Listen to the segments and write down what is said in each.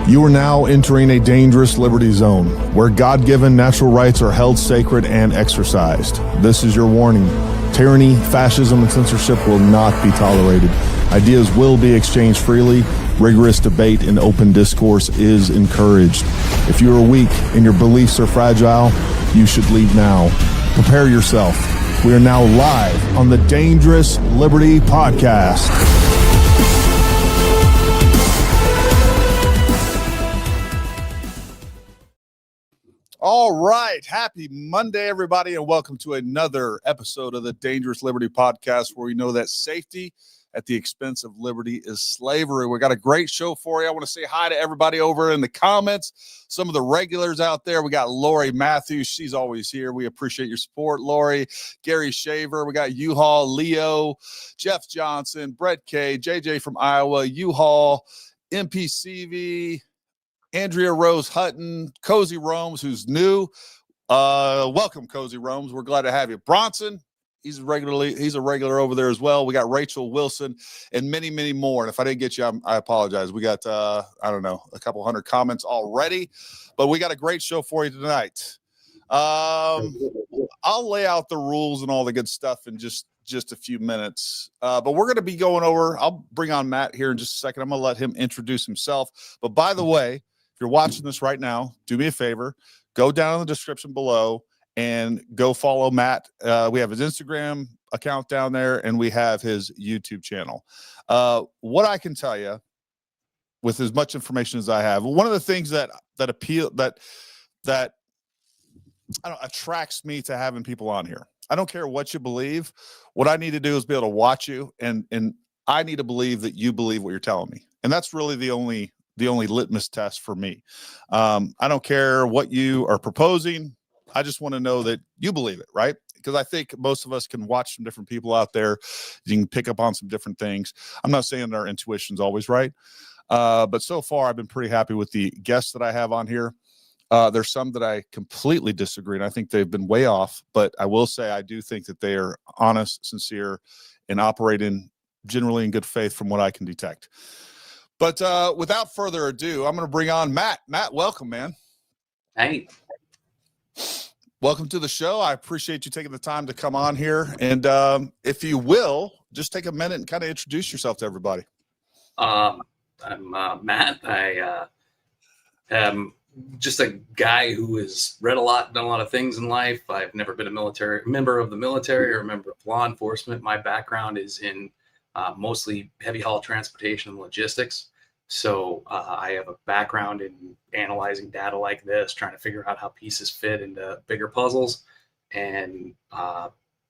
You are now entering a dangerous liberty zone where God-given natural rights are held sacred and exercised. This is your warning. Tyranny, fascism, and censorship will not be tolerated. Ideas will be exchanged freely. Rigorous debate and open discourse is encouraged. If you are weak and your beliefs are fragile, you should leave now. Prepare yourself. We are now live on the Dangerous Liberty Podcast. All right. Happy Monday, everybody, and welcome to another episode of the Dangerous Liberty Podcast, where we know that safety at the expense of liberty is slavery. We got a great show for you. I want to say hi to everybody over in the comments, some of the regulars out there. We got Lori Matthews. She's always here. We appreciate your support, Lori. Gary Shaver. We got U-Haul, Leo, Jeff Johnson, Brett K, JJ from Iowa, U-Haul, MPCV, Andrea Rose Hutton, Cozy Romes, who's new. Welcome, Cozy Romes. We're glad to have you. Bronson, he's a regular over there as well. We got Rachel Wilson and many, many more. And if I didn't get you, I apologize. We got, a couple hundred comments already, but we got a great show for you tonight. I'll lay out the rules and all the good stuff in just a few minutes. But we're going to be going over, I'll bring on Matt here in just a second. I'm going to let him introduce himself. But by the way, if you're watching this right now, do me a favor, go down in the description below and go follow Matt. We have his Instagram account down there, and we have his YouTube channel. What I can tell you, with as much information as I have, one of the things that attracts me to having people on here. I don't care what you believe. What I need to do is be able to watch you, and I need to believe that you believe what you're telling me, and that's really the only litmus test for me. I don't care what you are proposing. I just want to know that you believe it, right? Because I think most of us can watch some different people out there. You can pick up on some different things. I'm not saying our intuition's always right. But so far, I've been pretty happy with the guests that I have on here. There's some that I completely disagree, and I think they've been way off. But I will say I do think that they are honest, sincere, and operating generally in good faith from what I can detect. But without further ado, I'm going to bring on Matt. Matt, welcome, man. Hey. Welcome to the show. I appreciate you taking the time to come on here. And if you will, just take a minute and kind of introduce yourself to everybody. I'm Matt. I am just a guy who has read a lot, done a lot of things in life. I've never been a member of the military or a member of law enforcement. My background is in mostly heavy haul transportation and logistics. So I have a background in analyzing data like this, trying to figure out how pieces fit into bigger puzzles. And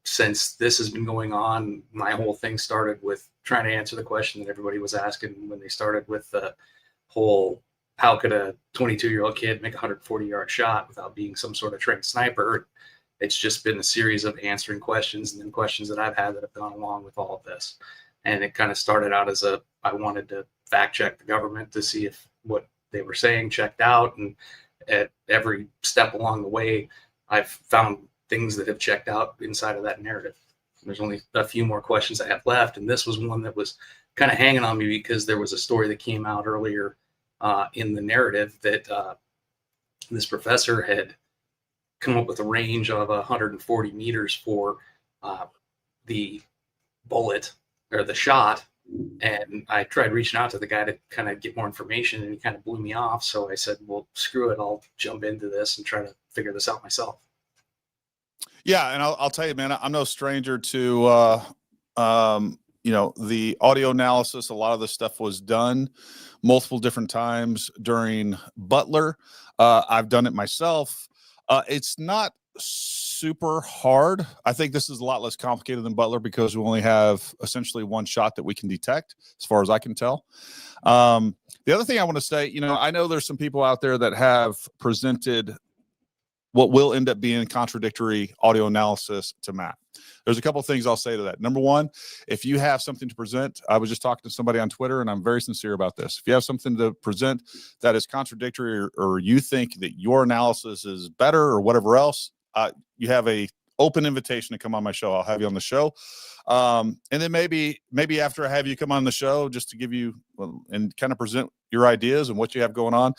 since this has been going on, my whole thing started with trying to answer the question that everybody was asking when they started with the whole, how could a 22-year-old kid make a 140-yard shot without being some sort of trained sniper? It's just been a series of answering questions and then questions that I've had that have gone along with all of this. And it kind of started out as I wanted to fact check the government to see if what they were saying checked out. And at every step along the way, I've found things that have checked out inside of that narrative. There's only a few more questions I have left. And this was one that was kind of hanging on me because there was a story that came out earlier in the narrative that this professor had come up with a range of 140 meters for the bullet or the shot. And I tried reaching out to the guy to kind of get more information, and he kind of blew me off. So I said, well, screw it. I'll jump into this and try to figure this out myself. Yeah. And I'll tell you, man, I'm no stranger to, the audio analysis. A lot of this stuff was done multiple different times during Butler. I've done it myself. It's not super hard. I think this is a lot less complicated than Butler because we only have essentially one shot that we can detect, as far as I can tell. The other thing I want to say, I know there's some people out there that have presented what will end up being contradictory audio analysis to Matt. There's a couple of things I'll say to that. Number one, if you have something to present, I was just talking to somebody on Twitter, and I'm very sincere about this. If you have something to present that is contradictory, or you think that your analysis is better or whatever else, you have a open invitation to come on my show. I'll have you on the show. And then maybe after I have you come on the show, just to give you and kind of present your ideas and what you have going on,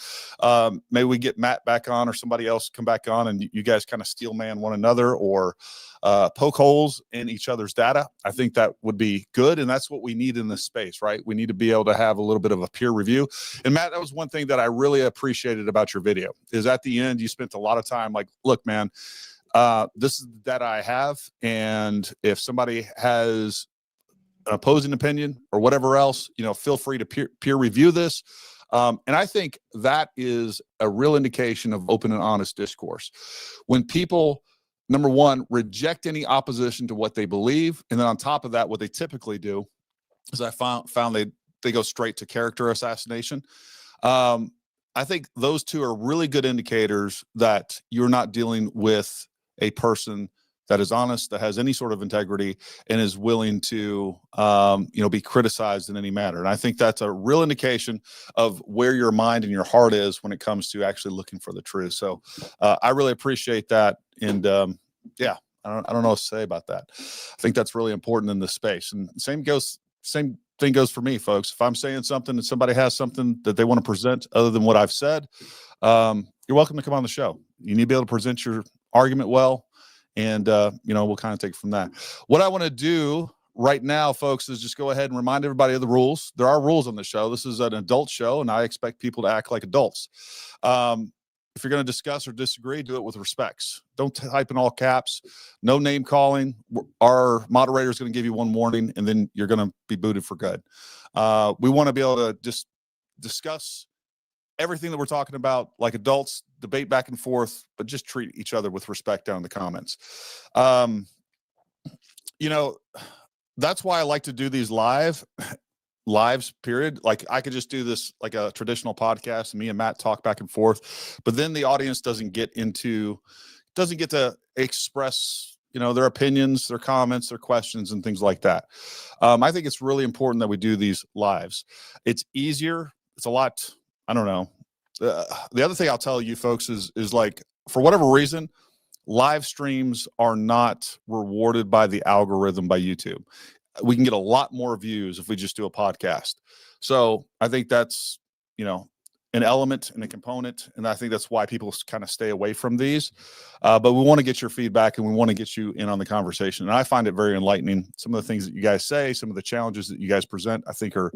maybe we get Matt back on or somebody else come back on and you guys kind of steel man one another or poke holes in each other's data. I think that would be good. And that's what we need in this space, right? We need to be able to have a little bit of a peer review. And Matt, that was one thing that I really appreciated about your video is at the end, you spent a lot of time like, look, man, this is the data I have. And if somebody has an opposing opinion or whatever else, feel free to peer review this. And I think that is a real indication of open and honest discourse. When people, number one, reject any opposition to what they believe. And then on top of that, what they typically do is I found they go straight to character assassination. I think those two are really good indicators that you're not dealing with a person that is honest, that has any sort of integrity, and is willing to, be criticized in any manner. And I think that's a real indication of where your mind and your heart is when it comes to actually looking for the truth. So I really appreciate that. And I don't know what to say about that. I think that's really important in this space. And same thing goes for me, folks. If I'm saying something and somebody has something that they want to present other than what I've said, you're welcome to come on the show. You need to be able to present your argument well. And, we'll kind of take it from that. What I want to do right now, folks, is just go ahead and remind everybody of the rules. There are rules on the show. This is an adult show, and I expect people to act like adults. If you're going to discuss or disagree, do it with respects. Don't type in all caps. No name calling. Our moderator is going to give you one warning, and then you're going to be booted for good. We want to be able to just discuss everything that we're talking about like adults, debate back and forth, but just treat each other with respect down in the comments. That's why I like to do these lives, period. Like I could just do this like a traditional podcast and me and Matt talk back and forth, but then the audience doesn't get to express, their opinions, their comments, their questions, and things like that. I think it's really important that we do these lives. It's easier. It's a lot. I don't know. The other thing I'll tell you folks is like, for whatever reason, live streams are not rewarded by the algorithm by YouTube. We can get a lot more views if we just do a podcast. So I think that's, an element and a component. And I think that's why people kind of stay away from these. But we want to get your feedback and we want to get you in on the conversation. And I find it very enlightening. Some of the things that you guys say, some of the challenges that you guys present, I think are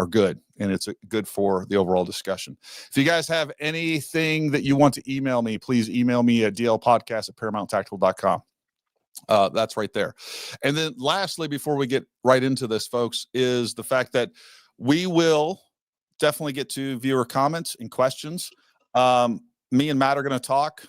good. And it's good for the overall discussion. If you guys have anything that you want to email me, please email me at dlpodcast@paramountactical.com. That's right there. And then lastly, before we get right into this, folks, is the fact that we will definitely get to viewer comments and questions. Me and Matt are going to talk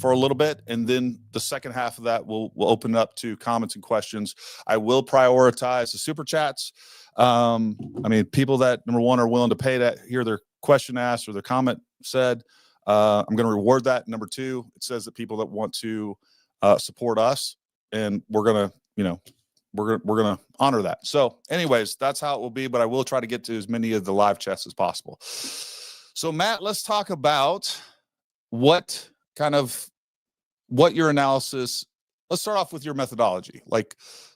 for a little bit, and then the second half of that we'll open up to comments and questions. I will prioritize the super chats. People that, number one, are willing to pay to hear their question asked or their comment said. I'm going to reward that. Number two, it says that people that want to support us, and we're going to, we're going to honor that. So anyways, that's how it will be, but I will try to get to as many of the live chats as possible. So Matt, let's talk about what your analysis, let's start off with your methodology.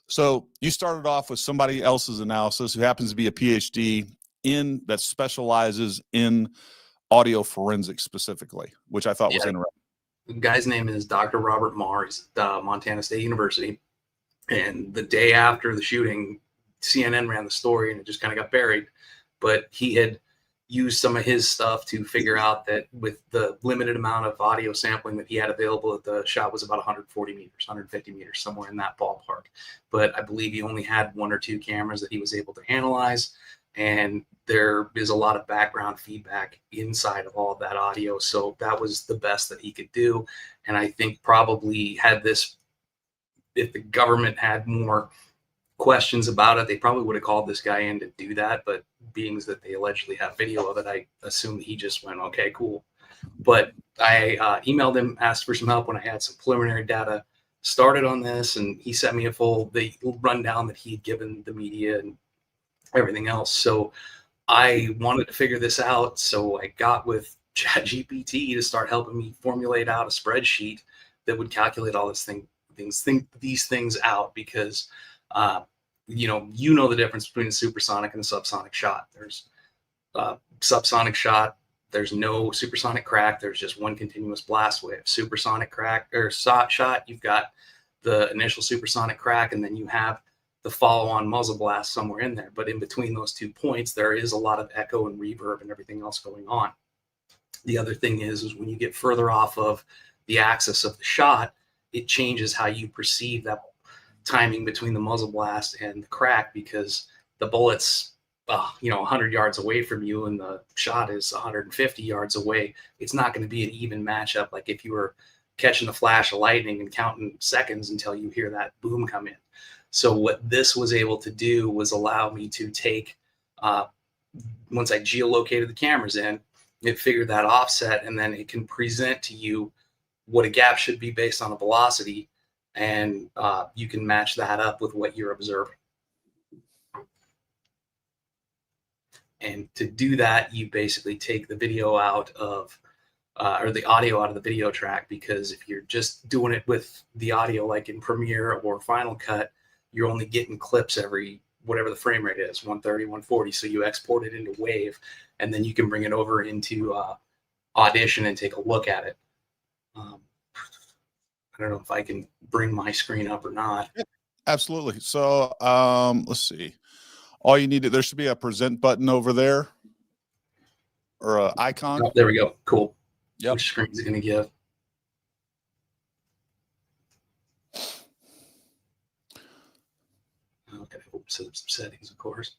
So you started off with somebody else's analysis who happens to be a PhD that specializes in audio forensics specifically, which I thought was interesting. The guy's name is Dr. Robert Marr. He's at Montana State University. And the day after the shooting, CNN ran the story and it just kind of got buried. But he had used some of his stuff to figure out that with the limited amount of audio sampling that he had available, that the shot was about 140 meters, 150 meters, somewhere in that ballpark. But I believe he only had one or two cameras that he was able to analyze. And there is a lot of background feedback inside of all of that audio. So that was the best that he could do. And I think probably if the government had more questions about it, they probably would have called this guy in to do that. But being that they allegedly have video of it, I assume he just went, okay, cool. But I emailed him, asked for some help when I had some preliminary data, started on this, and he sent me the rundown that he had given the media and everything else. So I wanted to figure this out. So I got with ChatGPT to start helping me formulate out a spreadsheet that would calculate all this thing things. Think these things out, because you know the difference between a supersonic and a subsonic shot. There's subsonic shot, there's no supersonic crack, there's just one continuous blast wave. Supersonic crack or shot, you've got the initial supersonic crack, and then you have the follow-on muzzle blast somewhere in there. But in between those 2 points, there is a lot of echo and reverb and everything else going on. The other thing is when you get further off of the axis of the shot, it changes how you perceive that timing between the muzzle blast and the crack, because the bullet's 100 yards away from you and the shot is 150 yards away. It's not going to be an even matchup like if you were catching a flash of lightning and counting seconds until you hear that boom come in. So what this was able to do was allow me to take, once I geolocated the cameras in, it figured that offset, and then it can present to you what a gap should be based on a velocity, and you can match that up with what you're observing. And to do that, you basically take the video out of, or the audio out of the video track, because if you're just doing it with the audio, like in Premiere or Final Cut, you're only getting clips every, whatever the frame rate is, 130, 140. So you export it into WAVE, and then you can bring it over into Audition and take a look at it. I don't know if I can bring my screen up or not. Absolutely. So let's see. All you need to, there should be a present button over there, or an icon. Oh, there we go. Cool. Yep. Which screen is it going to give? Okay. So there's some settings, of course.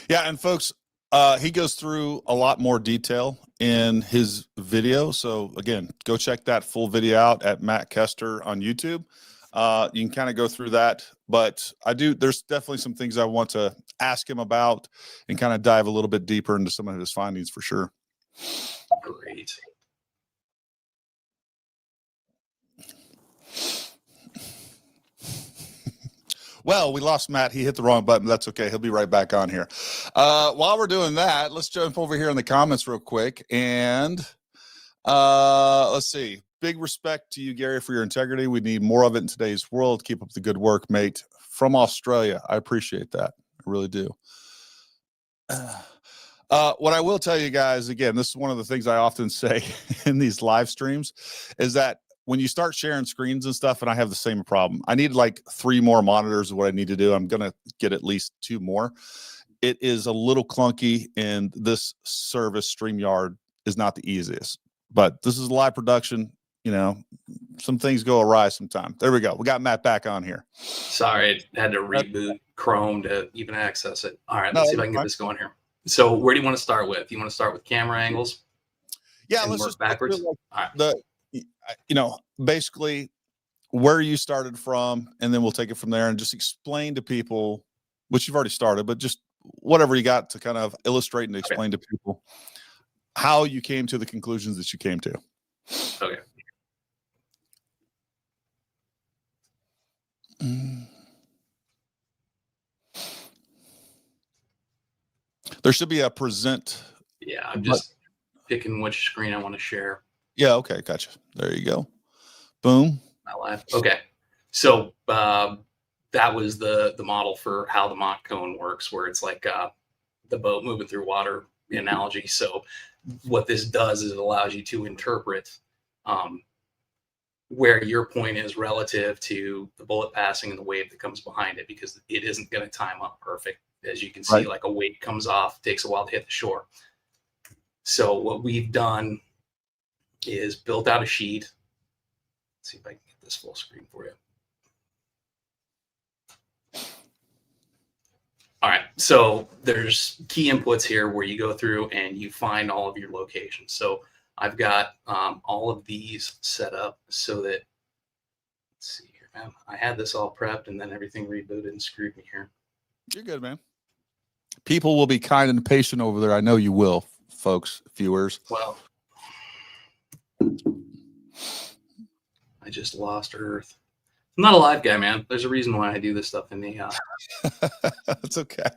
Yeah, and folks, he goes through a lot more detail in his video. So again, go check that full video out at Matt Kester on YouTube. You can kind of go through that, but there's definitely some things I want to ask him about and kind of dive a little bit deeper into some of his findings for sure. Great. Well, we lost Matt. He hit the wrong button. That's okay. He'll be right back on here. While we're doing that, let's jump over here in the comments real quick. And let's see. Big respect to you, Gary, for your integrity. We need more of it in today's world. Keep up the good work, mate. From Australia. I appreciate that. I really do. What I will tell you guys, again, this is one of the things I often say in these live streams, is that when you start sharing screens and stuff, and I have the same problem, I need like 3 more monitors of what I need to do. I'm going to get at least 2 more. It is a little clunky, and this service, StreamYard, is not the easiest. But this is live production. You know, some things go awry sometime. There we go. We got Matt back on here. Sorry, I had to reboot Chrome to even access it. All right, let's see if I can get this going here. So where do you want to start with? You want to start with camera angles? Yeah, let's work just backwards. Like all right. Basically where you started from, and then we'll take it from there and just explain to people, which you've already started, but just whatever you got to kind of illustrate and explain to people how you came to the conclusions that you came to. Okay. There should be a present. Yeah, I'm just picking which screen I want to share. Yeah, okay, gotcha. There you go. Boom. My life. Okay. So that was the model for how the mock cone works, where it's like the boat moving through water, the analogy. So what this does is it allows you to interpret where your point is relative to the bullet passing and the wave that comes behind it, because it isn't going to time up perfect. As you can see, right. Like a wave comes off, takes a while to hit the shore. So what we've done is built out a sheet. Let's see if I can get this full screen for you. All right, so there's key inputs here where you go through and you find all of your locations. So I've got all of these set up so that, let's see here, man. I had this all prepped and then everything rebooted and screwed me here. You're good, man. People will be kind and patient over there. I know you will, folks, viewers. Well, I just lost Earth. I'm not a live guy, man. There's a reason why I do this stuff in the That's okay.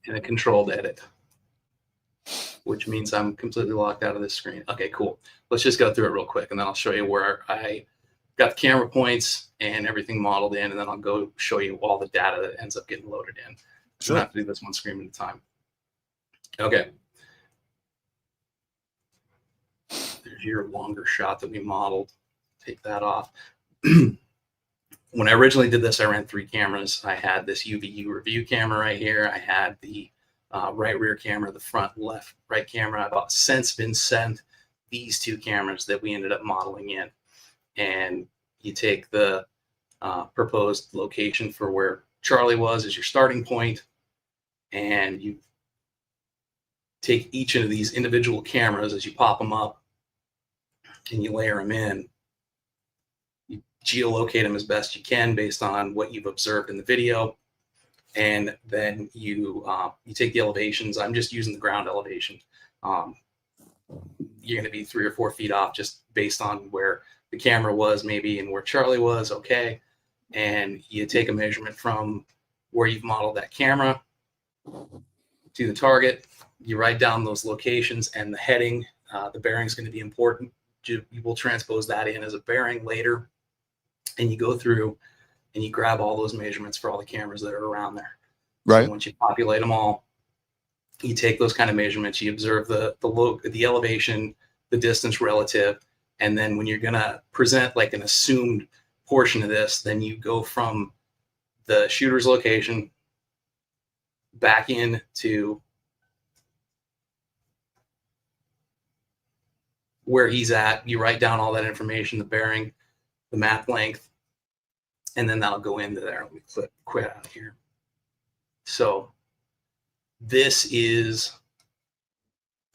in a controlled edit. which means I'm completely locked out of this screen. Okay, cool. Let's just go through it real quick, and then I'll show you where I got the camera points and everything modeled in, and then I'll go show you all the data that ends up getting loaded in. Sure. I have to do this one screen at a time. Okay. There's your longer shot that we modeled. Take that off. When I originally did this, I ran 3 cameras. I had this UVU review camera right here. I had the right rear camera, the front left right camera. I've since been sent these 2 cameras that we ended up modeling in. And you take the proposed location for where Charlie was as your starting point, and you take each of these individual cameras as you pop them up and you layer them in. You geolocate them as best you can based on what you've observed in the video, and then you take the elevations. I'm just using the ground elevation. You're going to be 3 or 4 feet off just based on where the camera was maybe and where Charlie was. Okay. And you take a measurement from where you've modeled that camera to the target. You write down those locations and the heading. The bearing is going to be important. You will transpose that in as a bearing later. And you go through and you grab all those measurements for all the cameras that are around there. Right. So once you populate them all, you take those kind of measurements, you observe the elevation, the distance relative, and then when you're going to present like an assumed portion of this, then you go from the shooter's location back in to where he's at. You write down all that information, the bearing, the map length, and then that'll go into there. Let me quit out of here. So this is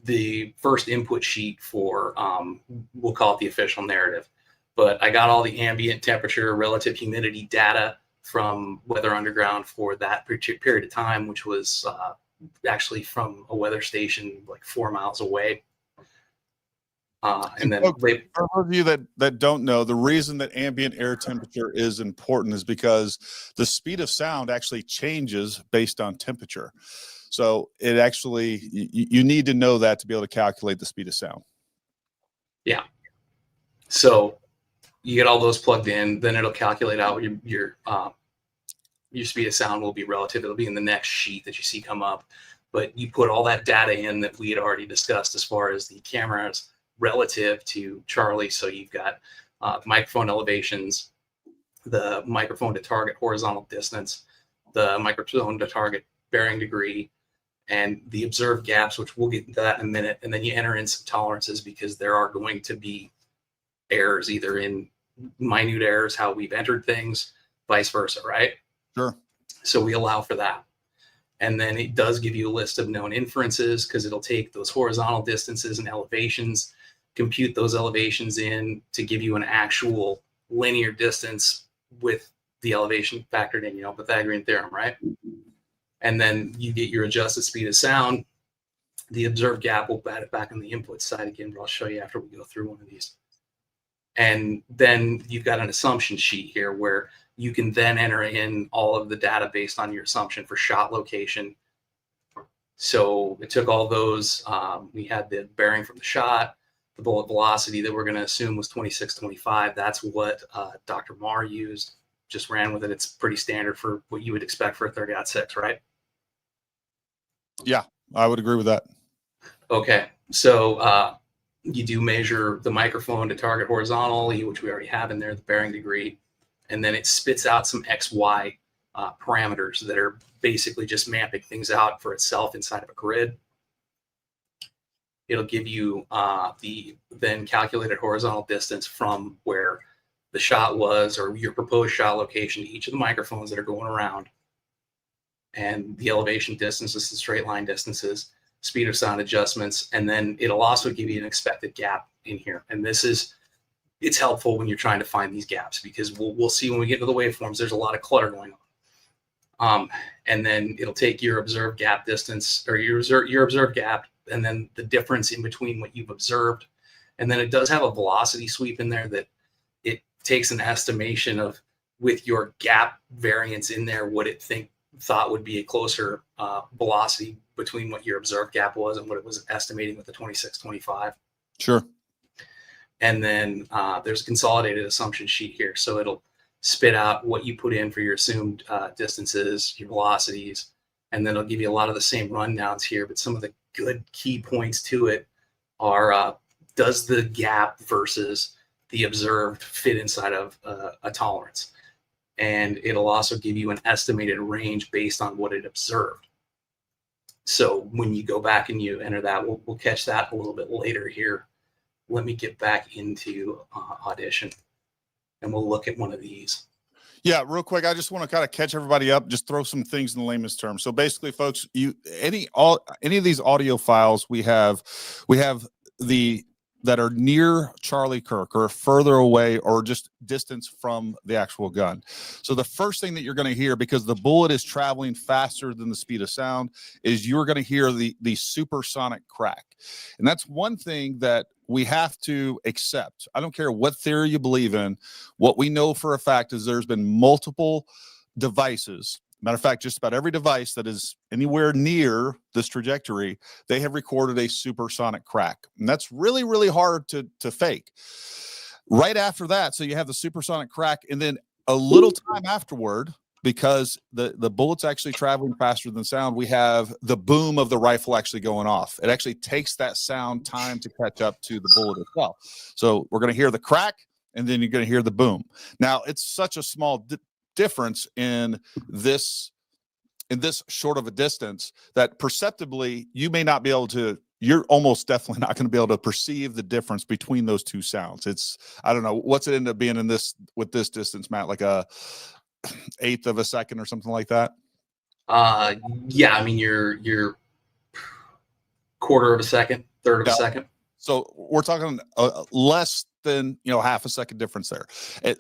the first input sheet for, we'll call it the official narrative. But I got all the ambient temperature, relative humidity data from Weather Underground for that period of time, which was actually from a weather station like 4 miles away. And then for those of you that don't know, the reason that ambient air temperature is important is because the speed of sound actually changes based on temperature. So it actually, you need to know that to be able to calculate the speed of sound. Yeah. So you get all those plugged in, then it'll calculate out your speed of sound will be relative. It'll be in the next sheet that you see come up. But you put all that data in that we had already discussed as far as the cameras relative to Charlie. So you've got the microphone elevations, the microphone to target horizontal distance, the microphone to target bearing degree, and the observed gaps, which we'll get into that in a minute. And then you enter in some tolerances because there are going to be errors, either in minute errors, how we've entered things, vice versa, right? Sure. So we allow for that. And then it does give you a list of known inferences because it'll take those horizontal distances and elevations, compute those elevations in to give you an actual linear distance with the elevation factored in, Pythagorean theorem, right? And then you get your adjusted speed of sound. The observed gap will bat it back on the input side again, but I'll show you after we go through one of these. And then you've got an assumption sheet here where you can then enter in all of the data based on your assumption for shot location. So it took all those. We had the bearing from the shot, the bullet velocity that we're going to assume was 2625. That's what Dr. Marr used. Just ran with it. It's pretty standard for what you would expect for a 30-06, right? Yeah, I would agree with that. Okay, so you do measure the microphone to target horizontally, which we already have in there, the bearing degree, and then it spits out some XY parameters that are basically just mapping things out for itself inside of a grid. It'll give you the then calculated horizontal distance from where the shot was or your proposed shot location to each of the microphones that are going around, and the elevation distances, the straight line distances, speed of sound adjustments, and then it'll also give you an expected gap in here. And it's helpful when you're trying to find these gaps because we'll see when we get into the waveforms, there's a lot of clutter going on. And then it'll take your observed gap distance or your observed gap, and then the difference in between what you've observed. And then it does have a velocity sweep in there that it takes an estimation of, with your gap variance in there, what it thought would be a closer velocity between what your observed gap was and what it was estimating with the 2625. Sure. And then there's a consolidated assumption sheet here. So it'll spit out what you put in for your assumed distances, your velocities, and then it'll give you a lot of the same rundowns here. But some of the good key points to it are, does the gap versus the observed fit inside of a tolerance? And it'll also give you an estimated range based on what it observed. So when you go back and you enter that, we'll catch that a little bit later here. Let me get back into Audition, and we'll look at one of these. Yeah, real quick, I just want to kind of catch everybody up, just throw some things in layman's terms. So basically, folks, any of these audio files we have the that are near Charlie Kirk or further away or just distance from the actual gun. So the first thing that you're going to hear, because the bullet is traveling faster than the speed of sound, is you're going to hear the supersonic crack. And that's one thing that we have to accept. I don't care what theory you believe in. What we know for a fact is there's been multiple devices. Matter of fact, just about every device that is anywhere near this trajectory, they have recorded a supersonic crack. And that's really, really hard to fake. Right after that, so you have the supersonic crack, and then a little time afterward, because the bullet's actually traveling faster than sound, we have the boom of the rifle actually going off. It actually takes that sound time to catch up to the bullet as well. So we're going to hear the crack, and then you're going to hear the boom. Now, it's such a small difference in this short of a distance that perceptibly you may not be able to, you're almost definitely not going to be able to perceive the difference between those two sounds. It's, I don't know, what's it end up being in this, with this distance, Matt, like a 1/8 of a second or something like that? Yeah, I mean, you're 1/4 of a second, 1/3 of a second. So we're talking less than, half a second difference there.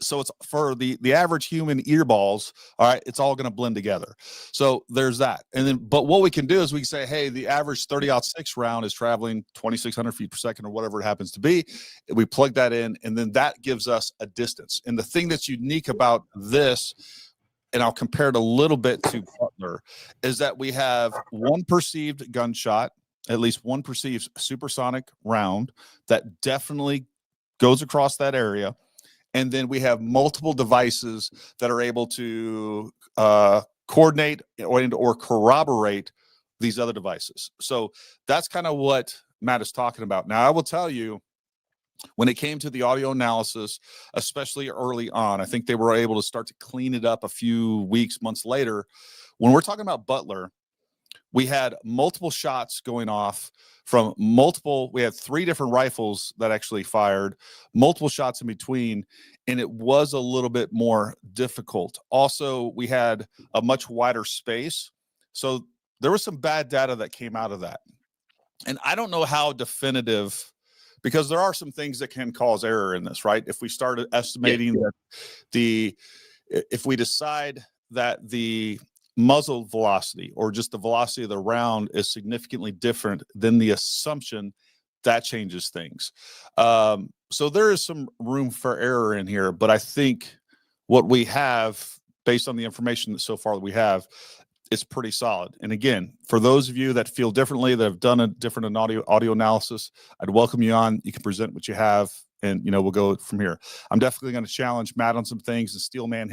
So it's for the average human earballs. All right, it's all going to blend together. So there's that. And then, but what we can do is we can say, hey, the average 30-06 round is traveling 2,600 feet per second or whatever it happens to be. We plug that in, and then that gives us a distance. And the thing that's unique about this, and I'll compare it a little bit to Butler, is that we have one perceived gunshot, at least one perceived supersonic round that definitely goes across that area. And then we have multiple devices that are able to coordinate or corroborate these other devices. So that's kind of what Matt is talking about. Now, I will tell you, when it came to the audio analysis, especially early on, I think they were able to start to clean it up a few weeks, months later. When we're talking about Butler, we had multiple shots going off from we had 3 different rifles that actually fired, multiple shots in between, and it was a little bit more difficult. Also, we had a much wider space. So there was some bad data that came out of that. And I don't know how definitive, because there are some things that can cause error in this, right? If we started estimating that if we decide that the muzzle velocity or just the velocity of the round is significantly different than the assumption, that changes things. So there is some room for error in here, but I think what we have, based on the information that so far that we have, is pretty solid. And again, for those of you that feel differently, that have done a different audio analysis, I'd welcome you on. You can present what you have, and we'll go from here. I'm definitely going to challenge Matt on some things and steel man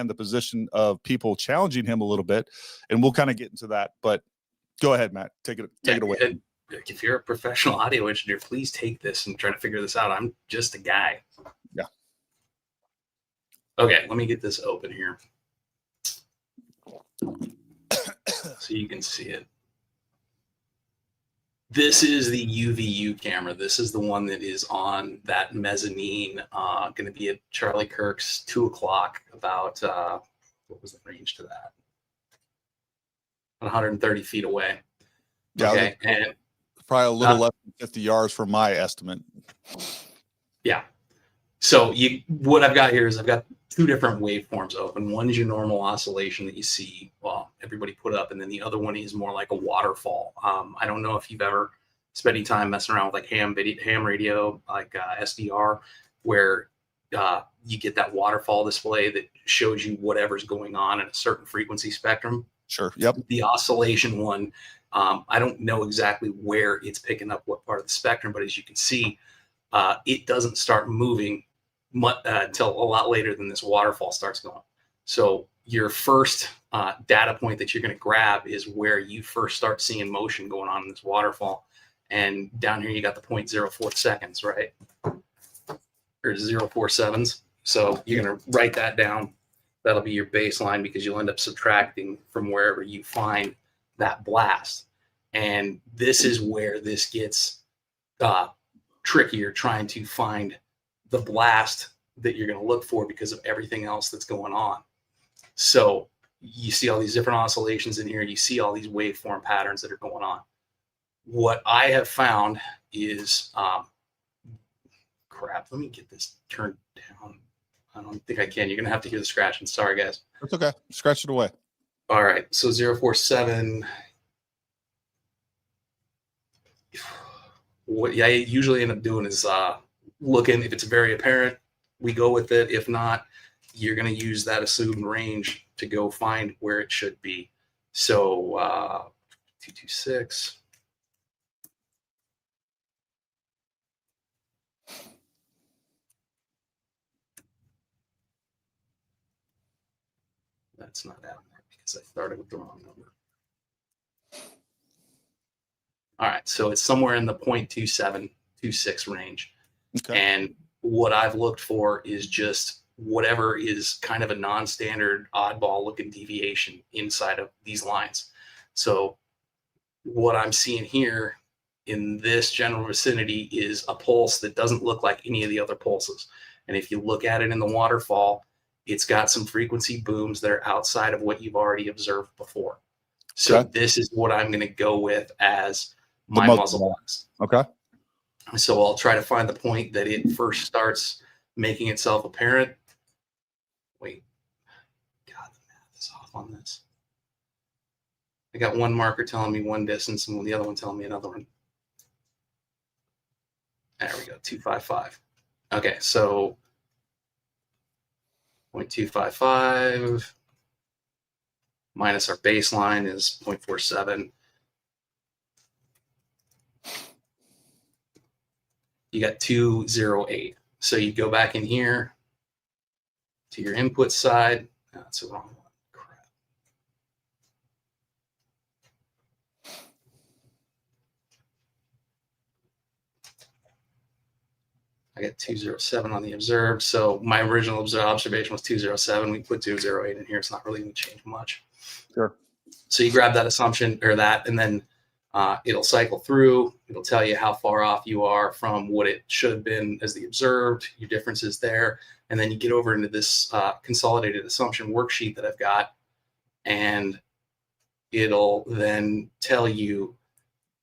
the position of people challenging him a little bit, and we'll kind of get into that. But go ahead, Matt. Take it away. And if you're a professional audio engineer, please take this and try to figure this out. I'm just a guy. Yeah. Okay, let me get this open here so you can see it. This is the UVU camera. This is the one that is on that mezzanine, going to be at Charlie Kirk's 2 o'clock, about, what was the range to that? 130 feet away. Yeah, okay, and probably a little less than 50 yards from my estimate. Yeah. So what I've got here is I've got 2 different waveforms open. One is your normal oscillation that you see, well, everybody put up, and then the other one is more like a waterfall. I don't know if you've ever spent any time messing around with like ham radio, like SDR, where you get that waterfall display that shows you whatever's going on in a certain frequency spectrum. Sure. Yep. The oscillation one, I don't know exactly where it's picking up what part of the spectrum, but as you can see, it doesn't start moving until a lot later than this waterfall starts going. So your first data point that you're going to grab is where you first start seeing motion going on in this waterfall. And down here, you got the 0.04 seconds, right? Or 0.47s. So you're going to write that down. That'll be your baseline, because you'll end up subtracting from wherever you find that blast. And this is where this gets trickier, trying to find the blast that you're going to look for because of everything else that's going on. So you see all these different oscillations in here. You see all these waveform patterns that are going on. What I have found is, crap, let me get this turned down. I don't think I can. You're going to have to hear the scratching. Sorry, guys. That's okay. Scratch it away. All right. So 0.47. What I usually end up doing is looking. If it's very apparent, we go with it. If not, you're going to use that assumed range to go find where it should be. So 226. That's not out there because I started with the wrong number. All right, so it's somewhere in the 0.2726 range. Okay. And what I've looked for is just whatever is kind of a non-standard, oddball looking deviation inside of these lines. So what I'm seeing here in this general vicinity is a pulse that doesn't look like any of the other pulses. And if you look at it in the waterfall, it's got some frequency booms that are outside of what you've already observed before. So this is what I'm going to go with as my muzzle blast. Okay. So I'll try to find the point that it first starts making itself apparent. Wait, God, the math is off on this. I got one marker telling me one distance and the other one telling me another one. There we go, 255. Okay, so 0.255 minus our baseline is 0.47. You got 208. So you go back in here to your input side. No, that's the wrong one. Crap. I got 207 on the observed. So my original observation was 207. We put 208 in here. It's not really going to change much. Sure. So you grab that assumption or that, and then it'll cycle through. It'll tell you how far off you are from what it should have been as the observed, your differences there. And then you get over into this consolidated assumption worksheet that I've got, and it'll then tell you,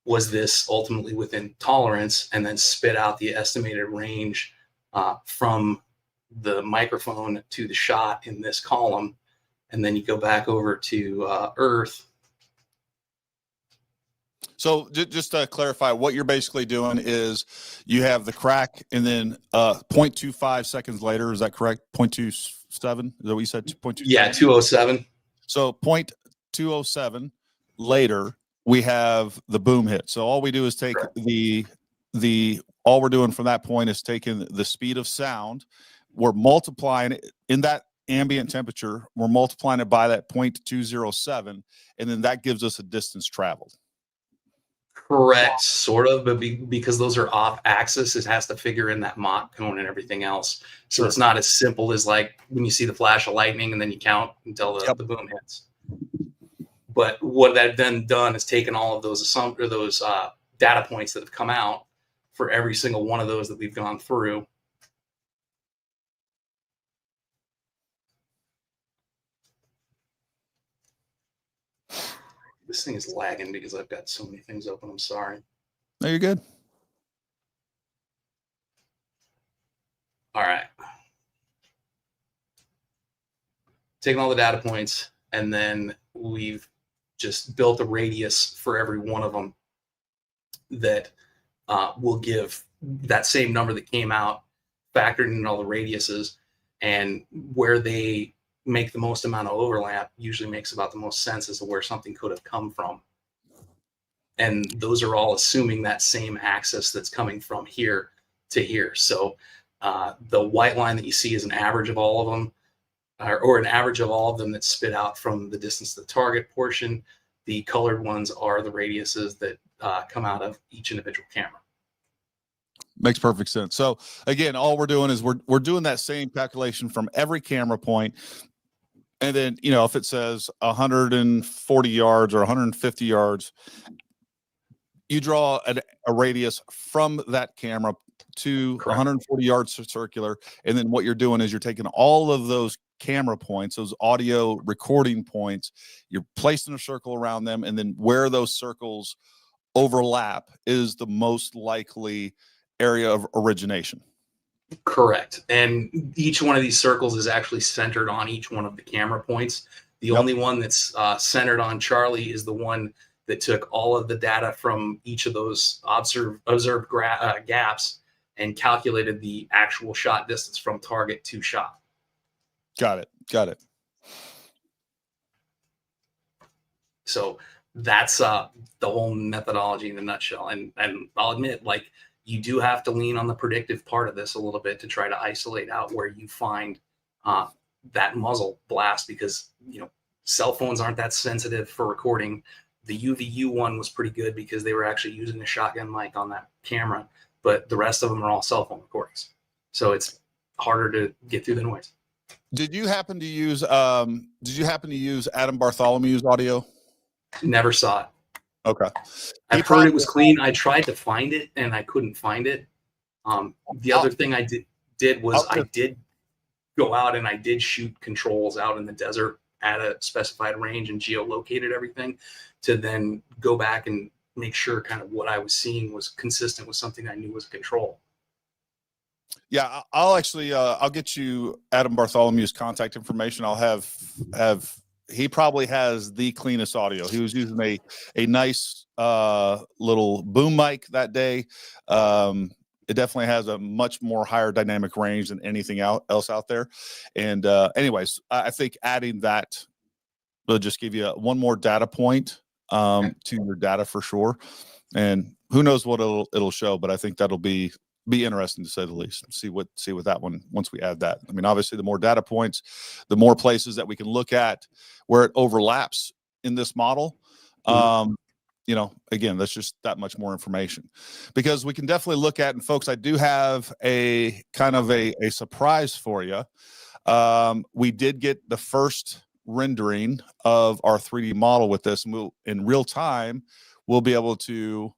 was this ultimately within tolerance, and then spit out the estimated range from the microphone to the shot in this column. And then you go back over to Earth. So just to clarify, what you're basically doing is you have the crack, and then 0.25 seconds later, is that correct? 0.27? Is that what you said? 0.27? Yeah, 207. So 0.207 later, we have the boom hit. So all we do is take all we're doing from that point is taking the speed of sound. We're multiplying it in that ambient temperature. We're multiplying it by that 0.207, and then that gives us a distance traveled. Correct, sort of, but because those are off axis, it has to figure in that Mach cone and everything else. So It's not as simple as like when you see the flash of lightning and then you count until the boom hits. But what I've then done is taken all of those data points that have come out for every single one of those that we've gone through. This thing is lagging because I've got so many things open. I'm sorry. No, you're good. All right. Taking all the data points, and then we've just built a radius for every one of them that will give that same number that came out, factored in all the radiuses. and where they make the most amount of overlap usually makes about the most sense as to where something could have come from. And those are all assuming that same axis that's coming from here to here. So the white line that you see is an average of all of them, or an average of all of them that's spit out from the distance to the target portion. The colored ones are the radiuses that come out of each individual camera. Makes perfect sense. So again, all we're doing is we're doing that same calculation from every camera point. And then, you know, if it says 140 yards or 150 yards, you draw a radius from that camera to Correct. 140 yards circular. And then what you're doing is you're taking all of those camera points, those audio recording points, you're placing a circle around them. And then where those circles overlap is the most likely area of origination. Correct. And each one of these circles is actually centered on each one of the camera points. The only one that's centered on Charlie is the one that took all of the data from each of those observed gaps and calculated the actual shot distance from target to shot. Got it. So that's the whole methodology in a nutshell. And I'll admit, like, you do have to lean on the predictive part of this a little bit to try to isolate out where you find that muzzle blast, because, you know, cell phones aren't that sensitive for recording. The UVU one was pretty good because they were actually using a shotgun mic on that camera, but the rest of them are all cell phone recordings. So it's harder to get through the noise. Did you happen to use Adam Bartholomew's audio? Never saw it. Okay. I've heard it was clean. I tried to find it and I couldn't find it. The other thing I did was I did go out and I did shoot controls out in the desert at a specified range and geolocated everything to then go back and make sure kind of what I was seeing was consistent with something I knew was a control. Yeah, I'll actually I'll get you Adam Bartholomew's contact information. I'll have he probably has the cleanest audio. He was using a nice little boom mic that day. It definitely has a much more higher dynamic range than anything else out there. And anyways, I think adding that will just give you one more data point to your data for sure. And who knows what it'll show, but I think that'll be interesting to say the least. See what that one, once we add that. I mean, obviously the more data points, the more places that we can look at where it overlaps in this model. You know, again, that's just that much more information, because we can definitely look at, and folks, I do have a kind of a surprise for you. We did get the first rendering of our 3D model with this, and in real time, we'll be able to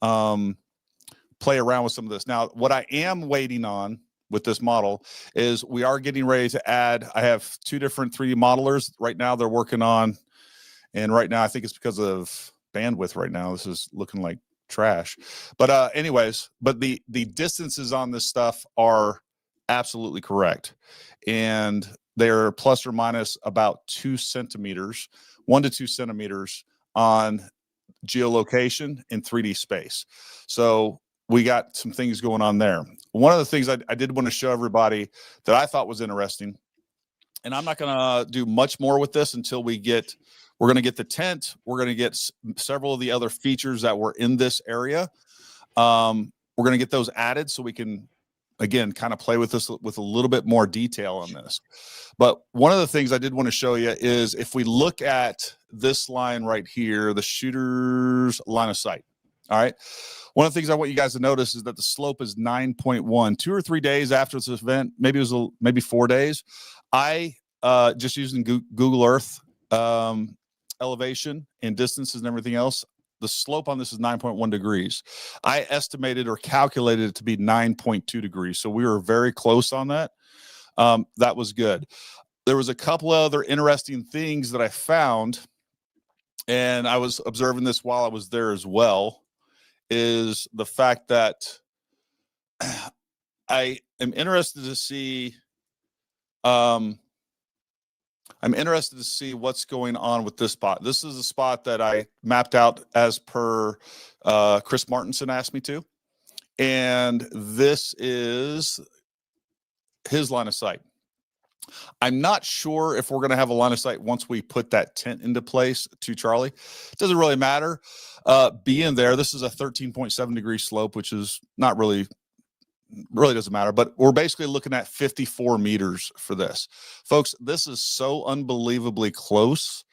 play around with some of this. Now, what I am waiting on with this model is we are getting ready to add, I have 2 different 3D modelers right now they're working on. And right now, I think it's because of bandwidth right now, this is looking like trash. But anyways, but the distances on this stuff are absolutely correct. And they're plus or minus about 2 centimeters, 1 to 2 centimeters on geolocation in 3D space. So we got some things going on there. One of the things I did want to show everybody that I thought was interesting, and I'm not going to do much more with this until we're going to get the tent. We're going to get several of the other features that were in this area. We're going to get those added so we can, again, kind of play with this with a little bit more detail on this. But one of the things I did want to show you is if we look at this line right here, the shooter's line of sight. All right. One of the things I want you guys to notice is that the slope is 9.1. 2 or 3 days after this event, maybe 4 days, I just using Google Earth elevation and distances and everything else, the slope on this is 9.1 degrees. I estimated or calculated it to be 9.2 degrees. So we were very close on that. That was good. There was a couple of other interesting things that I found, and I was observing this while I was there as well, is the fact that I am interested to see I'm interested to see what's going on with this spot. This is a spot that I mapped out as per Chris Martinson asked me to. And this is his line of sight. I'm not sure if we're going to have a line of sight once we put that tent into place to Charlie. It doesn't really matter. Being there, this is a 13.7 degree slope, which is not really doesn't matter, but we're basically looking at 54 meters for this. Folks, this is so unbelievably close.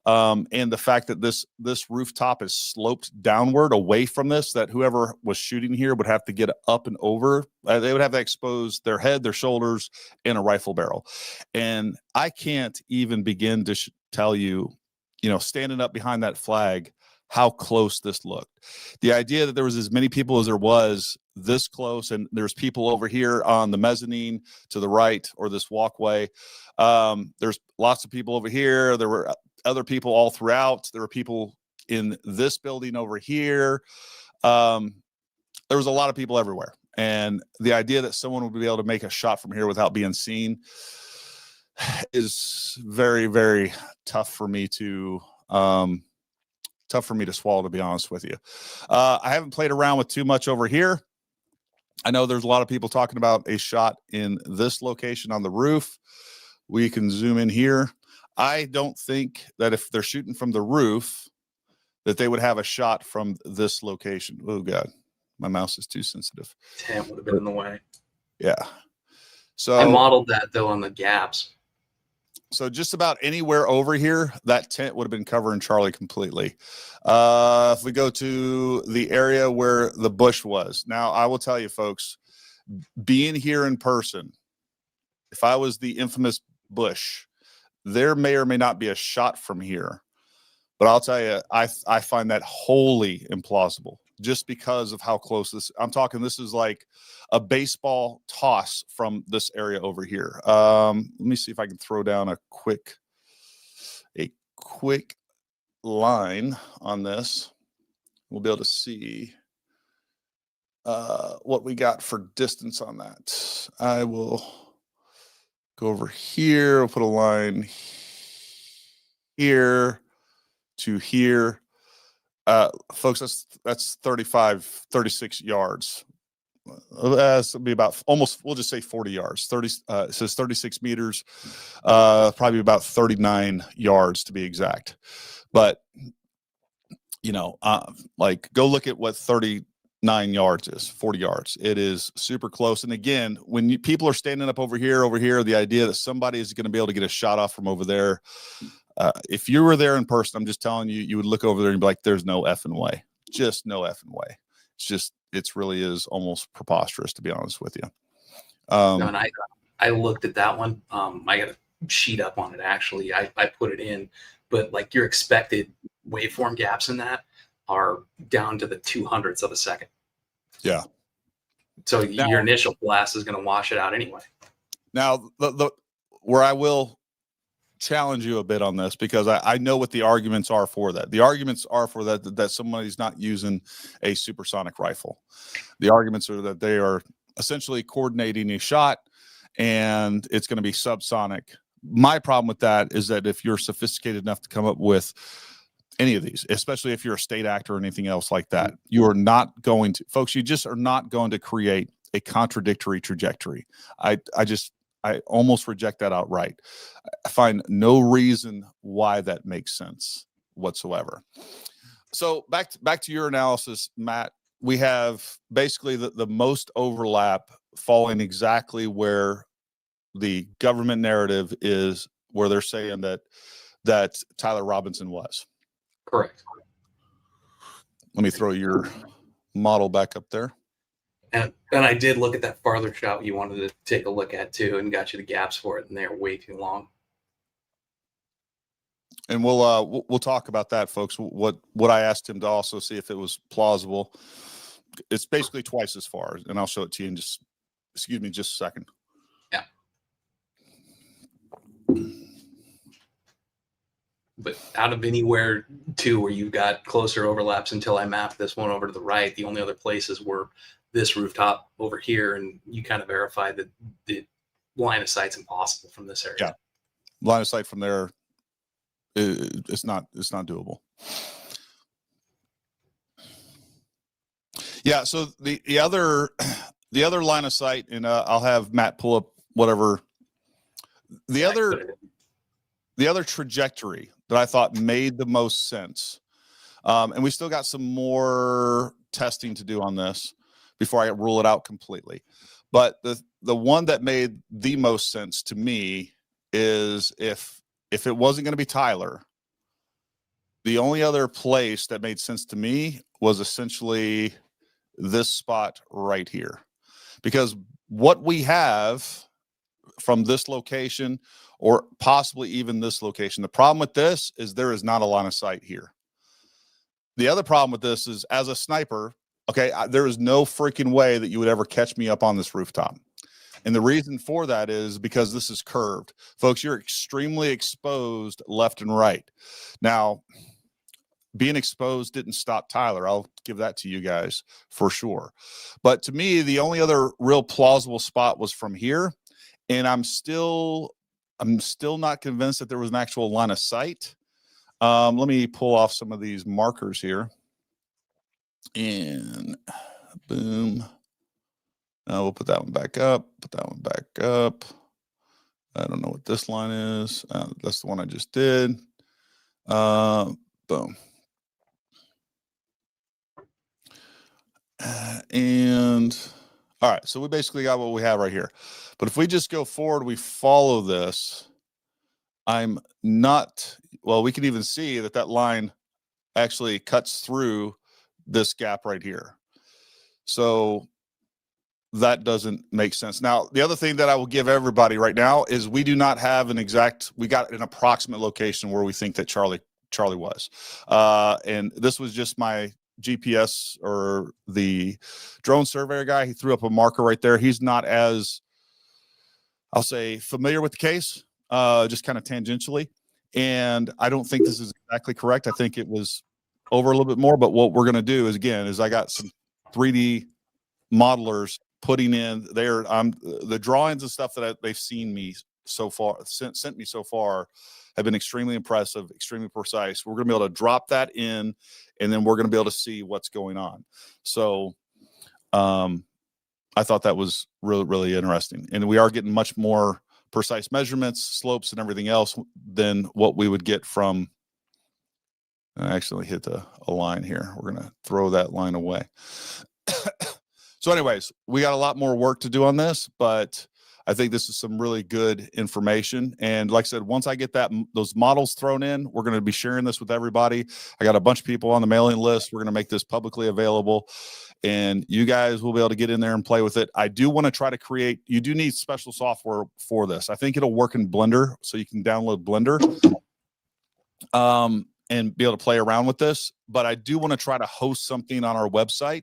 And the fact that this rooftop is sloped downward away from this, that whoever was shooting here would have to get up and over. They would have to expose their head, their shoulders, and a rifle barrel. And I can't even begin to tell you, standing up behind that flag, how close this looked. The idea that there was as many people as there was this close, and there's people over here on the mezzanine to the right, or this walkway. There's lots of people over here. There were other people all throughout. There were people in this building over here. There was a lot of people everywhere. And the idea that someone would be able to make a shot from here without being seen is very, very tough for me to swallow, to be honest with you. I haven't played around with too much over here. I know there's a lot of people talking about a shot in this location on the roof. We can zoom in here. I don't think that if they're shooting from the roof, that they would have a shot from this location. Oh God, my mouse is too sensitive. Tent would have been in the way. Yeah. So I modeled that though on the gaps. So just about anywhere over here, that tent would have been covering Charlie completely. If we go to the area where the bush was. Now, I will tell you, folks, being here in person, if I was the infamous bush, there may or may not be a shot from here. But I'll tell you, I find that wholly implausible just because of how close this. I'm talking, this is like a baseball toss from this area over here. Let me see if I can throw down a quick line on this. We'll be able to see what we got for distance on that. I will go over here. We'll put a line here to here. Folks, that's 36 yards. This will be about almost, we'll just say 40 yards. It says 36 meters, probably about 39 yards to be exact. But, like go look at what 39 yards is, 40 yards. It is super close. And again, when people are standing up over here, the idea that somebody is going to be able to get a shot off from over there, if you were there in person, I'm just telling you, you would look over there and be like, there's no effing way. Just no effing way. It really is almost preposterous, to be honest with you. And I looked at that one. I got a sheet up on it, actually. I put it in, but like your expected waveform gaps in that are down to the 200ths of a second. Yeah. So your initial blast is going to wash it out anyway. Now, where I will challenge you a bit on this, because I know what the arguments are for that. The arguments are for that somebody's not using a supersonic rifle. The arguments are that they are essentially coordinating a shot and it's going to be subsonic. My problem with that is that if you're sophisticated enough to come up with any of these, especially if you're a state actor or anything else like that, you are not going to, folks, you just are not going to create a contradictory trajectory. I almost reject that outright. I find no reason why that makes sense whatsoever. So back to your analysis, Matt. We have basically the most overlap falling exactly where the government narrative is, where they're saying that Tyler Robinson was. Correct. Let me throw your model back up there. And I did look at that farther shot you wanted to take a look at too, and got you the gaps for it, and they're way too long. And we'll talk about that, folks. What I asked him to also see if it was plausible. It's basically twice as far, and I'll show it to you in just a second. Yeah. But out of anywhere too where you've got closer overlaps until I mapped this one over to the right, the only other places were this rooftop over here, and you kind of verified that the line of sight's impossible from this area. Yeah, line of sight from there, it's not doable. Yeah. So the other line of sight, and I'll have Matt pull up whatever The other trajectory that I thought made the most sense, and we still got some more testing to do on this before I rule it out completely. But the one that made the most sense to me is if it wasn't going to be Tyler, the only other place that made sense to me was essentially this spot right here, because what we have from this location, or possibly even this location, the problem with this is there is not a line of sight here. The other problem with this is, as a sniper, okay, there is no freaking way that you would ever catch me up on this rooftop. And the reason for that is because this is curved. Folks, you're extremely exposed left and right. Now, being exposed didn't stop Tyler. I'll give that to you guys for sure. But to me, the only other real plausible spot was from here. And I'm still not convinced that there was an actual line of sight. Let me pull off some of these markers here. And boom. We'll put that one back up. Put that one back up. I don't know what this line is. That's the one I just did. Boom. And all right, so we basically got what we have right here. But if we just go forward, we follow this. I'm not, well, we can even see that line actually cuts through this gap right here. So that doesn't make sense. Now, the other thing that I will give everybody right now is we do not have we got an approximate location where we think that Charlie was. And this was just my GPS, or the drone surveyor guy. He threw up a marker right there. He's not as, I'll say, familiar with the case, just kind of tangentially. And I don't think this is exactly correct. I think it was over a little bit more. But what we're going to do is I got some 3D modelers putting in there. The drawings and stuff that they've seen me so far, sent me so far, have been extremely impressive, extremely precise. We're going to be able to drop that in, and then we're going to be able to see what's going on. So I thought that was really, really interesting. And we are getting much more precise measurements, slopes, and everything else than what we would get from, I actually hit a line here. We're going to throw that line away. So anyways, we got a lot more work to do on this, but I think this is some really good information. And like I said, once I get those models thrown in, we're going to be sharing this with everybody. I got a bunch of people on the mailing list. We're going to make this publicly available, and you guys will be able to get in there and play with it. I do want to try to create, you do need special software for this. I think it'll work in Blender, so you can download Blender and be able to play around with this. But I do want to try to host something on our website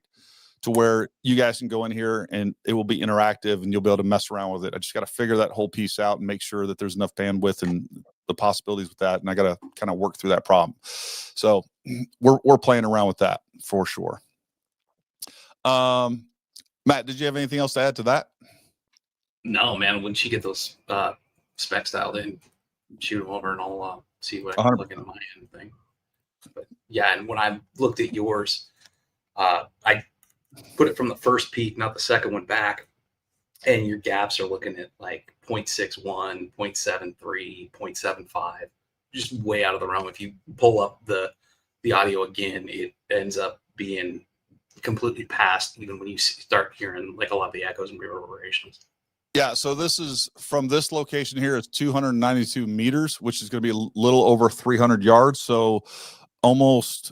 to where you guys can go in here and it will be interactive and you'll be able to mess around with it. I just got to figure that whole piece out and make sure that there's enough bandwidth and the possibilities with that. And I got to kind of work through that problem. So we're playing around with that for sure. Matt, did you have anything else to add to that? No, man. Once you get those specs dialed in, shoot them over and I'll see what I can look into my end thing. But yeah, and when I looked at yours, I put it from the first peak, not the second one back, and your gaps are looking at like 0.61, 0.73, 0.75, just way out of the realm. If you pull up the audio again, it ends up being completely past even when you start hearing like a lot of the echoes and reverberations. Yeah, so this is from this location here, it's 292 meters, which is going to be a little over 300 yards. So almost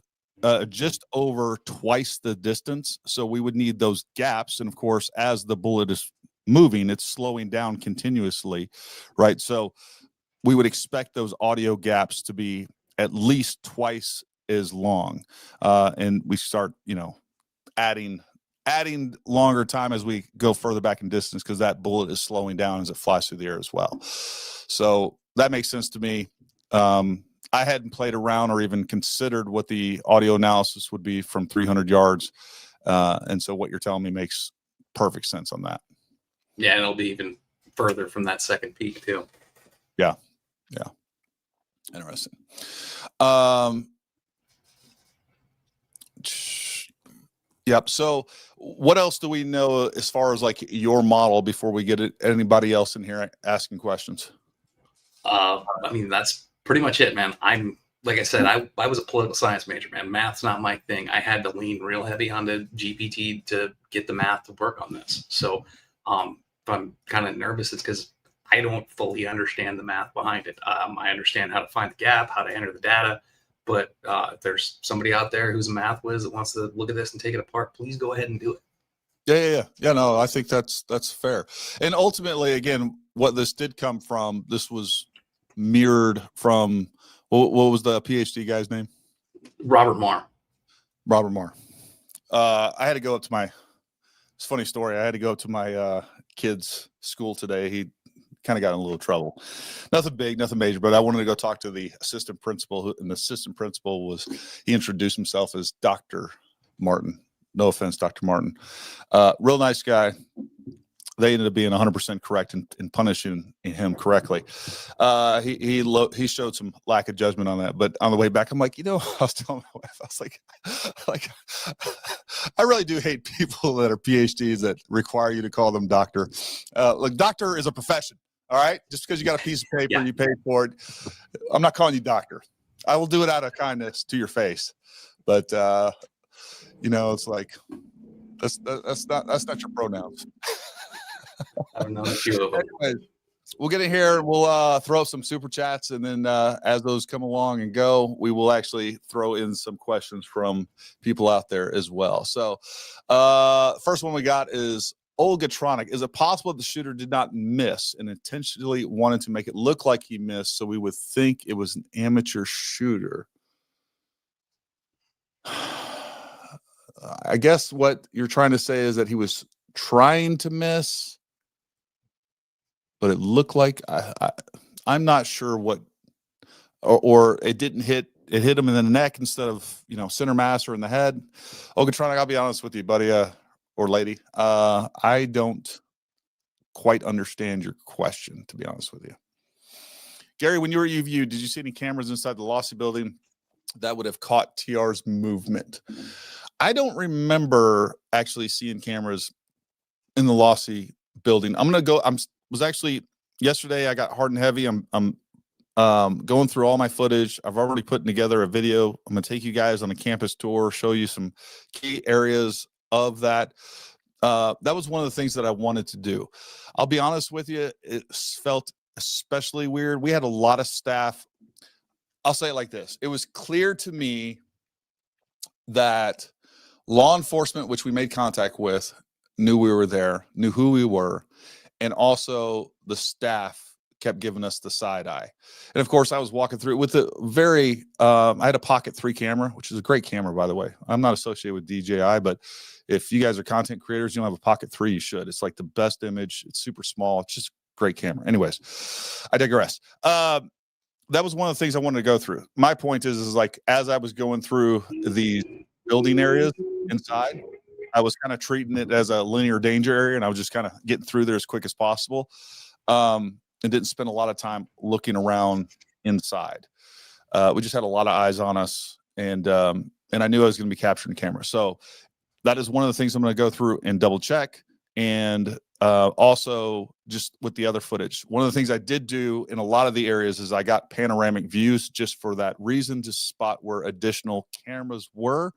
just over twice the distance. So we would need those gaps. And of course, as the bullet is moving, it's slowing down continuously, right? So we would expect those audio gaps to be at least twice as long. And we start, adding longer time as we go further back in distance, because that bullet is slowing down as it flies through the air as well. So that makes sense to me. I hadn't played around or even considered what the audio analysis would be from 300 yards. And so what you're telling me makes perfect sense on that. Yeah, and it'll be even further from that second peak too. Yeah. Yeah. Interesting. Yep. So what else do we know as far as like your model before we get anybody else in here asking questions? I mean, that's pretty much it, man. Like I said, I was a political science major, man. Math's not my thing. I had to lean real heavy onto GPT to get the math to work on this. So if I'm kind of nervous, it's because I don't fully understand the math behind it. I understand how to find the gap, how to enter the data. But if there's somebody out there who's a math whiz that wants to look at this and take it apart, please go ahead and do it. Yeah. No, I think that's fair. And ultimately, again, what this did come from, this was mirrored from, what was the PhD guy's name? Robert Marr. I had to go up to it's a funny story. I had to go up to my kid's school today. He kind of got in a little trouble. Nothing big, nothing major, but I wanted to go talk to the assistant principal, and the assistant principal he introduced himself as Dr. Martin. No offense, Dr. Martin. Real nice guy. They ended up being 100% correct in punishing him correctly. He showed some lack of judgment on that. But on the way back, I'm like, I was telling my wife, I was like, I really do hate people that are PhDs that require you to call them doctor. Look, doctor is a profession. All right. Just because you got a piece of paper, you paid for it. I'm not calling you doctor. I will do it out of kindness to your face. But, it's like, that's not your pronouns. I don't know a few of them. Anyways, we'll get in here. We'll throw up some super chats, and then as those come along and go, we will actually throw in some questions from people out there as well. So first one we got is Olgatronic. Is it possible that the shooter did not miss and intentionally wanted to make it look like he missed so we would think it was an amateur shooter? I guess what you're trying to say is that he was trying to miss, but it looked like I'm not sure what, or it didn't hit. It hit him in the neck instead of center mass or in the head. Olgatronic, I'll be honest with you, buddy or lady. I don't quite understand your question, to be honest with you. Gary, when you were at UVU, did you see any cameras inside the Lossy building that would have caught TR's movement? I don't remember actually seeing cameras in the Lossy building. Was actually yesterday. I got hard and heavy. I'm going through all my footage. I've already put together a video. I'm going to take you guys on a campus tour, show you some key areas of that. That was one of the things that I wanted to do. I'll be honest with you. It felt especially weird. We had a lot of staff. I'll say it like this. It was clear to me that law enforcement, which we made contact with, knew we were there, knew who we were. And also the staff kept giving us the side eye. And of course I was walking through with a very, I had a Pocket 3 camera, which is a great camera, by the way. I'm not associated with DJI, but if you guys are content creators, you don't have a Pocket 3, you should. It's like the best image. It's super small. It's just a great camera. Anyways, I digress. That was one of the things I wanted to go through. My point is like, as I was going through the building areas inside, I was kind of treating it as a linear danger area, and I was just kind of getting through there as quick as possible, and didn't spend a lot of time looking around inside. We just had a lot of eyes on us, and I knew I was going to be capturing the camera. So that is one of the things I'm going to go through and double check, and also just with the other footage. One of the things I did do in a lot of the areas is I got panoramic views just for that reason, to spot where additional cameras were.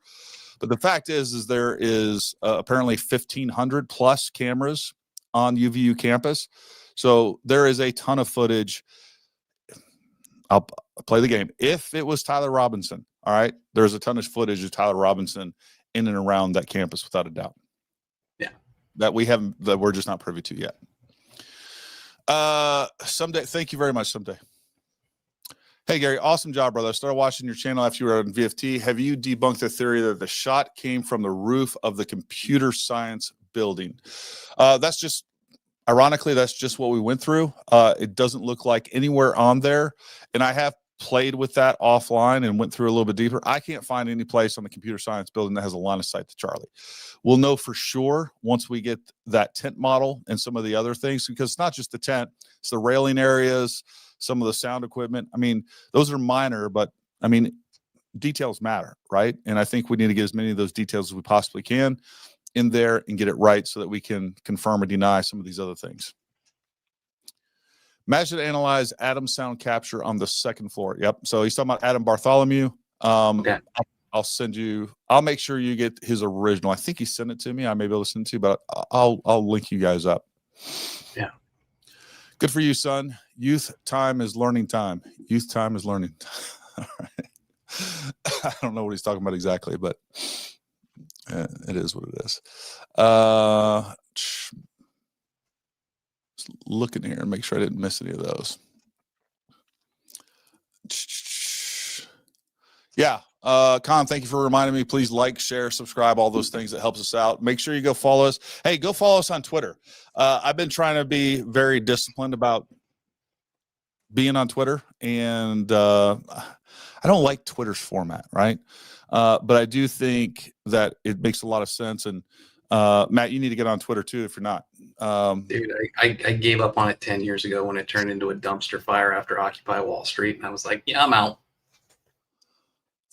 But the fact is there is apparently 1,500 plus cameras on UVU campus. So there is a ton of footage. I'll play the game. If it was Tyler Robinson, all right, there's a ton of footage of Tyler Robinson in and around that campus without a doubt. Yeah. That we're just not privy to yet. Someday. Thank you very much. Someday. Hey, Gary, awesome job, brother. I started watching your channel after you were on VFT. Have you debunked the theory that the shot came from the roof of the computer science building? That's just, ironically, that's just what we went through. It doesn't look like anywhere on there. And I have played with that offline and went through a little bit deeper. I can't find any place on the computer science building that has a line of sight to Charlie. We'll know for sure once we get that tent model and some of the other things, because it's not just the tent, it's the railing areas, some of the sound equipment. I mean, those are minor, but I mean, details matter, right? And I think we need to get as many of those details as we possibly can in there and get it right so that we can confirm or deny some of these other things. Matt should analyze Adam's sound capture on the second floor. Yep. So he's talking about Adam Bartholomew. Okay. I'll send you. I'll make sure you get his original. I think he sent it to me. I may be able to send it to you, but I'll link you guys up. Yeah. Good for you, son. Youth time is learning time. Youth time is learning. All right. I don't know what he's talking about exactly, but it is what it is. Just looking here and make sure I didn't miss any of those. Yeah. Con, thank you for reminding me. Please like, share, subscribe, all those things. That helps us out. Make sure you go follow us. Hey, go follow us on Twitter. I've been trying to be very disciplined about being on Twitter, and I don't like Twitter's format, right? But I do think that it makes a lot of sense. And Matt, you need to get on Twitter too if you're not. Dude, I gave up on it 10 years ago when it turned into a dumpster fire after Occupy Wall Street, and I was like, yeah, I'm out.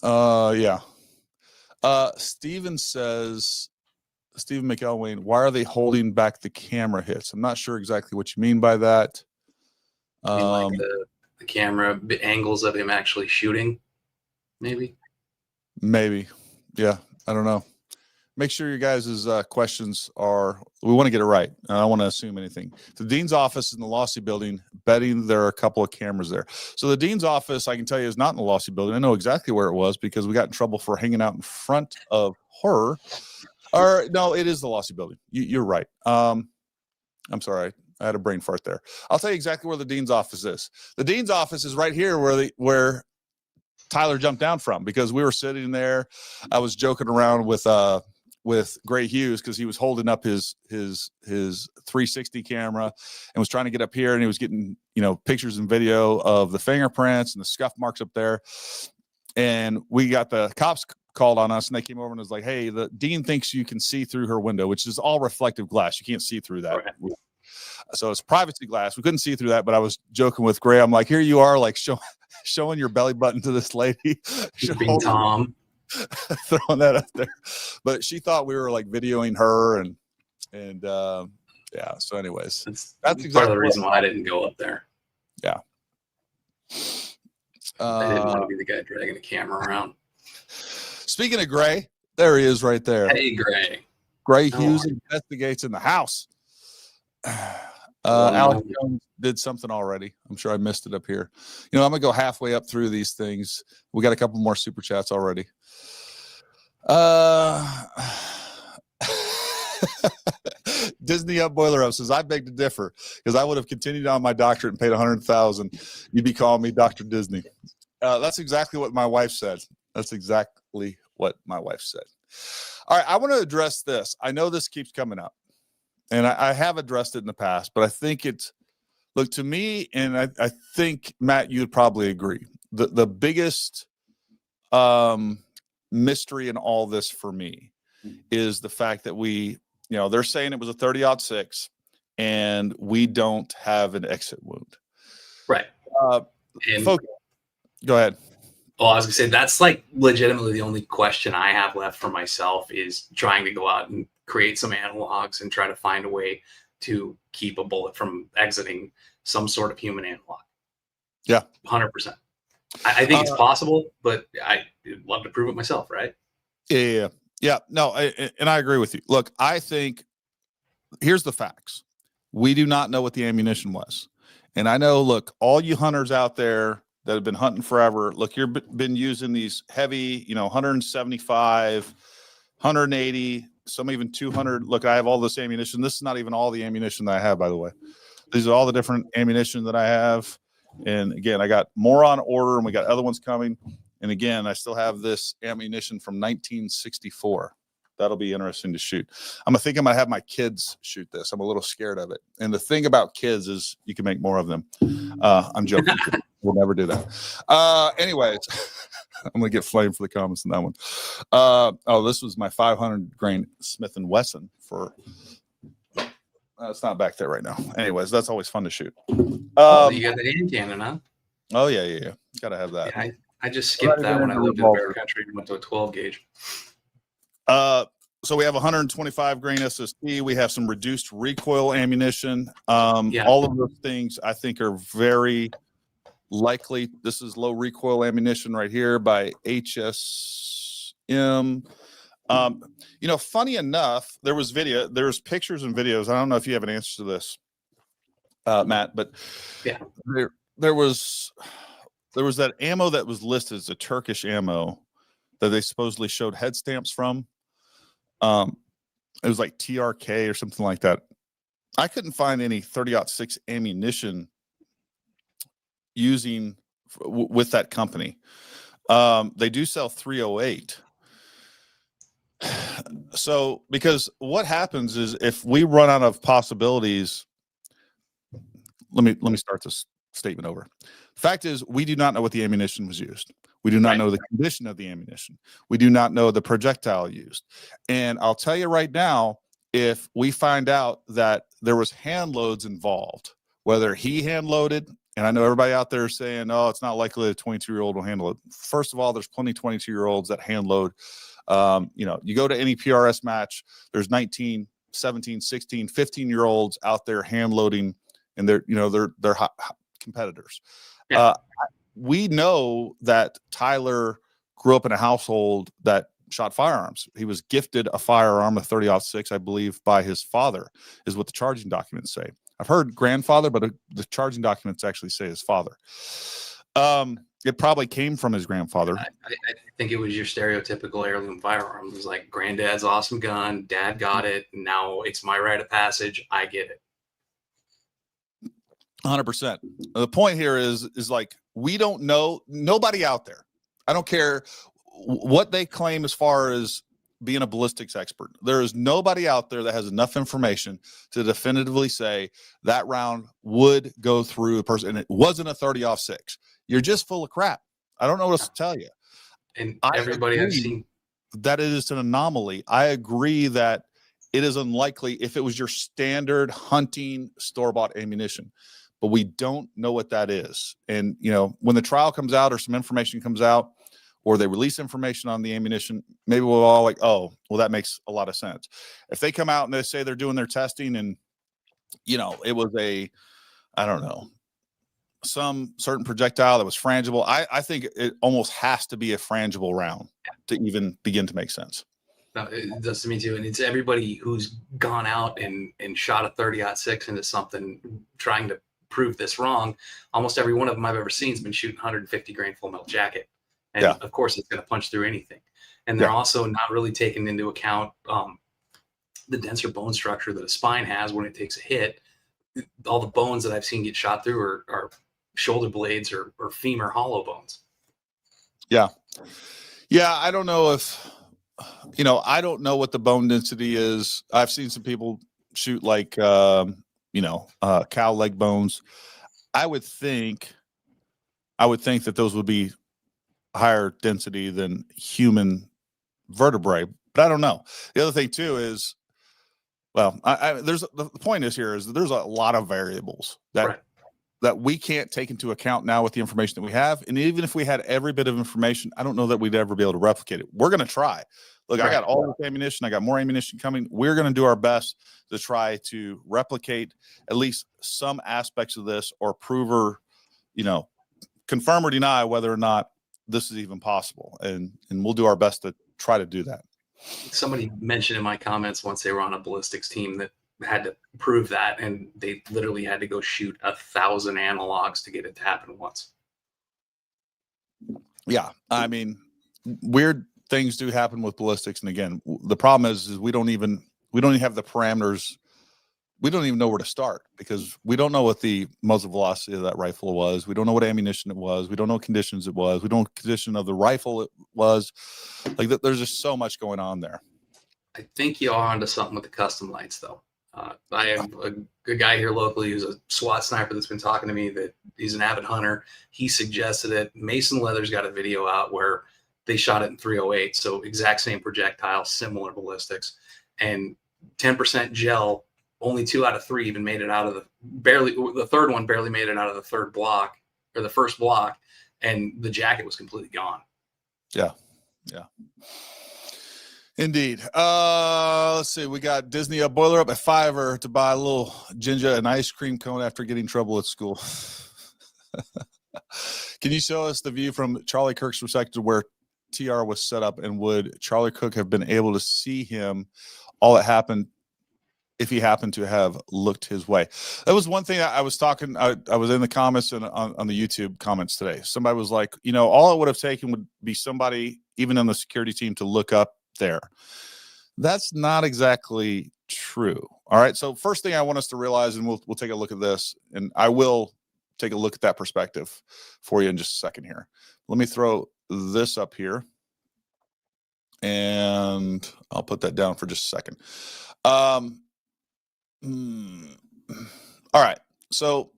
Yeah. Steven McElwain, why are they holding back the camera hits? I'm not sure exactly what you mean by that. I mean, like the camera angles of him actually shooting, maybe. Yeah, I don't know. Make sure your guys' questions are, we want to get it right. I don't want to assume anything. The dean's office in the Lossy building, betting there are a couple of cameras there. So the dean's office, I can tell you, is not in the Lossy building. I know exactly where it was because we got in trouble for hanging out in front of her. Or no, it is the Lossy building. You're right. I'm sorry. I had a brain fart there. I'll tell you exactly where the dean's office is. The dean's office is right here where Tyler jumped down from, because we were sitting there. I was joking around with Gray Hughes because he was holding up his 360 camera and was trying to get up here, and he was getting, pictures and video of the fingerprints and the scuff marks up there. And we got the cops called on us, and they came over and was like, hey, the dean thinks you can see through her window, which is all reflective glass. You can't see through that. Right. So it's privacy glass. We couldn't see through that, but I was joking with Gray. I'm like, here you are, like showing your belly button to this lady. Being Tom. Throwing that up there. But she thought we were like videoing her, and yeah. So anyways, that's exactly part of the reason why I didn't go up there. Yeah. I didn't want to be the guy dragging the camera around. Speaking of Gray, there he is right there. Hey, Gray. Gray Hughes investigates in the house. Alex Jones did something already. I'm sure I missed it up here. I'm gonna go halfway up through these things. We got a couple more super chats already. Disney Up Boiler Up says, I beg to differ, because I would have continued on my doctorate and paid $100,000. You'd be calling me Dr. Disney. That's exactly what my wife said. All right, I want to address this. I know this keeps coming up, and I have addressed it in the past, but I think look, to me, and I think, Matt, you'd probably agree, the biggest mystery in all this for me is the fact that they're saying it was a 30-06 and we don't have an exit wound. Right. Folks, go ahead. Well, I was gonna say, that's like legitimately the only question I have left for myself, is trying to go out and create some analogs and try to find a way to keep a bullet from exiting some sort of human analog. Yeah. 100%. I think it's possible, but I'd love to prove it myself, right? Yeah. No, and I agree with you. Look, I think here's the facts. We do not know what the ammunition was. And I know, look, all you hunters out there that have been hunting forever, look, you've been using these heavy, 175, 180, some even 200. Look, I have all this ammunition. This is not even all the ammunition that I have, by the way. These are all the different ammunition that I have. And again, I got more on order, and we got other ones coming. And again, I still have this ammunition from 1964. That'll be interesting to shoot. I think I'm going to have my kids shoot this. I'm a little scared of it. And the thing about kids is you can make more of them. I'm joking. We'll never do that. Anyways, I'm going to get flamed for the comments on that one. This was my 500 grain Smith & Wesson for... it's not back there right now. Anyways, that's always fun to shoot. You got the hand cannon, huh? Oh, yeah. Got to have that. Yeah, I just skipped that when I lived in Bear Country and went to a 12 gauge. So we have 125 grain SST. We have some reduced recoil ammunition. Yeah. All of those things I think are very likely. This is low recoil ammunition right here by HSM. Funny enough, there's pictures and videos. I don't know if you have an answer to this, Matt, but yeah, there was that ammo that was listed as a Turkish ammo that they supposedly showed head stamps from. It was like TRK or something like that. I couldn't find any 30-06 ammunition using with that company. They do sell 308. So, because what happens is if we run out of possibilities, let me start this statement over. Fact is, we do not know what the ammunition was used. We do not know the condition of the ammunition. We do not know the projectile used. And I'll tell you right now, if we find out that there was hand loads involved, whether he hand loaded, and I know everybody out there saying, oh, it's not likely a 22-year-old will handle it. First of all, there's plenty of 22-year-olds that hand load. You go to any PRS match, there's 19, 17, 16, 15-year-olds out there hand loading, and they're hot competitors. Yeah. We know that Tyler grew up in a household that shot firearms. He was gifted a firearm, a 30-06, I believe, by his father, is what the charging documents say. I've heard grandfather, but the charging documents actually say his father. It probably came from his grandfather. I think it was your stereotypical heirloom firearm. It was like granddad's awesome gun, dad got it, now it's my rite of passage. I get it. 100%. The point here is like, we don't know, nobody out there. I don't care what they claim as far as being a ballistics expert. There is nobody out there that has enough information to definitively say that round would go through a person, and it wasn't a 30-06. You're just full of crap. I don't know what else to tell you. And everybody I've seen that it is an anomaly. I agree that it is unlikely if it was your standard hunting store-bought ammunition, but we don't know what that is. And, when the trial comes out or some information comes out, or they release information on the ammunition, maybe we'll all like, oh, well, that makes a lot of sense. If they come out and they say they're doing their testing and, it was I don't know, some certain projectile that was frangible, I think it almost has to be a frangible round to even begin to make sense. No, it does to me too. And it's everybody who's gone out and shot a 30-06 into something trying to prove this wrong. Almost every one of them I've ever seen has been shooting 150 grain full metal jacket. And of course it's going to punch through anything. And they're also not really taking into account the denser bone structure that a spine has when it takes a hit. All the bones that I've seen get shot through are shoulder blades or femur hollow bones. Yeah. I don't know if, I don't know what the bone density is. I've seen some people shoot like, cow leg bones. I would think that those would be higher density than human vertebrae, but I don't know. The other thing too is, well, the point is here is that there's a lot of variables that we can't take into account now with the information that we have. And even if we had every bit of information, I don't know that we'd ever be able to replicate it. We're going to try. Look, I got all this ammunition. I got more ammunition coming. We're going to do our best to try to replicate at least some aspects of this, or prove or, confirm or deny whether or not this is even possible. And we'll do our best to try to do that. Somebody mentioned in my comments once they were on a ballistics team that had to prove that, and they literally had to go shoot 1,000 analogs to get it to happen once. Yeah. I mean, weird things do happen with ballistics. And again, the problem is we don't even have the parameters. We don't even know where to start, because we don't know what the muzzle velocity of that rifle was. We don't know what ammunition it was. We don't know what conditions it was. We don't know what condition of the rifle it was. Like, there's just so much going on there. I think you are onto something with the custom lights, though. I have a guy here locally who's a SWAT sniper that's been talking to me that he's an avid hunter. He suggested it. Mason Leather's got a video out where they shot it in 308. So exact same projectile, similar ballistics, and 10% gel. Only 2 out of 3 even made it out of the third one barely made it out of the third block, or the first block, and the jacket was completely gone. Indeed. Let's see. We got Disney a boiler up at $5 to buy a little ginger and ice cream cone after getting in trouble at school. Can you show us the view from Charlie Kirk's perspective where TR was set up, and would Charlie Kirk have been able to see him, all that happened, if he happened to have looked his way? That was one thing I was talking. I was in the comments and on the YouTube comments today. Somebody was like, all it would have taken would be somebody, even on the security team, to look up there. That's not exactly true. All right. So first thing I want us to realize, and we'll take a look at this, and I will take a look at that perspective for you in just a second here. Let me throw this up here, and I'll put that down for just a second. All right. So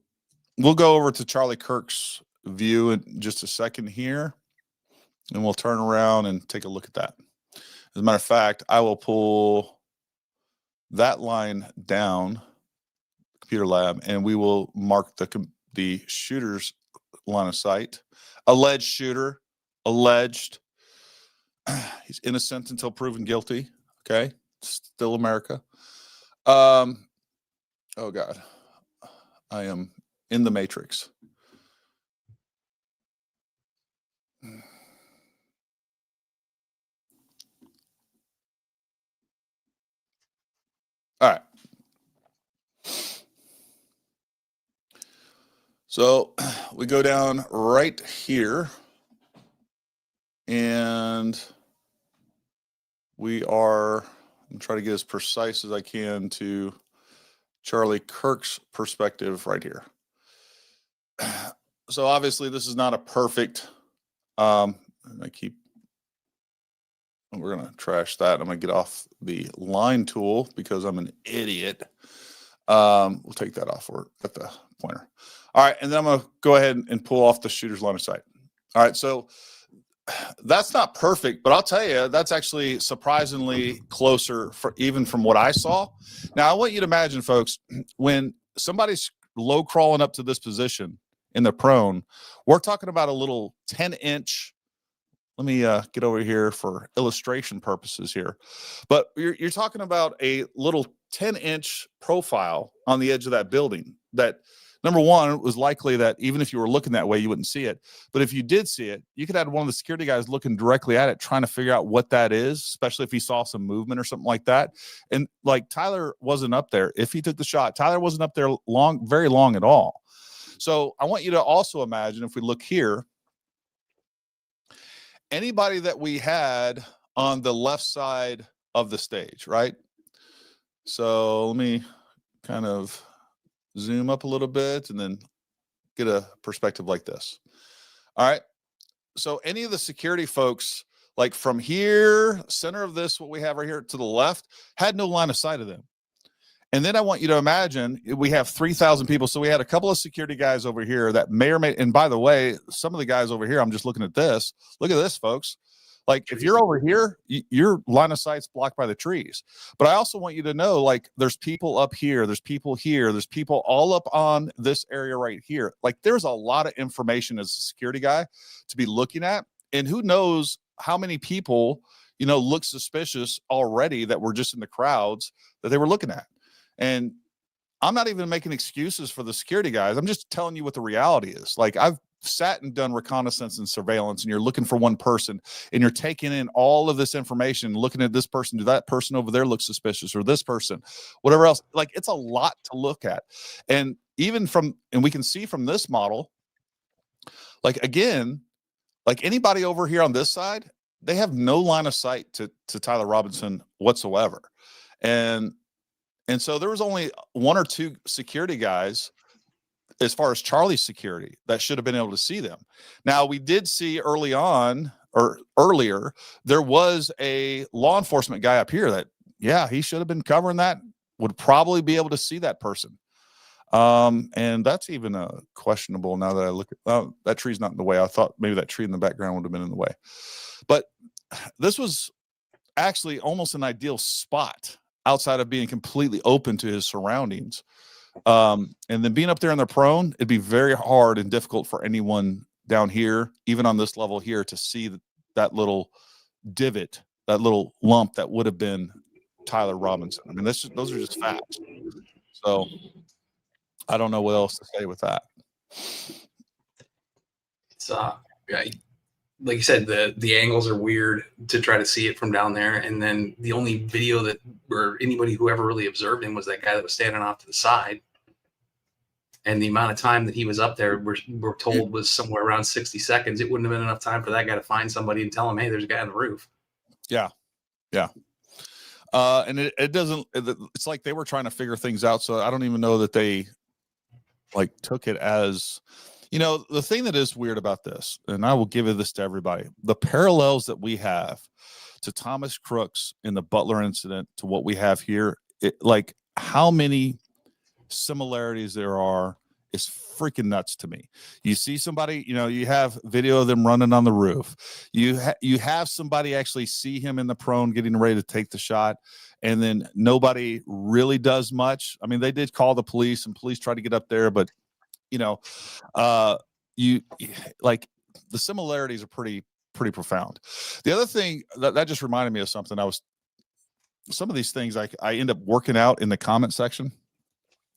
we'll go over to Charlie Kirk's view in just a second here, and we'll turn around and take a look at that. As a matter of fact, I will pull that line down, computer lab, and we will mark the shooter's line of sight. Alleged shooter, alleged. He's innocent until proven guilty. Okay. Still America. Oh God, I am in the matrix. All right. So we go down right here, and we are, I'm trying to get as precise as I can to Charlie Kirk's perspective right here. So obviously this is not a perfect, we're going to trash that. I'm going to get off the line tool because I'm an idiot. We'll take that off at the pointer. All right. And then I'm going to go ahead and pull off the shooter's line of sight. All right. So that's not perfect, but I'll tell you, that's actually surprisingly closer even from what I saw. Now, I want you to imagine, folks, when somebody's low crawling up to this position in the prone, we're talking about a little 10-inch. Let me get over here for illustration purposes here. But you're talking about a little 10-inch profile on the edge of that building that, number one, it was likely that even if you were looking that way, you wouldn't see it. But if you did see it, you could have one of the security guys looking directly at it, trying to figure out what that is, especially if he saw some movement or something like that. And like Tyler wasn't up there. If he took the shot, Tyler wasn't up there very long at all. So I want you to also imagine, if we look here, anybody that we had on the left side of the stage, right? So let me kind of zoom up a little bit and then get a perspective like this. All right. So any of the security folks, like from here, center of this, what we have right here to the left, had no line of sight of them. And then I want you to imagine we have 3,000 people. So we had a couple of security guys over here that may or may, and by the way, some of the guys over here, I'm just looking at this. Look at this, folks. Like if you're over here, your line of sight's blocked by the trees. But I also want you to know, like, there's people up here, there's people here, there's people all up on this area right here. Like there's a lot of information as a security guy to be looking at. And who knows how many people, look suspicious already that were just in the crowds that they were looking at. And I'm not even making excuses for the security guys. I'm just telling you what the reality is. Like I've sat and done reconnaissance and surveillance, and you're looking for one person and you're taking in all of this information, looking at this person, do that person over there look suspicious, or this person, whatever else. Like it's a lot to look at. And even and we can see from this model, like again, like anybody over here on this side, they have no line of sight to Tyler Robinson whatsoever. And so there was only one or two security guys, as far as Charlie's security, that should have been able to see them. Now, we did see early on, or earlier, there was a law enforcement guy up here that, yeah, he should have been covering that, would probably be able to see that person. And that's even questionable now that I look at, that tree's not in the way. I thought maybe that tree in the background would have been in the way. But this was actually almost an ideal spot outside of being completely open to his surroundings. And then being up there in the prone, it'd be very hard and difficult for anyone down here, even on this level here, to see that little divot little lump that would have been Tyler Robinson. I mean, those are just facts. So I don't know what else to say with that. It's yeah, like you said, the angles are weird to try to see it from down there. And then the only video that, or anybody who ever really observed him, was that guy that was standing off to the side. And the amount of time that he was up there, we're told, was somewhere around 60 seconds. It wouldn't have been enough time for that guy to find somebody and tell him, hey, there's a guy on the roof. Yeah. Yeah. And it doesn't, it's like they were trying to figure things out. So I don't even know that they like took it as, you know, the thing that is weird about this, and I will give this to everybody, the parallels that we have to Thomas Crooks in the Butler incident to what we have here, like how many similarities there are is freaking nuts to me. You see somebody, you know, you have video of them running on the roof. You have somebody actually see him in the prone getting ready to take the shot, and then nobody really does much. I mean, they did call the police, and police tried to get up there, but you know, you like the similarities are pretty profound. The other thing that just reminded me of something. Some of these things I end up working out in the comment section,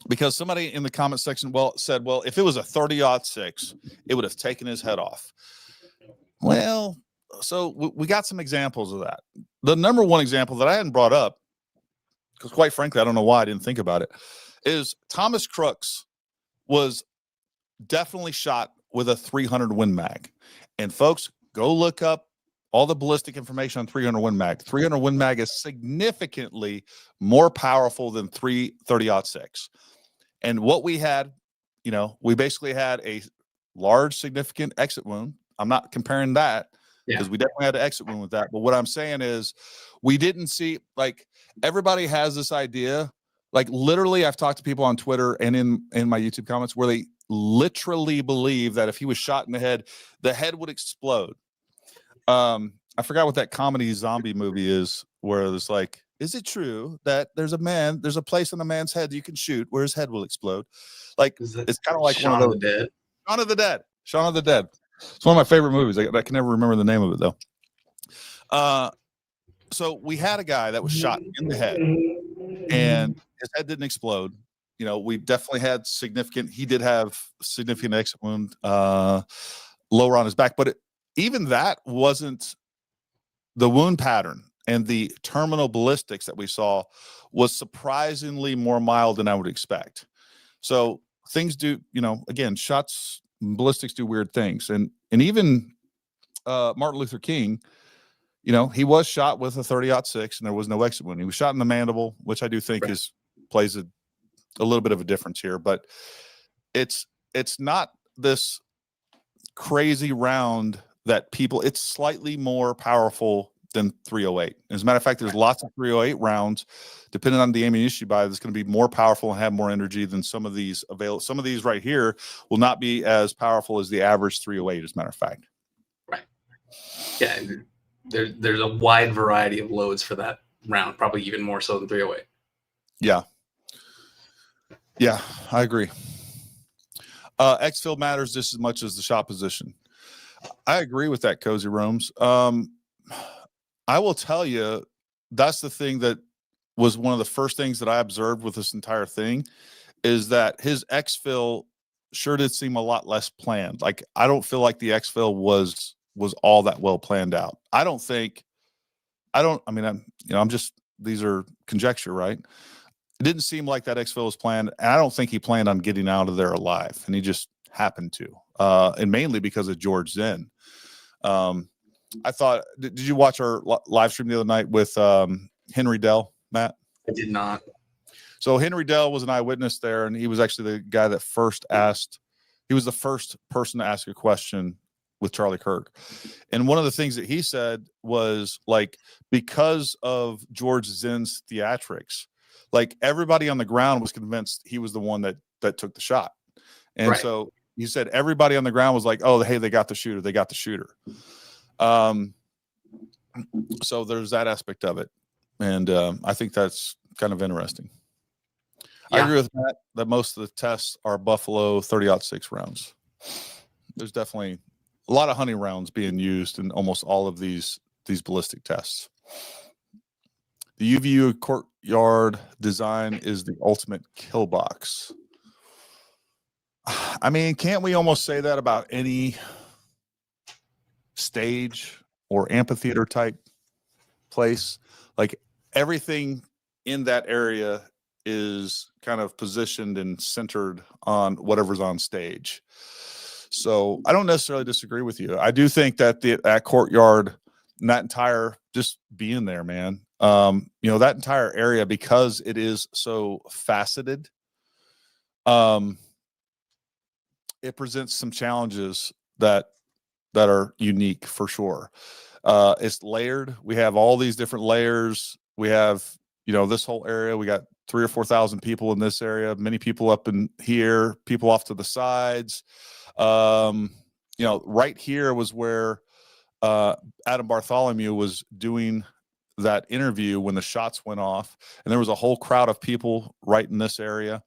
because somebody in the comment section said, well, if it was a 30-06, it would have taken his head off. Well, so we got some examples of that. The number one example that I hadn't brought up, because quite frankly, I don't know why I didn't think about it, is Thomas Crooks was definitely shot with a 300 Win Mag. And folks, go look up all the ballistic information on 300 Win Mag. 300 Win Mag is significantly more powerful than 330-06. And what we had, you know, we basically had a large, significant exit wound. I'm not comparing that, because we definitely had an exit wound with that. But what I'm saying is, we didn't see, like, everybody has this idea. Like, literally, I've talked to people on Twitter and in my YouTube comments where they literally believe that if he was shot in the head would explode. I forgot what that comedy zombie movie is, where it's like, is it true that there's a place in a man's head you can shoot where his head will explode? Like, it's kind of like Shaun of the Dead. Shaun of the Dead. Shaun of the Dead. It's one of my favorite movies. I can never remember the name of it though. So we had a guy that was shot in the head, and his head didn't explode. You know, we definitely had he did have significant exit wound lower on his back, but even that wasn't the wound pattern, and the terminal ballistics that we saw was surprisingly more mild than I would expect. So things do, you know, again, ballistics do weird things. And even Martin Luther King, you know, he was shot with a 30-06 and there was no exit wound. He was shot in the mandible, which I do think plays a little bit of a difference here, but it's not this crazy round that it's slightly more powerful than 308. As a matter of fact, there's lots of 308 rounds, depending on the ammunition you buy, that's going to be more powerful and have more energy than some of these available. Some of these right here will not be as powerful as the average 308, as a matter of fact. Right. Yeah. There's a wide variety of loads for that round, probably even more so than 308. Yeah. Yeah, I agree. Exfil matters just as much as the shot position. I agree with that, Cozy Roams. I will tell you, that's the thing that was one of the first things that I observed with this entire thing, is that his exfil sure did seem a lot less planned. Like, I don't feel like the exfil was all that well planned out. These are conjecture, right? It didn't seem like that exfil was planned, and I don't think he planned on getting out of there alive, and he just happened to, and mainly because of George Zinn. I thought, did you watch our live stream the other night with Henry Dell, Matt? I did not. So Henry Dell was an eyewitness there, and he was actually the guy that he was the first person to ask a question with Charlie Kirk. And one of the things that he said was, like, because of George Zinn's theatrics, like, everybody on the ground was convinced he was the one that took the shot. And so he said everybody on the ground was like, oh, hey, they got the shooter. They got the shooter. So there's that aspect of it. And I think that's kind of interesting. Yeah. I agree with Matt that most of the tests are Buffalo 30-06 rounds. There's definitely a lot of hunting rounds being used in almost all of these ballistic tests. The UVU courtyard design is the ultimate kill box. I mean, can't we almost say that about any stage or amphitheater type place? Like everything in that area is kind of positioned and centered on whatever's on stage. So I don't necessarily disagree with you. I do think that that courtyard, and that entire just being there, man, that entire area, because it is so faceted, it presents some challenges that are unique for sure. It's layered. We have all these different layers. We have, this whole area. We got 3,000 or 4,000 people in this area, many people up in here, people off to the sides. Right here was where Adam Bartholomew was doing that interview when the shots went off, and there was a whole crowd of people right in this area.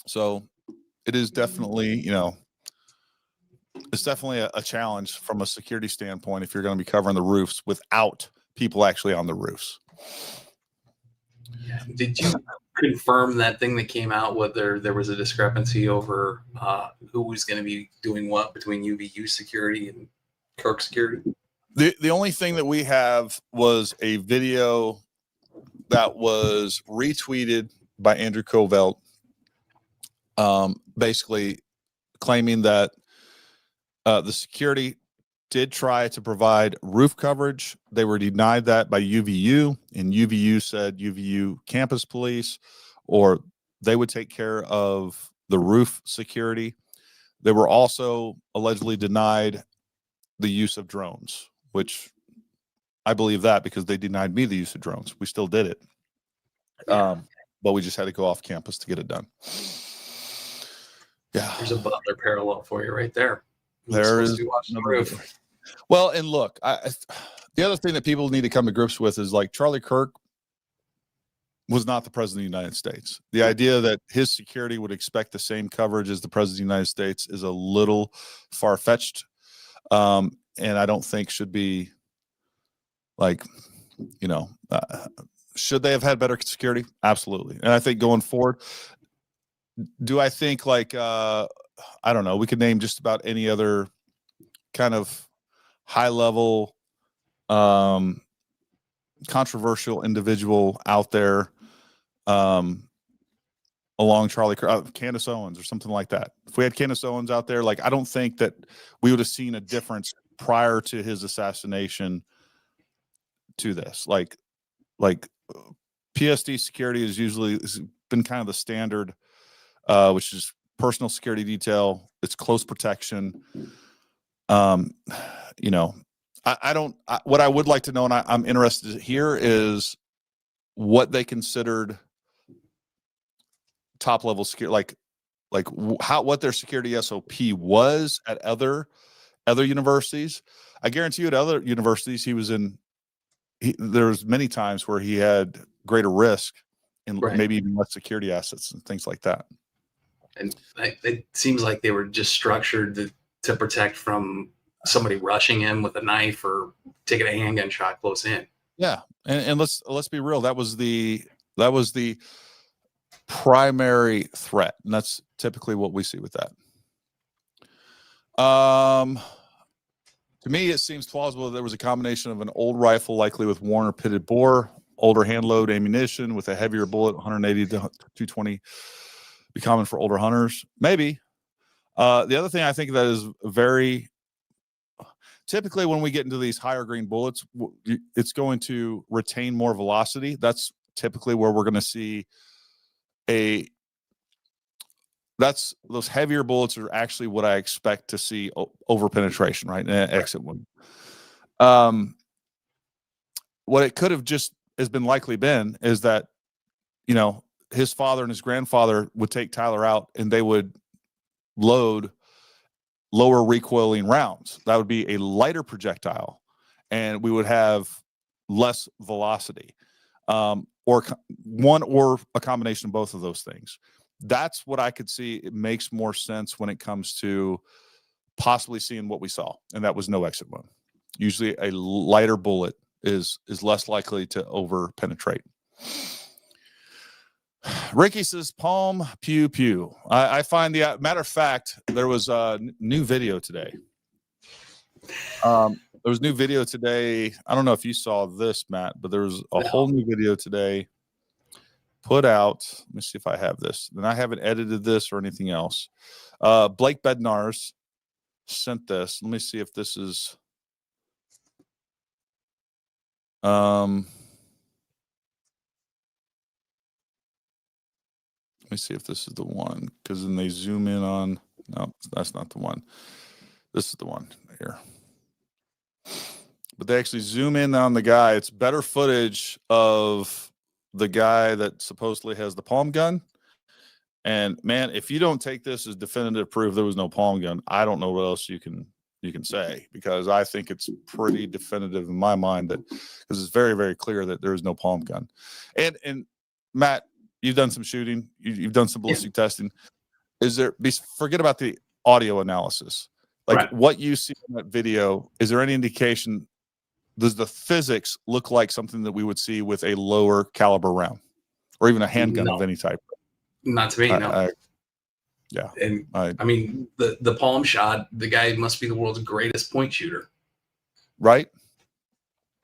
So it is definitely, it's definitely a challenge from a security standpoint if you're going to be covering the roofs without people actually on the roofs. Yeah. Did you confirm that thing that came out, whether there was a discrepancy over who was going to be doing what between UVU security and Kirk security? The only thing that we have was a video that was retweeted by Andrew Covelt, basically claiming that the security did try to provide roof coverage. They were denied that by UVU, and UVU said UVU campus police, or they would take care of the roof security. They were also allegedly denied the use of drones, which I believe that because they denied me the use of drones. We still did it. But we just had to go off campus to get it done. Yeah. There's a Butler parallel for you right there. There is. Well, and look, the other thing that people need to come to grips with is like Charlie Kirk was not the president of the United States. The idea that his security would expect the same coverage as the president of the United States is a little far-fetched. And I don't think should be like, should they have had better security? Absolutely. And I think going forward, do I think like, I don't know, we could name just about any other kind of high level, controversial individual out there, along Charlie Kirk, Candace Owens or something like that. If we had Candace Owens out there, like, I don't think that we would have seen a difference prior to his assassination to this. Like PSD security has been kind of the standard, which is personal security detail. It's close protection. What I would like to know, and I'm interested to hear, is what they considered top level security, what their security SOP was at other universities. I guarantee you at other universities, there was many times where he had greater risk and maybe even less security assets and things like that. And it seems like they were just structured to protect from somebody rushing him with a knife or taking a handgun shot close in. Yeah. And let's be real. That was the primary threat. And that's typically what we see with that. To me, it seems plausible that there was a combination of an old rifle, likely with worn or pitted bore, older hand load ammunition with a heavier bullet, 180 to 220, be common for older hunters. Maybe. The other thing I think that is very typically when we get into these higher green bullets, it's going to retain more velocity. That's typically where we're going to see those heavier bullets are actually what I expect to see over penetration, right? And exit one. What it could have just has been likely been is that, his father and his grandfather would take Tyler out and they would load lower recoiling rounds. That would be a lighter projectile and we would have less velocity, or a combination of both of those things. That's what I could see. It makes more sense when it comes to possibly seeing what we saw. And that was no exit wound, usually a lighter bullet is less likely to over penetrate. Ricky says palm pew pew. I find the matter of fact, there was a new video today. There was new video today. I don't know if you saw this, Matt, but there was a whole new video today put out. Let me see if I have this. And I haven't edited this or anything else. Blake Bednar's sent this. Let me see if this is let me see if this is the one, because then they zoom in on, no, that's not the one. This is the one here. But they actually zoom in on the guy. It's better footage of the guy that supposedly has the palm gun. And man, if you don't take this as definitive proof there was no palm gun, I don't know what else you can say, because I think it's pretty definitive in my mind that, because it's very, very clear that there is no palm gun. And Matt, you've done some shooting, you've done some ballistic testing. Is there, forget about the audio analysis, like what you see in that video, is there any indication, does the physics look like something that we would see with a lower caliber round or even a handgun of any type? Not to me, no. Yeah. And I mean, the palm shot, the guy must be the world's greatest point shooter. Right.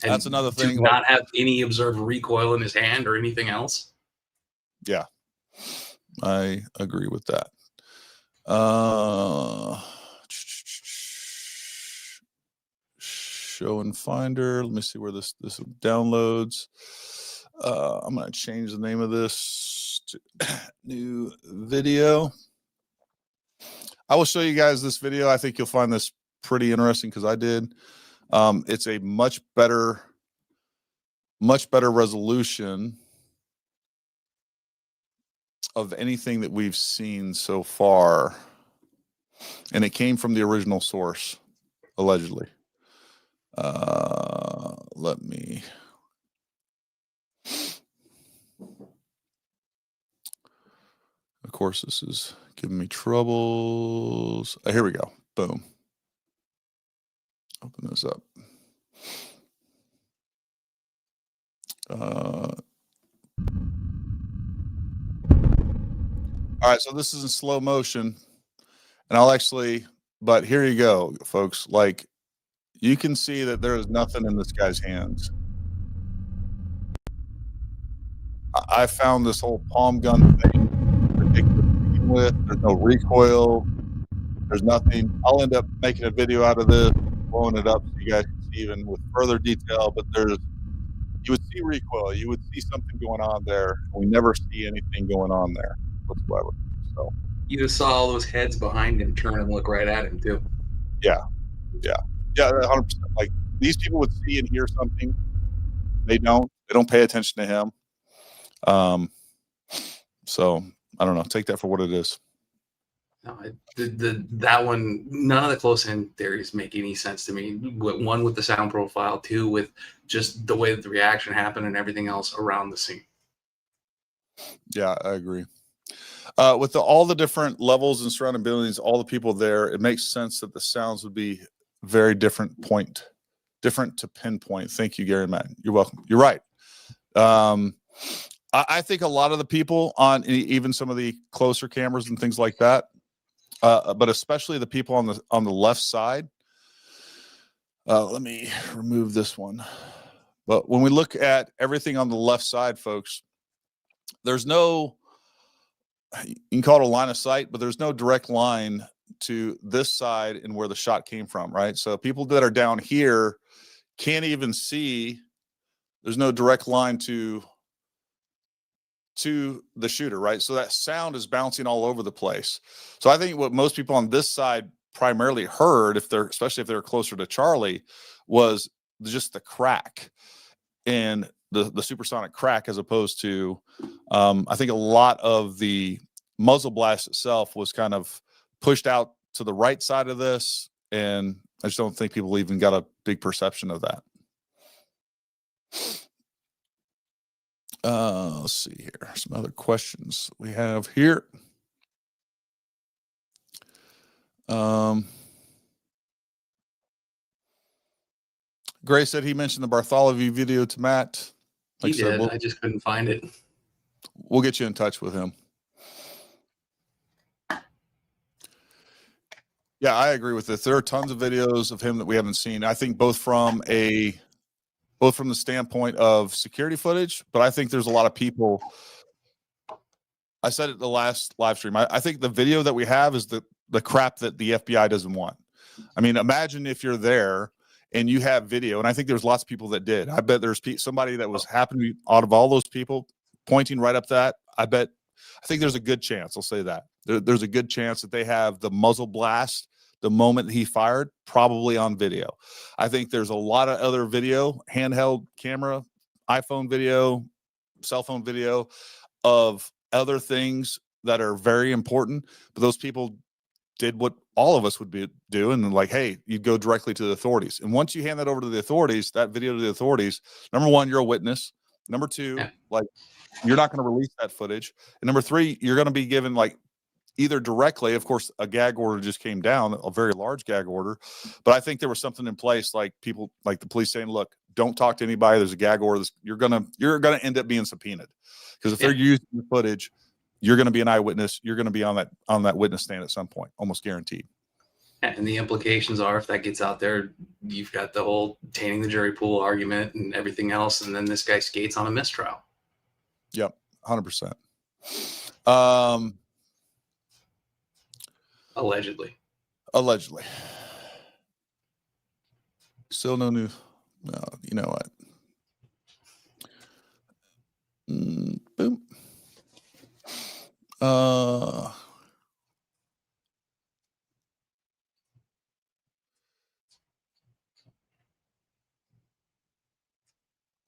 And that's another thing. To not have any observed recoil in his hand or anything else. Yeah. I agree with that. Show and finder. Let me see where this downloads. I'm going to change the name of this to new video. I will show you guys this video. I think you'll find this pretty interesting because I did. It's a much better resolution of anything that we've seen so far. And it came from the original source, allegedly. Let me. Of course, this is giving me troubles. Here we go. Boom. Open this up. All right, so this is in slow motion, and I'll actually, but here you go, folks. Like, you can see that there is nothing in this guy's hands. I found this whole palm gun thing ridiculous to begin with. There's no recoil. There's nothing. I'll end up making a video out of this, blowing it up so you guys can see even with further detail. But you would see recoil. You would see something going on there. We never see anything going on there whatsoever. So you just saw all those heads behind him turn and look right at him too. Yeah, 100%. Like, these people would see and hear something. They don't pay attention to him. So I don't know. Take that for what it is. No, that one, none of the close-in theories make any sense to me. One, with the sound profile. Two, with just the way that the reaction happened and everything else around the scene. Yeah, I agree. With all the different levels and surrounding buildings, all the people there, it makes sense that the sounds would be very different to pinpoint. Thank you, Gary and Matt. You're welcome. You're right. I think a lot of the people on even some of the closer cameras and things like that, but especially the people on the left side. Let me remove this one. But when we look at everything on the left side, folks, there's no, you can call it a line of sight, but there's no direct line to this side and where the shot came from, right? So people that are down here can't even see. There's no direct line to the shooter, right? So that sound is bouncing all over the place. So I think what most people on this side primarily heard, especially if they're closer to Charlie, was just the crack and the supersonic crack, as opposed to, I think a lot of the muzzle blast itself was kind of pushed out to the right side of this, and I just don't think people even got a big perception of that. Let's see here. Some other questions we have here. Gray said he mentioned the Bartholomew video to Matt. He did. I just couldn't find it. We'll get you in touch with him. Yeah, I agree with this. There are tons of videos of him that we haven't seen. I think both from the standpoint of security footage, but I think there's a lot of people. I said it the last live stream. I think the video that we have is the crap that the FBI doesn't want. I mean, imagine if you're there and you have video, and I think there's lots of people that did. I bet there's somebody that was happening out of all those people pointing right up that. I think there's a good chance. I'll say that there's a good chance that they have the muzzle blast the moment he fired, probably on video. I think there's a lot of other video, handheld camera, iPhone video, cell phone video of other things that are very important, but those people did what all of us would be doing, and like, hey, you go directly to the authorities. And once you hand that over to the authorities, that video to the authorities, number one, you're a witness. Number two, like, you're not going to release that footage. And number three, you're going to be given, like, either directly, of course, a gag order just came down, a very large gag order, but I think there was something in place, like people, like the police saying, look, don't talk to anybody. There's a gag order. You're gonna end up being subpoenaed, because if they're using the footage, you're going to be an eyewitness. You're going to be on that witness stand at some point, almost guaranteed. And the implications are, if that gets out there, you've got the whole tainting the jury pool argument and everything else, and then this guy skates on a mistrial. Yep, 100%. Allegedly. Still no new. No, you know what? Boom.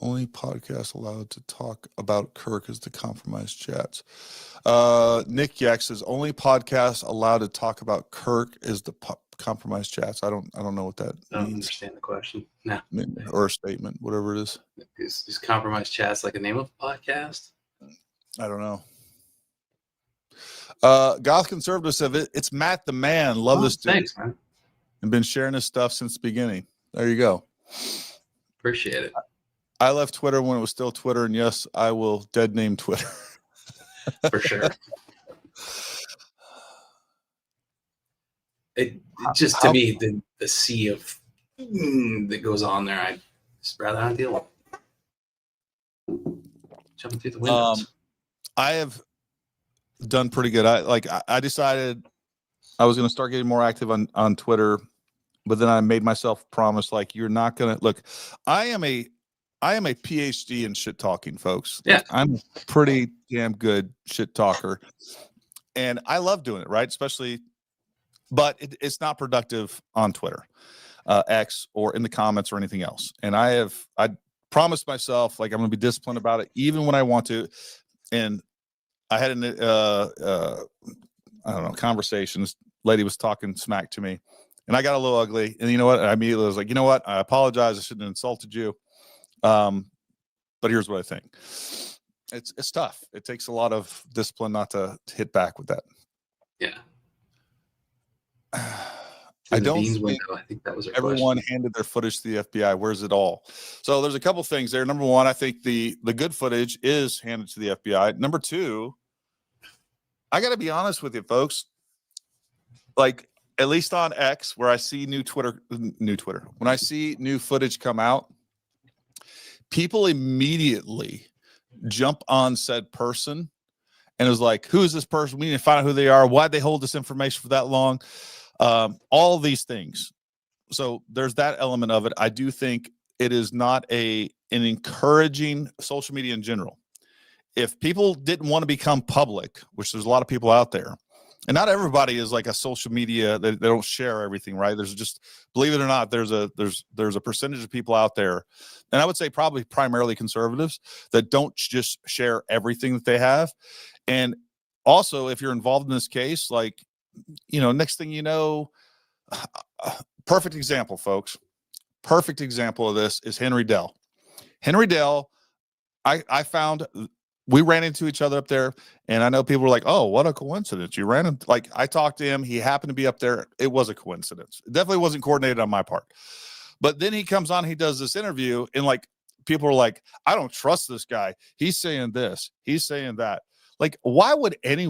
Only podcast allowed to talk about Kirk is the compromised chats. Nick Yak says only podcast allowed to talk about Kirk is the compromised chats. I don't know what that I don't means. understand the question. No. Or a statement, whatever it is. Is compromised chats like a name of a podcast? I don't know. Goth Conservative said it's Matt the man. Love this dude. Thanks, man. And been sharing this stuff since the beginning. There you go. Appreciate it. I left Twitter when it was still Twitter, and yes, I will dead name Twitter. For sure. It just, to me, the sea of that goes on there, I just rather not deal with. Jumping through the windows. I have done pretty good. I decided I was going to start getting more active on Twitter, but then I made myself promise, like, you're not going to look. I am a PhD in shit talking, folks. Yeah. I'm a pretty damn good shit talker, and I love doing it, right? Especially, but it's not productive on Twitter, X, or in the comments or anything else. And I promised myself, like, I'm going to be disciplined about it, even when I want to. And I had an I don't know, conversations. Lady was talking smack to me, and I got a little ugly. And you know what? I immediately was like, you know what? I apologize. I shouldn't have insulted you. But here's what I think. It's tough. It takes a lot of discipline not to hit back with that. Yeah. I don't think that was everyone handed their footage to the FBI. Where's it all? So there's a couple things there. Number one, I think the good footage is handed to the FBI. Number two, I got to be honest with you, folks. Like, at least on X, where I see new Twitter, when I see new footage come out, people immediately jump on said person and it was like, who is this person? We need to find out who they are. Why'd they hold this information for that long? All of these things. So there's that element of it. I do think it is not an encouraging social media in general. If people didn't want to become public, which there's a lot of people out there, and not everybody is like a social media, they don't share everything, right? There's just, believe it or not, there's a percentage of people out there, and I would say probably primarily conservatives, that don't just share everything that they have. And also, if you're involved in this case, like, you know, next thing you know, perfect example, folks. Perfect example of this is Henry Dell. Henry Dell, I found, we ran into each other up there, and I know people were like, oh, what a coincidence. You ran into, like, I talked to him. He happened to be up there. It was a coincidence. It definitely wasn't coordinated on my part. But then he comes on, he does this interview, and like people are like, I don't trust this guy. He's saying this, he's saying that. Like, why would any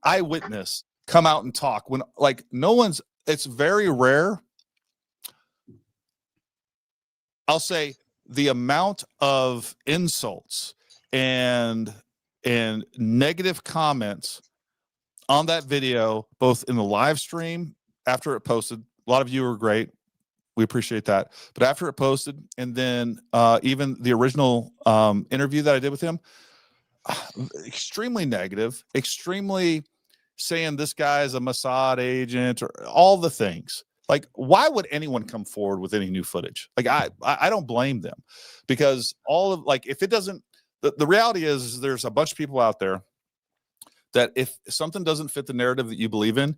eyewitness come out and talk when like no one's, it's very rare. I'll say the amount of insults and negative comments on that video, both in the live stream after it posted. A lot of you were great. We appreciate that. But after it posted, and then even the original interview that I did with him, extremely negative, extremely saying this guy is a Mossad agent or all the things. Like, why would anyone come forward with any new footage? Like, I don't blame them, because all of, like, if it doesn't, the reality is there's a bunch of people out there that if something doesn't fit the narrative that you believe in,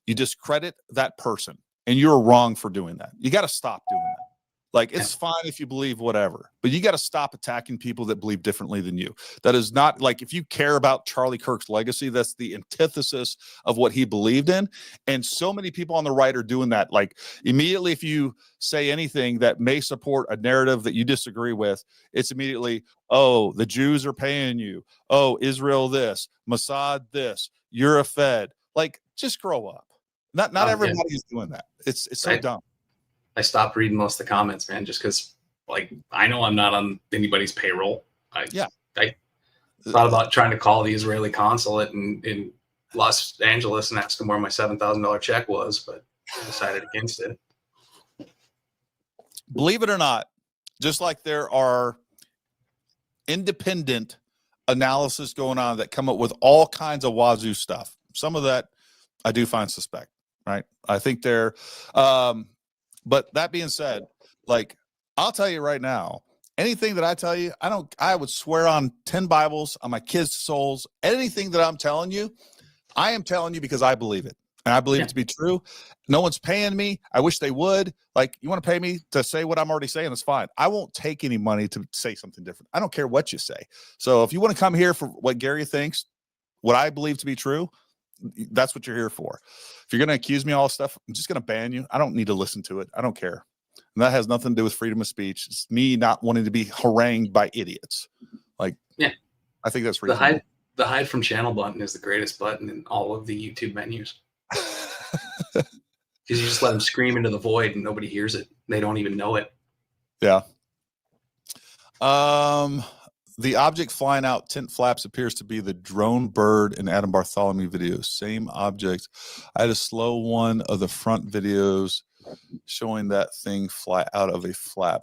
you discredit that person, and you're wrong for doing that. You got to stop doing that. Like, it's fine if you believe whatever, but you got to stop attacking people that believe differently than you. That is not, like, if you care about Charlie Kirk's legacy, that's the antithesis of what he believed in. And so many people on the right are doing that. Like, immediately, if you say anything that may support a narrative that you disagree with, it's immediately, oh, the Jews are paying you. Oh, Israel this, Mossad this, you're a Fed. Like, just grow up. Not everybody's doing that. It's so dumb. I stopped reading most of the comments, man, just because, like, I know I'm not on anybody's payroll. I thought about trying to call the Israeli consulate in Los Angeles and ask them where my $7,000 check was, but I decided against it. Believe it or not, just like there are independent analysis going on that come up with all kinds of wazoo stuff. Some of that I do find suspect, right? I think they're but that being said, like, I'll tell you right now, anything that I tell you, I would swear on 10 Bibles, on my kids' souls, anything that I'm telling you, I am telling you because I believe it. And I believe it to be true. No one's paying me. I wish they would. Like, you want to pay me to say what I'm already saying? That's fine. I won't take any money to say something different. I don't care what you say. So if you want to come here for what Gary thinks, what I believe to be true, that's what you're here for. If you're going to accuse me of all this stuff, I'm just going to ban you. I don't need to listen to it. I don't care. And that has nothing to do with freedom of speech. It's me not wanting to be harangued by idiots. Like, yeah, I think that's reasonable. The hide from channel button is the greatest button in all of the YouTube menus. Because you just let them scream into the void and nobody hears it. They don't even know it. Yeah. The object flying out tent flaps appears to be the drone bird in Adam Bartholomew videos. Same object. I had a slow one of the front videos showing that thing fly out of a flap.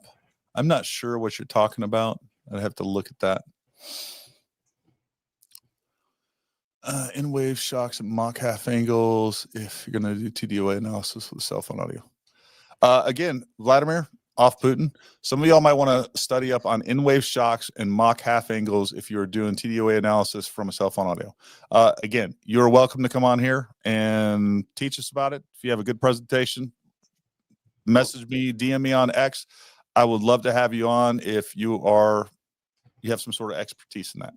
I'm not sure what you're talking about. I'd have to look at that. In wave shocks and mock half angles if you're going to do TDOA analysis with cell phone audio. Again, Vladimir, off Putin. Some of y'all might want to study up on in-wave shocks and mock half angles if you're doing TDOA analysis from a cell phone audio. Again, you're welcome to come on here and teach us about it. If you have a good presentation, message me, DM me on X. I would love to have you on if you have some sort of expertise in that.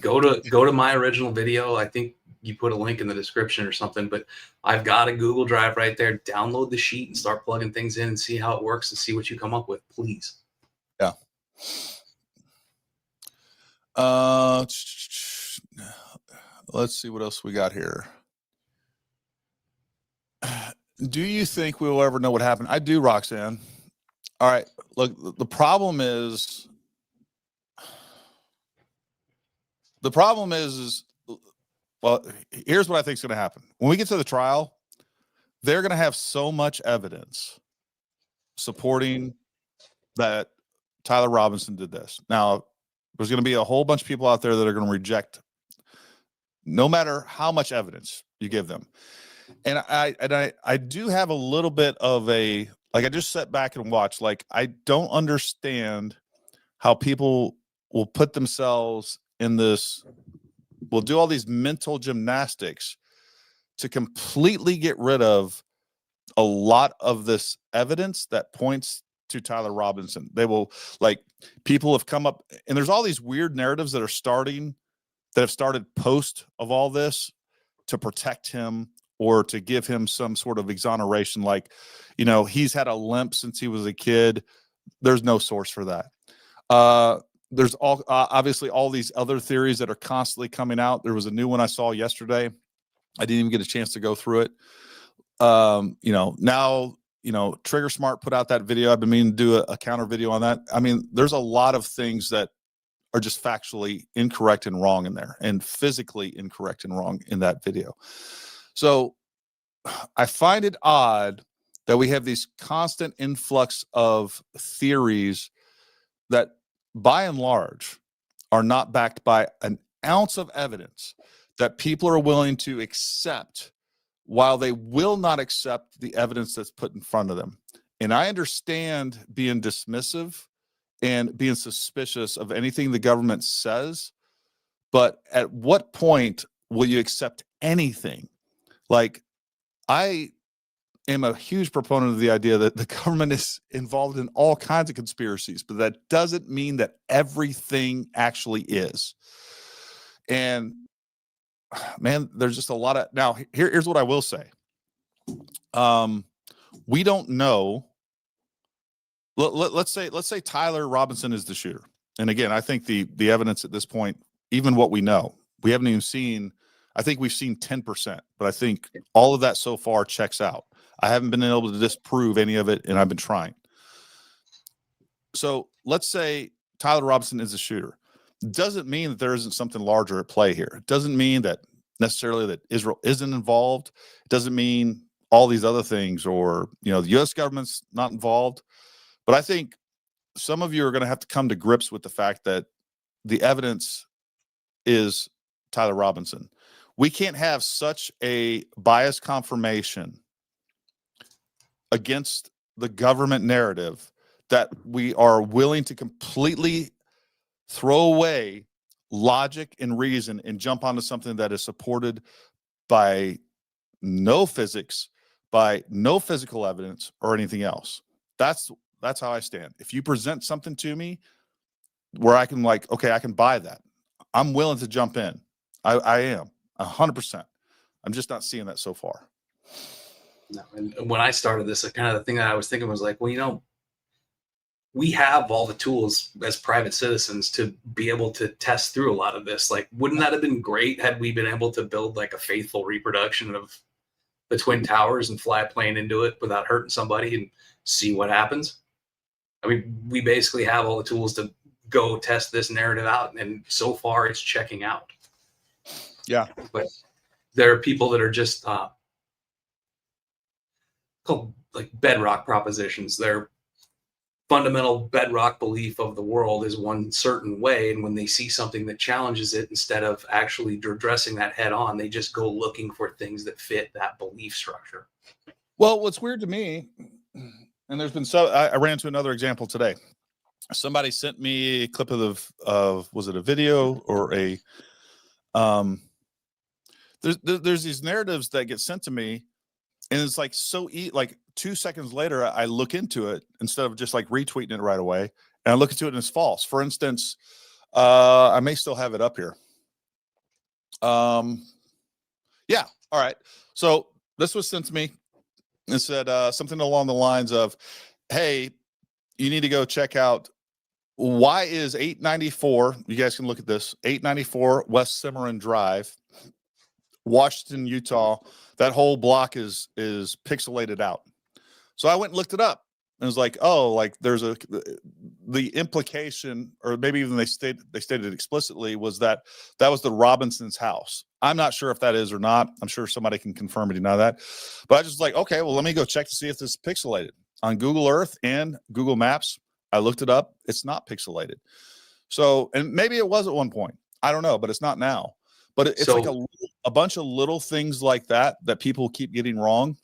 Go to my original video. I think you put a link in the description or something, but I've got a Google Drive right there. Download the sheet and start plugging things in and see how it works and see what you come up with, please. Yeah. Let's see what else we got here. Do you think we will ever know what happened? I do, Roxanne. All right. Look, the problem is well, here's what I think is going to happen. When we get to the trial, they're going to have so much evidence supporting that Tyler Robinson did this. Now, there's going to be a whole bunch of people out there that are going to reject no matter how much evidence you give them. And I do have a little bit of I just sat back and watched. Like, I don't understand how people will put themselves in this, will do all these mental gymnastics to completely get rid of a lot of this evidence that points to Tyler Robinson. They will, like, people have come up, and there's all these weird narratives that have started post of all this to protect him or to give him some sort of exoneration, like, you know, he's had a limp since he was a kid. There's no source for that. There's obviously all these other theories that are constantly coming out. There was a new one I saw yesterday. I didn't even get a chance to go through it. You know, now, you know, Trigger Smart put out that video. I've been meaning to do a counter video on that. I mean, there's a lot of things that are just factually incorrect and wrong in there, and physically incorrect and wrong in that video. So I find it odd that we have these constant influx of theories that by and large are not backed by an ounce of evidence that people are willing to accept, while they will not accept the evidence that's put in front of them. And I understand being dismissive and being suspicious of anything the government says, but at what point will you accept anything? Like, I am a huge proponent of the idea that the government is involved in all kinds of conspiracies, but that doesn't mean that everything actually is. And man, there's just a lot of, now here's what I will say. We don't know. Let's say Tyler Robinson is the shooter. And again, I think the evidence at this point, even what we know, we haven't even seen, I think we've seen 10%, but I think all of that so far checks out. I haven't been able to disprove any of it, and I've been trying. So let's say Tyler Robinson is a shooter. Doesn't mean that there isn't something larger at play here. It doesn't mean that necessarily that Israel isn't involved. It doesn't mean all these other things, or, you know, the U.S. government's not involved. But I think some of you are going to have to come to grips with the fact that the evidence is Tyler Robinson. We can't have such a biased confirmation against the government narrative that we are willing to completely throw away logic and reason and jump onto something that is supported by no physics, by no physical evidence or anything else. That's how I stand. If you present something to me where I can, like, okay, I can buy that, I'm willing to jump in. I am 100%. I'm just not seeing that so far. No, and when I started this, kind of the thing that I was thinking was like, well, you know, we have all the tools as private citizens to be able to test through a lot of this. Like, wouldn't that have been great had we been able to build like a faithful reproduction of the Twin Towers and fly a plane into it without hurting somebody and see what happens? I mean, we basically have all the tools to go test this narrative out, and so far it's checking out. Yeah. But there are people that are just called like bedrock propositions. Their fundamental bedrock belief of the world is one certain way, and when they see something that challenges it, instead of actually addressing that head on, they just go looking for things that fit that belief structure. Well, what's weird to me, and there's been I ran into another example today. Somebody sent me a clip of was it a video or a there's these narratives that get sent to me, and it's like like 2 seconds later I look into it instead of just like retweeting it right away, and I look into it and it's false. For instance, I may still have it up here. Yeah, all right. So this was sent to me and said something along the lines of, hey, you need to go check out, why is 894, you guys can look at this, 894 West Cimarron Drive, Washington, Utah, that whole block is pixelated out. So I went and looked it up, and it was like, oh, like there's the implication, or maybe even they stated it explicitly, was that was the Robinson's house. I'm not sure if that is or not. I'm sure somebody can confirm or deny that. But I just like, okay, well, let me go check to see if this is pixelated. On Google Earth and Google Maps, I looked it up. It's not pixelated. So, and maybe it was at one point. I don't know, but it's not now. But it's like a bunch of little things like that people keep getting wrong,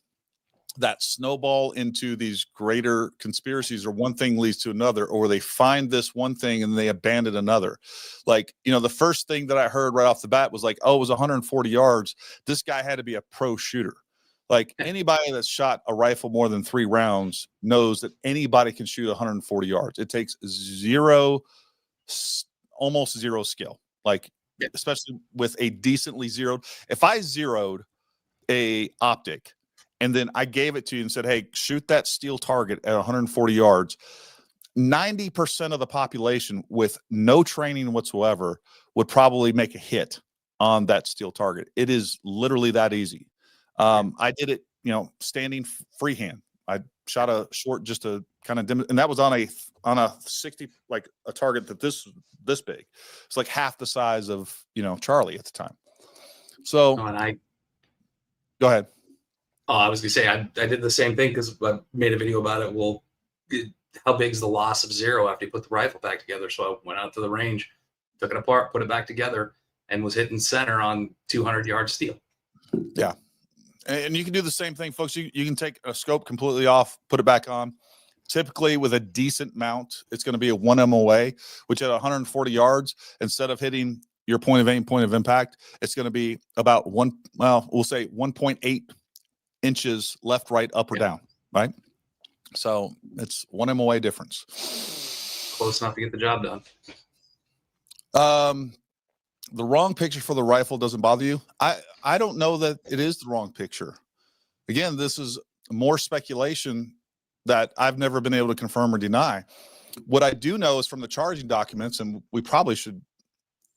that snowball into these greater conspiracies, or one thing leads to another, or they find this one thing and they abandon another. Like, you know, the first thing that I heard right off the bat was like, oh, it was 140 yards. This guy had to be a pro shooter. Like, anybody that's shot a rifle more than 3 rounds knows that anybody can shoot 140 yards. It takes almost zero skill. Like, especially with a decently zeroed. If I zeroed a optic, and then I gave it to you and said, hey, shoot that steel target at 140 yards, 90% of the population with no training whatsoever would probably make a hit on that steel target. It is literally that easy. I did it, standing freehand. I shot a short just to kind of and that was on a 60, like a target that this big. It's like half the size of Charlie at the time. So go ahead. Oh, I was gonna say I did the same thing because I made a video about it. Well, how big is the loss of zero after you put the rifle back together? So I went out to the range, took it apart, put it back together, and was hitting center on 200-yard steel. Yeah. And you can do the same thing, folks. You can take a scope completely off, put it back on. Typically, with a decent mount, it's going to be a 1 MOA, which at 140 yards, instead of hitting your point of aim, point of impact, it's going to be about we'll say 1.8 inches left, right, up, or down, right? So it's 1 MOA difference. Close enough to get the job done. The wrong picture for the rifle doesn't bother you. I don't know that it is the wrong picture. Again, this is more speculation that I've never been able to confirm or deny. What I do know is from the charging documents, and we probably should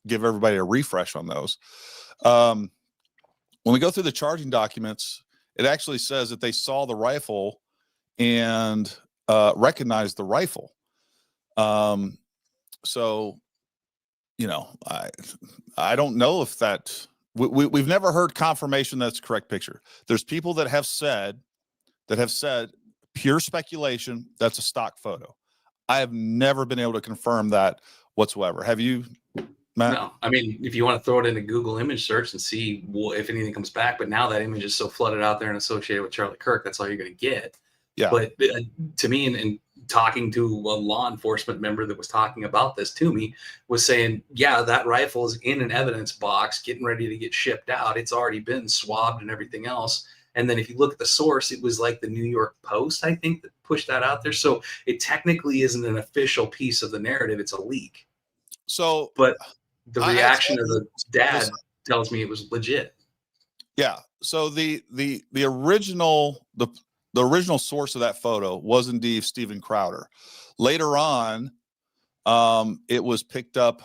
give everybody a refresh on those. When we go through the charging documents, it actually says that they saw the rifle and recognized the rifle. So, I don't know if that we've never heard confirmation that's the correct picture. There's people that have said pure speculation, that's a stock photo. I have never been able to confirm that whatsoever. Have you, Matt? No, I mean, if you want to throw it into Google image search and see if anything comes back, but now that image is so flooded out there and associated with Charlie Kirk, that's all you're going to get. Yeah. But to me, and talking to a law enforcement member that was talking about this to me, was saying, yeah, that rifle is in an evidence box getting ready to get shipped out. It's already been swabbed and everything else. And then if you look at the source, it was like the New York Post, I think, that pushed that out there. So it technically isn't an official piece of the narrative. It's a leak. So, but the reaction of the dad tells me it was legit. Yeah. So the original source of that photo was indeed Steven Crowder. Later on, it was picked up.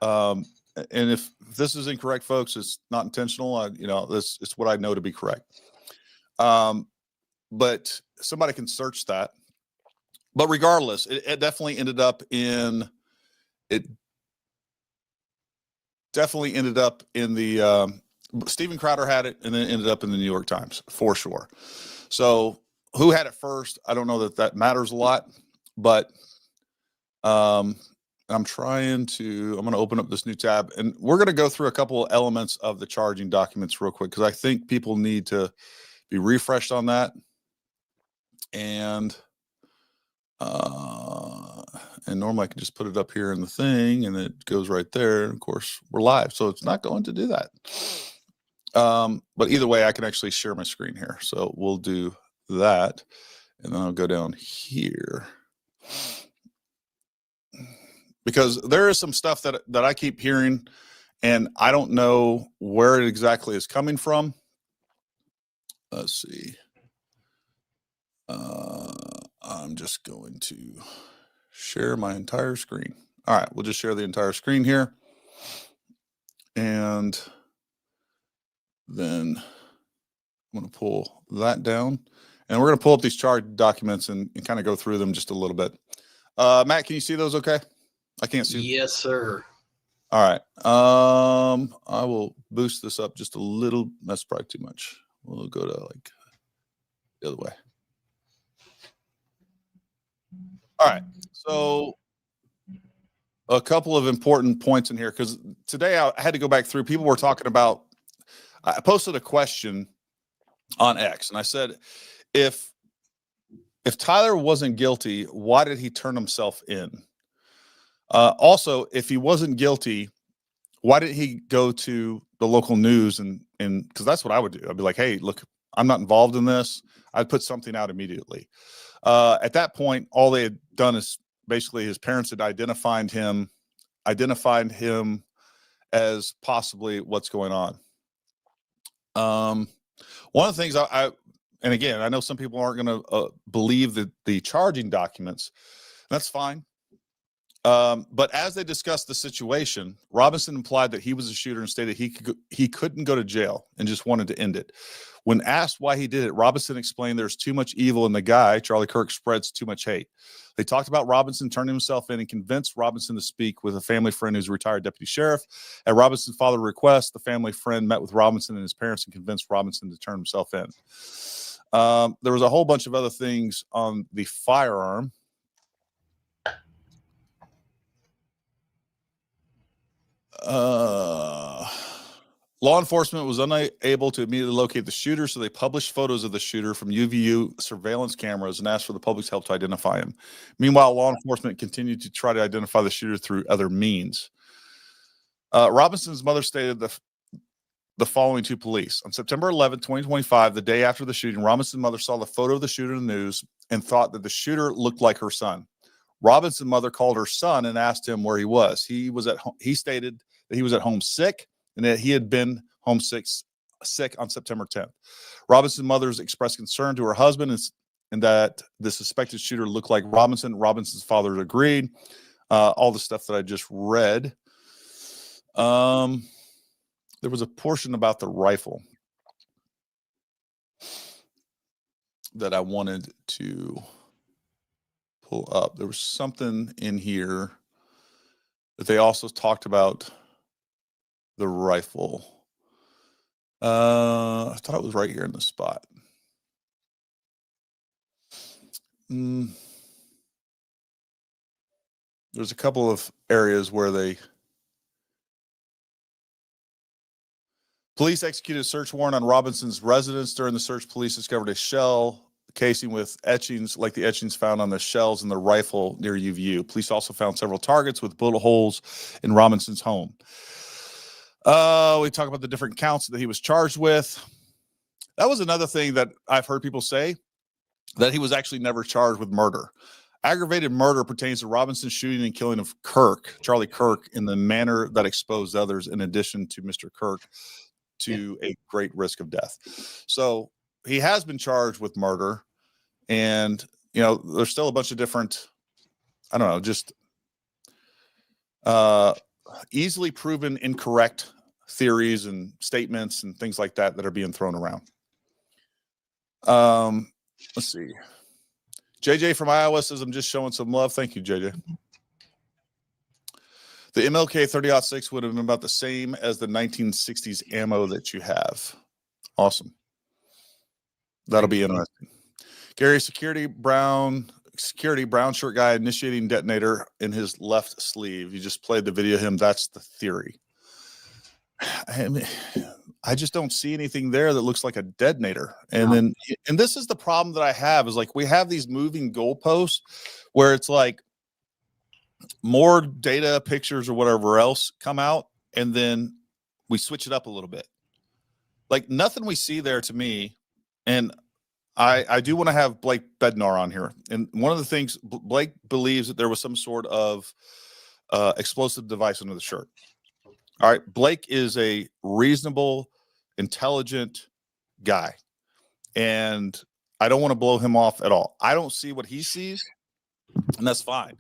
And if this is incorrect, folks, it's not intentional. It's what I know to be correct. But somebody can search that. But regardless, it definitely ended up in the Steven Crowder had it, and then ended up in the New York Times for sure. So who had it first? I don't know that matters a lot, but I'm going to open up this new tab, and we're going to go through a couple of elements of the charging documents real quick, because I think people need to be refreshed on that. And normally I can just put it up here in the thing and it goes right there. And of course we're live, so it's not going to do that. But either way, I can actually share my screen here. So we'll do that. And then I'll go down here, because there is some stuff that I keep hearing, and I don't know where it exactly is coming from. Let's see. I'm just going to share my entire screen. All right, we'll just share the entire screen here. And then I'm going to pull that down. And we're going to pull up these chart documents and kind of go through them just a little bit. Matt, can you see those okay? I can't see. Yes, sir. All right. I will boost this up just a little. That's probably too much. We'll go to like the other way. All right. So a couple of important points in here, because today I had to go back through. People were talking about, I posted a question on X, and I said, if Tyler wasn't guilty, why did he turn himself in? Also, if he wasn't guilty, why did he go to the local news? And because that's what I would do. I'd be like, hey, look, I'm not involved in this. I'd put something out immediately. At that point, all they had done is basically his parents had identified him as possibly what's going on. One of the things and again, I know some people aren't going to believe the charging documents. That's fine. But as they discussed the situation, Robinson implied that he was a shooter and stated he couldn't go to jail and just wanted to end it. When asked why he did it, Robinson explained there's too much evil in the guy. Charlie Kirk spreads too much hate. They talked about Robinson turning himself in and convinced Robinson to speak with a family friend who's a retired deputy sheriff. At Robinson's father's request, the family friend met with Robinson and his parents and convinced Robinson to turn himself in. There was a whole bunch of other things on the firearm. Law enforcement was unable to immediately locate the shooter, so they published photos of the shooter from UVU surveillance cameras and asked for the public's help to identify him. Meanwhile, law enforcement continued to try to identify the shooter through other means. Robinson's mother stated the following to police. On September 11, 2025, the day after the shooting, Robinson's mother saw the photo of the shooter in the news and thought that the shooter looked like her son. Robinson's mother called her son and asked him where he was. He stated that he was at home sick and that he had been homesick on September 10th. Robinson's mother expressed concern to her husband and that the suspected shooter looked like Robinson. Robinson's father agreed. All the stuff that I just read. There was a portion about the rifle that I wanted to pull up. There was something in here that they also talked about the rifle. I thought it was right here in the spot. There's a couple of areas where police executed a search warrant on Robinson's residence. During the search, police discovered a shell casing with etchings like the etchings found on the shells in the rifle near UVU. Police also found several targets with bullet holes in Robinson's home. We talk about the different counts that he was charged with. That was another thing that I've heard people say, that he was actually never charged with murder. Aggravated murder pertains to Robinson's shooting and killing of Charlie Kirk, in the manner that exposed others, in addition to Mr. Kirk, to a great risk of death. So he has been charged with murder, and there's still a bunch of different, I don't know, just easily proven incorrect theories and statements and things like that are being thrown around. Let's see. JJ from Iowa says, I'm just showing some love. Thank you, JJ. The MLK 30-06 would have been about the same as the 1960s ammo that you have. Awesome. That'll be interesting. Gary, security brown shirt guy initiating detonator in his left sleeve. You just played the video of him. That's the theory. I just don't see anything there that looks like a detonator. And this is the problem that I have, is like, we have these moving goalposts where it's like more data, pictures, or whatever else come out, and then we switch it up a little bit. Like, nothing we see there to me. And I do want to have Blake Bednar on here. And one of the things, Blake believes that there was some sort of explosive device under the shirt. All right. Blake is a reasonable, intelligent guy, and I don't want to blow him off at all. I don't see what he sees, and that's fine.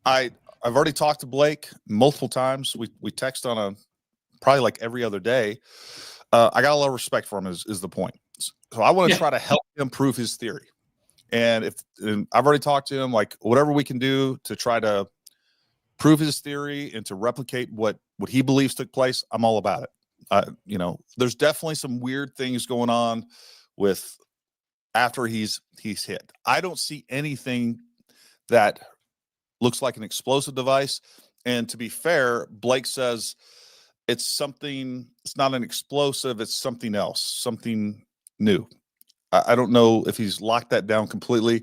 I've already talked to Blake multiple times. We text on probably like every other day. I got a lot of respect for him is the point. So I want to try to help him prove his theory. And I've already talked to him, like, whatever we can do to try to prove his theory and to replicate what he believes took place, I'm all about it. There's definitely some weird things going on with after he's hit. I don't see anything that looks like an explosive device. And to be fair, Blake says it's not an explosive, it's something else, something new. I don't know if he's locked that down completely,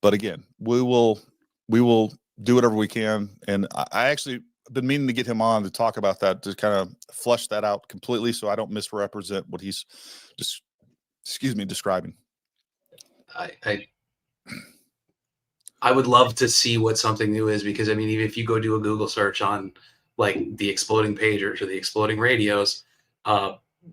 but again, we will do whatever we can. And I actually been meaning to get him on to talk about that, to kind of flush that out completely, so I don't misrepresent what he's describing. I would love to see what something new is, because I mean, even if you go do a Google search on like the exploding pagers or the exploding radios,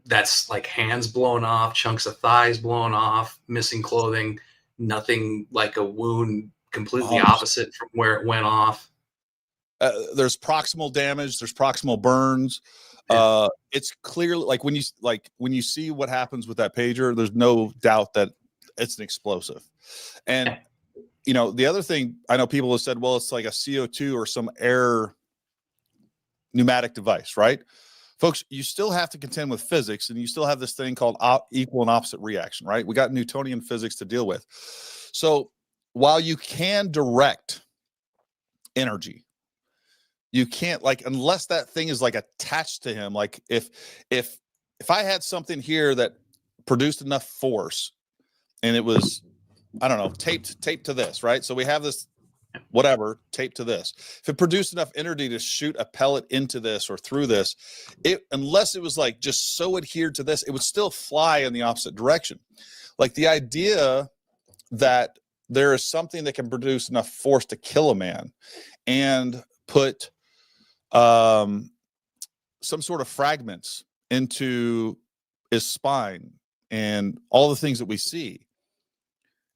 that's like hands blown off, chunks of thighs blown off, missing clothing, nothing like a wound completely opposite from where it went off. There's proximal damage. There's proximal burns. Yeah. It's clearly like when you see what happens with that pager, there's no doubt that it's an explosive. And the other thing, I know people have said, well, it's like a CO2 or some air pneumatic device, right? Folks, you still have to contend with physics, and you still have this thing called equal and opposite reaction, right? We got Newtonian physics to deal with. So while you can direct energy, you can't, like, unless that thing is like attached to him. Like if I had something here that produced enough force and it was, I don't know, taped to this, right? So we have this whatever taped to this. If it produced enough energy to shoot a pellet into this or through this, unless it was like just so adhered to this, it would still fly in the opposite direction. Like the idea that there is something that can produce enough force to kill a man and put some sort of fragments into his spine and all the things that we see,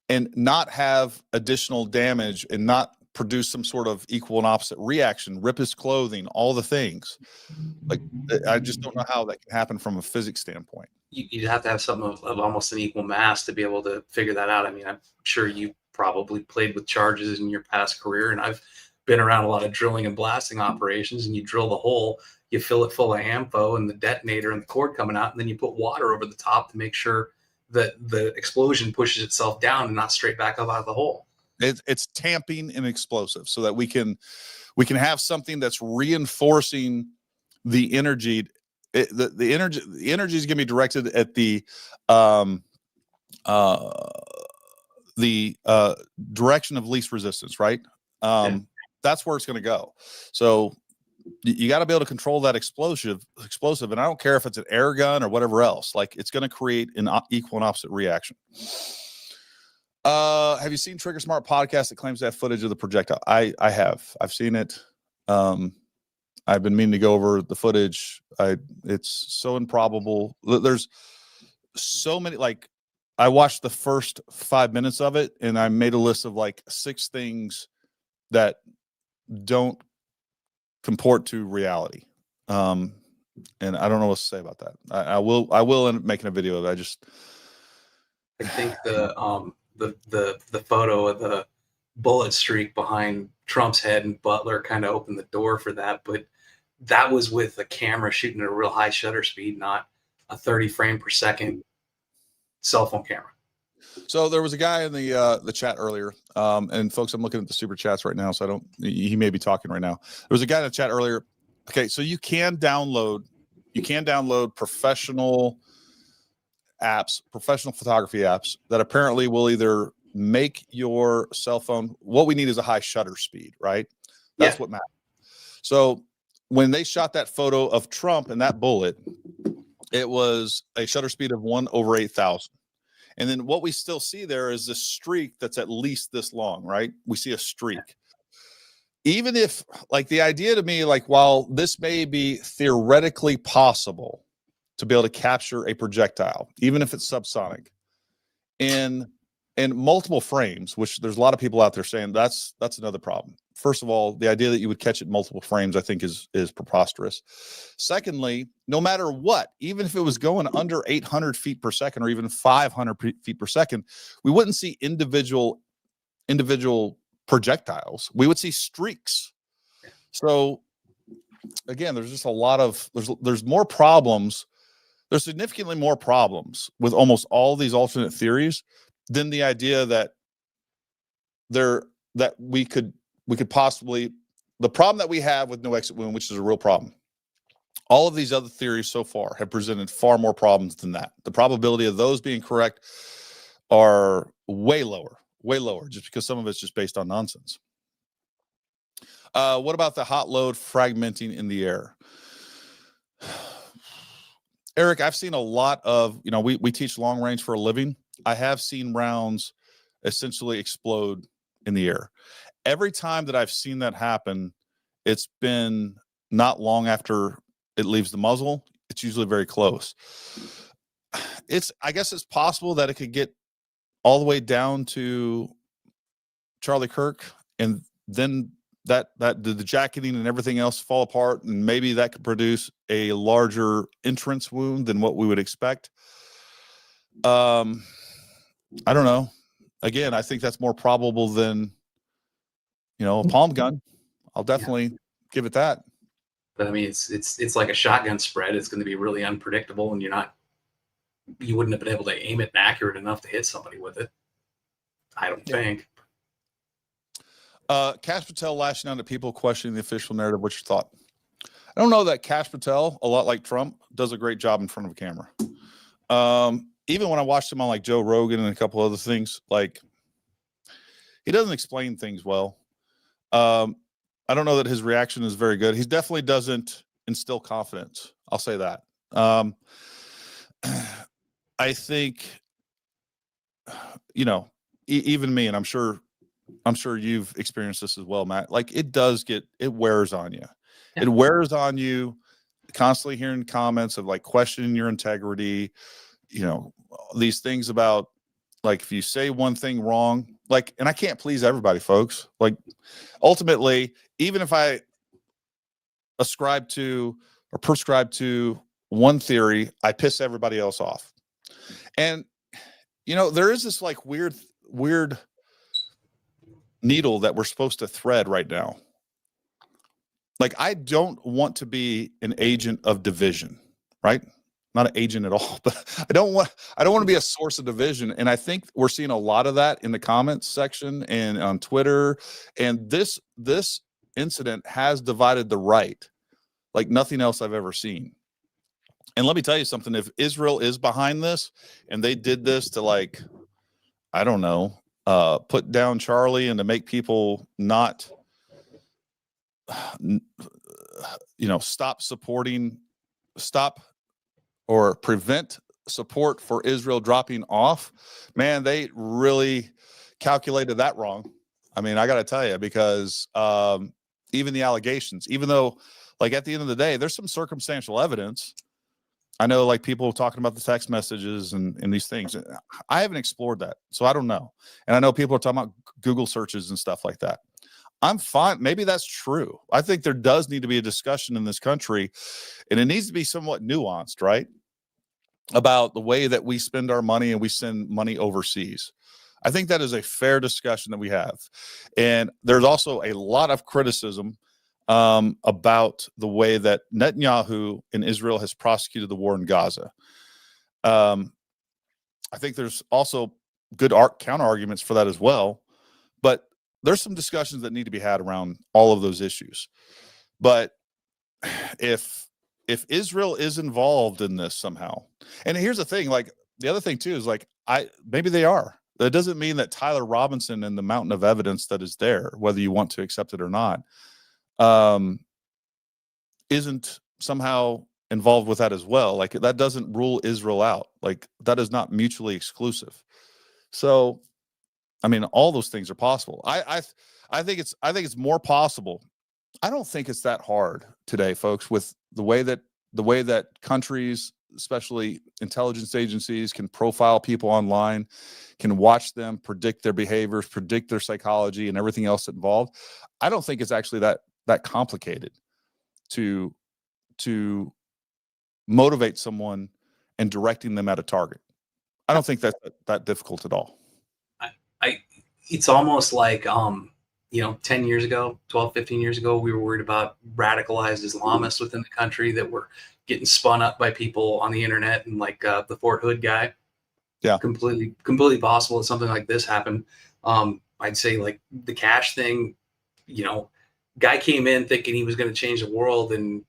and not have additional damage and not produce some sort of equal and opposite reaction, rip his clothing, all the things. Like, I just don't know how that can happen from a physics standpoint. You'd have to have something of almost an equal mass to be able to figure that out. I mean, I'm sure you probably played with charges in your past career, and I've been around a lot of drilling and blasting operations, and you drill the hole, you fill it full of AMFO and the detonator and the cord coming out, and then you put water over the top to make sure that the explosion pushes itself down and not straight back up out of the hole. It's tamping an explosive so that we can have something that's reinforcing the energy. The energy is going to be directed at the direction of least resistance, right? That's where it's going to go. So you got to be able to control that explosive, and I don't care if it's an air gun or whatever else. Like, it's going to create an equal and opposite reaction. Have you seen Trigger Smart podcast that claims to have footage of the projectile? I have. I've seen it. I've been meaning to go over the footage. It's so improbable. There's so many, like, I watched the first 5 minutes of it and I made a list of like 6 things that don't comport to reality. And I don't know what to say about that. I will end up making a video of it. I think the photo of the bullet streak behind Trump's head and Butler kind of opened the door for that, but that was with a camera shooting at a real high shutter speed, not a 30 frame per second cell phone camera. So there was a guy in the chat earlier, and folks, I'm looking at the super chats right now, so he may be talking right now. There was a guy in the chat earlier. Okay, so you can download professional apps, professional photography apps that apparently will either make your cell phone. What we need is a high shutter speed, right? That's what matters. So when they shot that photo of Trump and that bullet, it was a shutter speed of 1/8,000. And then what we still see there is this streak that's at least this long, right? We see a streak. Even if, like, the idea to me, like, while this may be theoretically possible to be able to capture a projectile, even if it's subsonic, in multiple frames, which there's a lot of people out there saying that's another problem. First of all, the idea that you would catch it in multiple frames, I think is preposterous. Secondly, no matter what, even if it was going under 800 feet per second or even 500 feet per second, we wouldn't see individual projectiles. We would see streaks. So again, there's just a lot of, there's more problems. There's significantly more problems with almost all these alternate theories than the idea that we could possibly, the problem that we have with no exit wound, which is a real problem. All of these other theories so far have presented far more problems than that. The probability of those being correct are way lower, just because some of it's just based on nonsense. What about the hot load fragmenting in the air? Eric, I've seen a lot of, we teach long range for a living. I have seen rounds essentially explode in the air. Every time that I've seen that happen, it's been not long after it leaves the muzzle. it's usually very close. I guess it's possible that it could get all the way down to Charlie Kirk, and then that the jacketing and everything else fall apart, and maybe that could produce a larger entrance wound than what we would expect. I don't know. Again, I think that's more probable than, a palm gun. I'll definitely give it that. But I mean, it's like a shotgun spread. It's going to be really unpredictable, and you wouldn't have been able to aim it accurate enough to hit somebody with it. I don't think. Kash Patel lashing out at people questioning the official narrative. What's your thought? I don't know that Kash Patel, a lot like Trump, does a great job in front of a camera. Even when I watched him on like Joe Rogan and a couple other things, like he doesn't explain things well. I don't know that his reaction is very good. He definitely doesn't instill confidence. I'll say that. I think, even me, and I'm sure you've experienced this as well, Matt. Like it wears on you. Yeah. It wears on you constantly hearing comments of like questioning your integrity, these things about like, if you say one thing wrong, like, and I can't please everybody, folks. Like ultimately, even if I ascribe to or prescribe to one theory, I piss everybody else off. And, there is this like weird needle that we're supposed to thread right now. Like, I don't want to be an agent of division, right? Not an agent at all, but I don't want to be a source of division. And I think we're seeing a lot of that in the comments section and on Twitter. And this incident has divided the right like nothing else I've ever seen. And let me tell you something, if Israel is behind this and they did this to like, I don't know, put down Charlie and to make people not, stop or prevent support for Israel dropping off, man, they really calculated that wrong. I mean, I got to tell you, because even the allegations, even though like at the end of the day, there's some circumstantial evidence. I know like people talking about the text messages and these things. I haven't explored that, so I don't know. And I know people are talking about Google searches and stuff like that. I'm fine. Maybe that's true. I think there does need to be a discussion in this country, and it needs to be somewhat nuanced, right? About the way that we spend our money and we send money overseas. I think that is a fair discussion that we have. And there's also a lot of criticism about the way that Netanyahu in Israel has prosecuted the war in Gaza. I think there's also good counter arguments for that as well, but there's some discussions that need to be had around all of those issues. But if Israel is involved in this somehow, and here's the thing, like the other thing too is like maybe they are. That doesn't mean that Tyler Robinson and the mountain of evidence that is there, whether you want to accept it or not, isn't somehow involved with that as well. Like that doesn't rule Israel out. Like that is not mutually exclusive. So, I mean, all those things are possible. I think it's more possible. I don't think it's that hard today, folks, with the way that countries, especially intelligence agencies, can profile people online, can watch them, predict their behaviors, predict their psychology and everything else involved. I don't think it's actually that complicated to motivate someone and directing them at a target. I don't think that's that difficult at all. It's almost like 10 years ago, 12, 15 years ago, we were worried about radicalized Islamists within the country that were getting spun up by people on the internet, and like the Fort Hood guy. Yeah, completely possible that something like this happened. I'd say like the Kash thing, guy came in thinking he was going to change the world and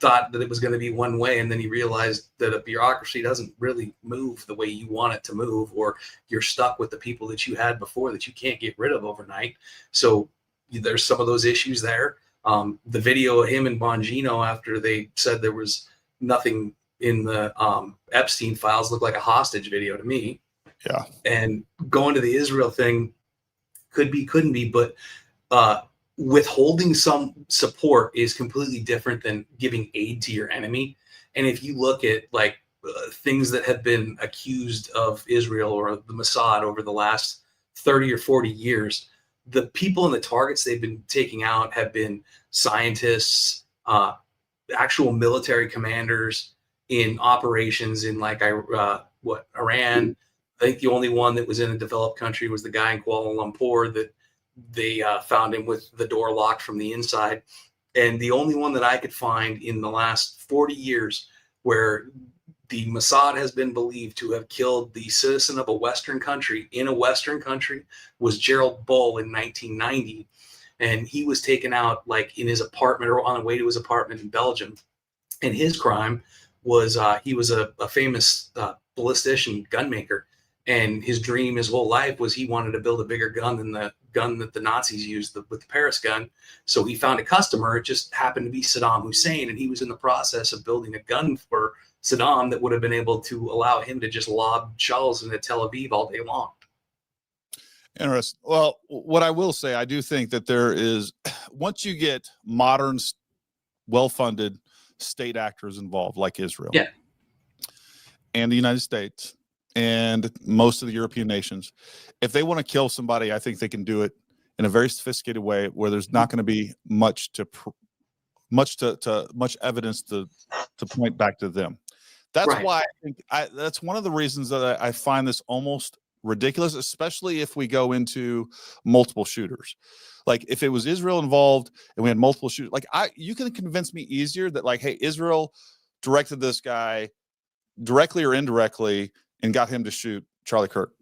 thought that it was going to be one way, and then he realized that a bureaucracy doesn't really move the way you want it to move, or you're stuck with the people that you had before that you can't get rid of overnight. So there's some of those issues there. The video of him and Bongino after they said there was nothing in the Epstein files looked like a hostage video to me. Yeah. And going to the Israel thing could be, couldn't be, but withholding some support is completely different than giving aid to your enemy. And if you look at like things that have been accused of Israel or the Mossad over the last 30 or 40 years, the people and the targets they've been taking out have been scientists, actual military commanders in operations in like Iran. I think the only one that was in a developed country was the guy in Kuala Lumpur that they found him with the door locked from the inside. And the only one that I could find in the last 40 years where the Mossad has been believed to have killed the citizen of a Western country in a Western country was Gerald Bull in 1990. And he was taken out like in his apartment or on the way to his apartment in Belgium. And his crime was he was a famous ballistician gun maker. And his dream his whole life was he wanted to build a bigger gun than the gun that the Nazis used with the Paris gun. So he found a customer. It just happened to be Saddam Hussein. And he was in the process of building a gun for Saddam that would have been able to allow him to just lob shells into Tel Aviv all day long. Interesting. Well, what I will say, I do think that there is, once you get modern, well-funded state actors involved, like Israel and the United States and most of the European nations, if they want to kill somebody, I think they can do it in a very sophisticated way where there's not going to be much evidence to point back to them. That's why I think that's one of the reasons that I find this almost ridiculous, especially if we go into multiple shooters. Like if it was Israel involved and we had multiple shooters, like you can convince me easier that like, hey, Israel directed this guy directly or indirectly and got him to shoot Charlie Kirk.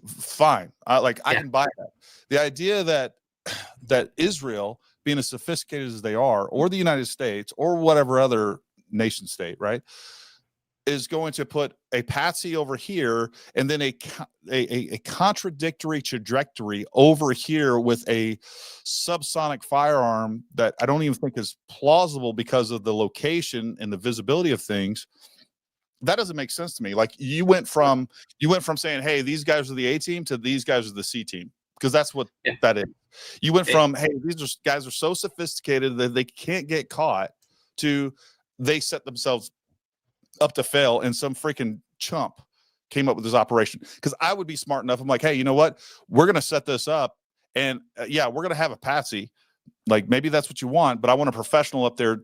Fine. I can buy that. The idea that Israel, being as sophisticated as they are, or the United States or whatever other nation state, right, is going to put a patsy over here and then a contradictory trajectory over here with a subsonic firearm that I don't even think is plausible because of the location and the visibility of things. That doesn't make sense to me. Like you went from saying, hey, these guys are the A team to these guys are the C team, because that's what that is. You went from, hey, these guys are so sophisticated that they can't get caught, to they set themselves up to fail, and some freaking chump came up with this operation. Because I would be smart enough. I'm like, hey, you know what? We're going to set this up, and we're going to have a patsy. Like maybe that's what you want, but I want a professional up there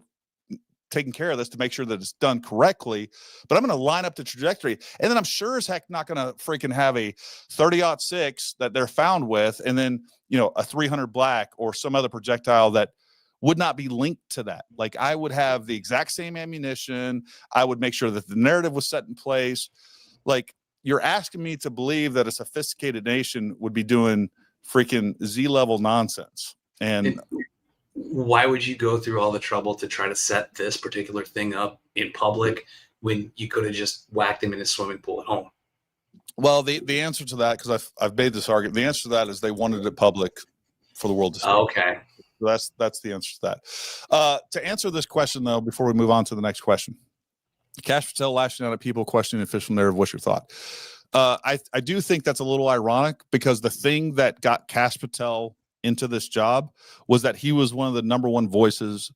taking care of this to make sure that it's done correctly. But I'm going to line up the trajectory, and then I'm sure as heck not going to freaking have a 30-06 that they're found with, and then a 300 black or some other projectile that would not be linked to that. Like I would have the exact same ammunition. I would make sure that the narrative was set in place. Like you're asking me to believe that a sophisticated nation would be doing freaking Z-level nonsense. And why would you go through all the trouble to try to set this particular thing up in public when you could have just whacked him in his swimming pool at home? Well, the answer to that, because I've made this argument, the answer to that is they wanted it public for the world to see. Okay. So that's the answer to that. To answer this question, though, before we move on to the next question, Kash Patel lashing out at people questioning the official narrative. What's your thought? I do think that's a little ironic, because the thing that got Kash Patel into this job was that he was one of the #1 voices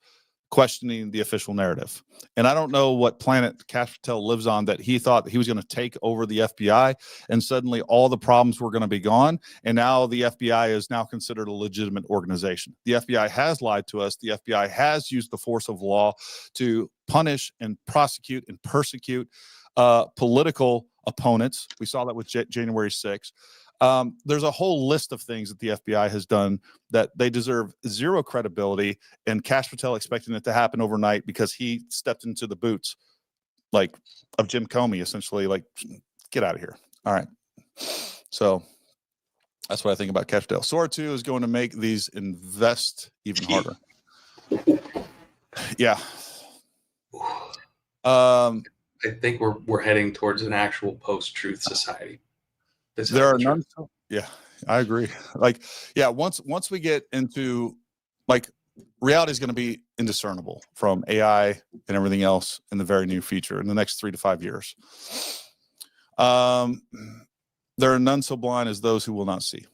questioning the official narrative. And I don't know what planet Kash Patel lives on that he thought that he was going to take over the FBI and suddenly all the problems were going to be gone. And now the FBI is now considered a legitimate organization. The FBI has lied to us. The FBI has used the force of law to punish and prosecute and persecute political opponents. We saw that with January 6th. There's a whole list of things that the FBI has done that they deserve zero credibility, and Kash Patel expecting it to happen overnight because he stepped into the boots of Jim Comey, essentially, like, get out of here. All right. So that's what I think about Kash Patel. Sora 2 is going to make these invest even harder. Yeah. I think we're heading towards an actual post-truth society. There are none. Yeah, I agree. Once we get into reality is going to be indiscernible from AI and everything else in the very near future, in the next 3 to 5 years. There are none so blind as those who will not see.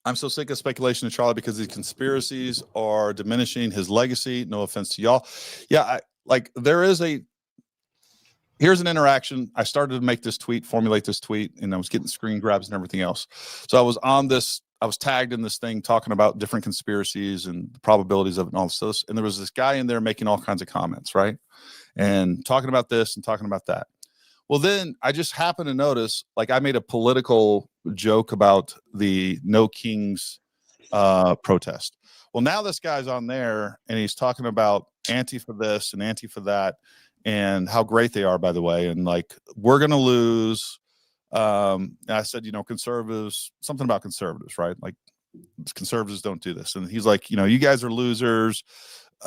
I'm so sick of speculation of Charlie because these conspiracies are diminishing his legacy. No offense to y'all. Yeah, like here's an interaction. I started to formulate this tweet, and I was getting screen grabs and everything else. So I was tagged in this thing talking about different conspiracies and the probabilities of it and all this. And there was this guy in there making all kinds of comments, right? And talking about this and talking about that. Well, then I just happened to notice, like, I made a political joke about the No Kings protest. Well, now this guy's on there and he's talking about Antifa this and Antifa that and how great they are, by the way. And like, we're going to lose. And I said, conservatives, something about conservatives, right? Like, conservatives don't do this. And he's like, you guys are losers.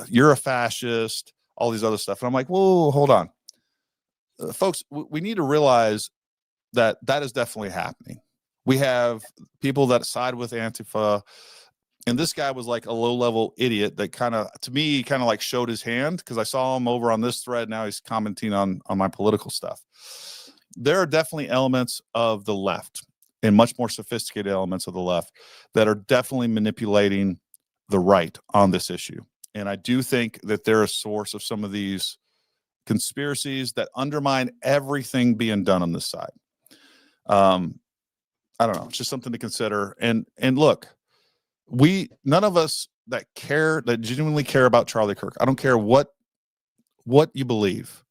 You're a fascist, all these other stuff. And I'm like, whoa, hold on. Folks, we need to realize that is definitely happening. We have people that side with Antifa, and this guy was like a low-level idiot that to me like showed his hand, because I saw him over on this thread. Now he's commenting on my political stuff. There are definitely elements of the left, and much more sophisticated elements of the left, that are definitely manipulating the right on this issue. And I do think that they're a source of some of these conspiracies that undermine everything being done on this side. I don't know. It's just something to consider. And look, none of us that genuinely care about Charlie Kirk. I don't care what you believe.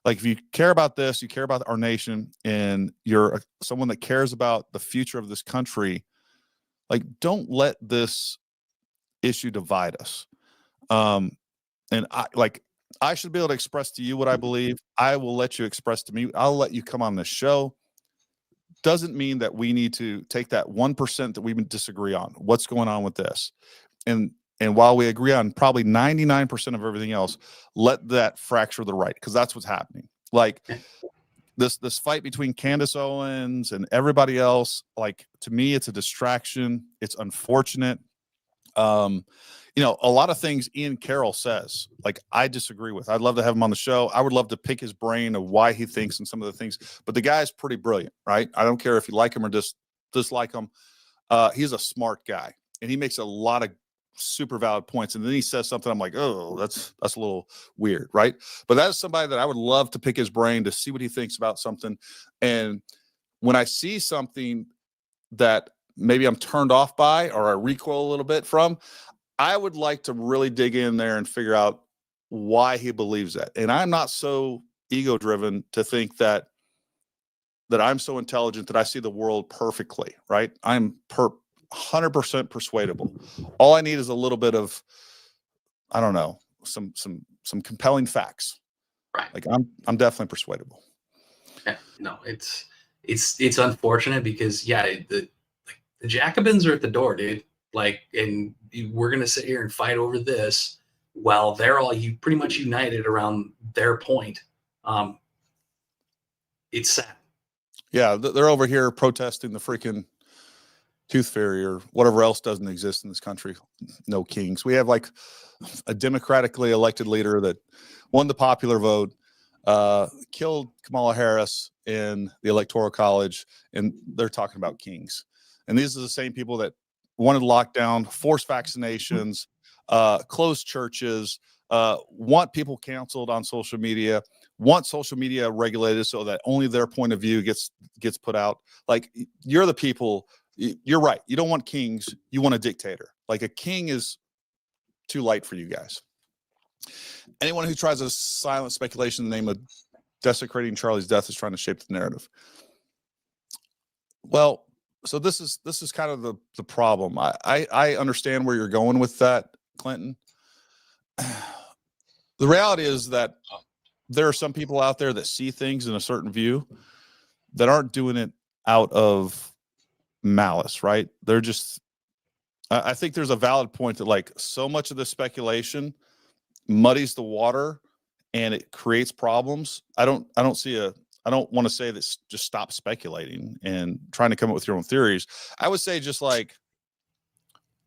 Like, if you care about this, you care about our nation, and you're someone that cares about the future of this country, like, don't let this issue divide us. And I should be able to express to you what I believe. I will let you express to me. I'll let you come on the show. Doesn't mean that we need to take that 1% that we disagree on. What's going on with this? And while we agree on probably 99% of everything else, let that fracture the right, because that's what's happening. Like, this fight between Candace Owens and everybody else, like, to me, it's a distraction. It's unfortunate. A lot of things Ian Carroll says, like, I disagree with. I'd love to have him on the show. I would love to pick his brain of why he thinks and some of the things, but the guy's pretty brilliant, right? I don't care if you like him or dislike him. He's a smart guy, and he makes a lot of super valid points. And then he says something, I'm like, oh, that's a little weird, right? But that's somebody that I would love to pick his brain to see what he thinks about something. And when I see something that maybe I'm turned off by, or I recoil a little bit from, I would like to really dig in there and figure out why he believes that. And I'm not so ego driven to think that I'm so intelligent that I see the world perfectly, right? I'm 100% persuadable. All I need is a little bit of, I don't know, some compelling facts. Right. Like, I'm definitely persuadable. Yeah, no, it's unfortunate because the Jacobins are at the door, dude. Like, and we're gonna sit here and fight over this while they're all pretty much united around their point. It's sad. Yeah, they're over here protesting the freaking tooth fairy or whatever else doesn't exist in this country. No kings. We have like a democratically elected leader that won the popular vote, killed Kamala Harris in the Electoral College, and they're talking about kings. And these are the same people that wanted lockdown, forced vaccinations, closed churches, want people canceled on social media, want social media regulated so that only their point of view gets put out. Like, you're the people. You're right. You don't want kings. You want a dictator. Like, a king is too light for you guys. Anyone who tries to silence speculation in the name of desecrating Charlie's death is trying to shape the narrative. Well, so this is kind of the problem. I understand where you're going with that, Clinton. The reality is that there are some people out there that see things in a certain view that aren't doing it out of malice, right? They're just, I think there's a valid point that, like, so much of the speculation muddies the water and it creates problems. I don't want to say that just stop speculating and trying to come up with your own theories. I would say just like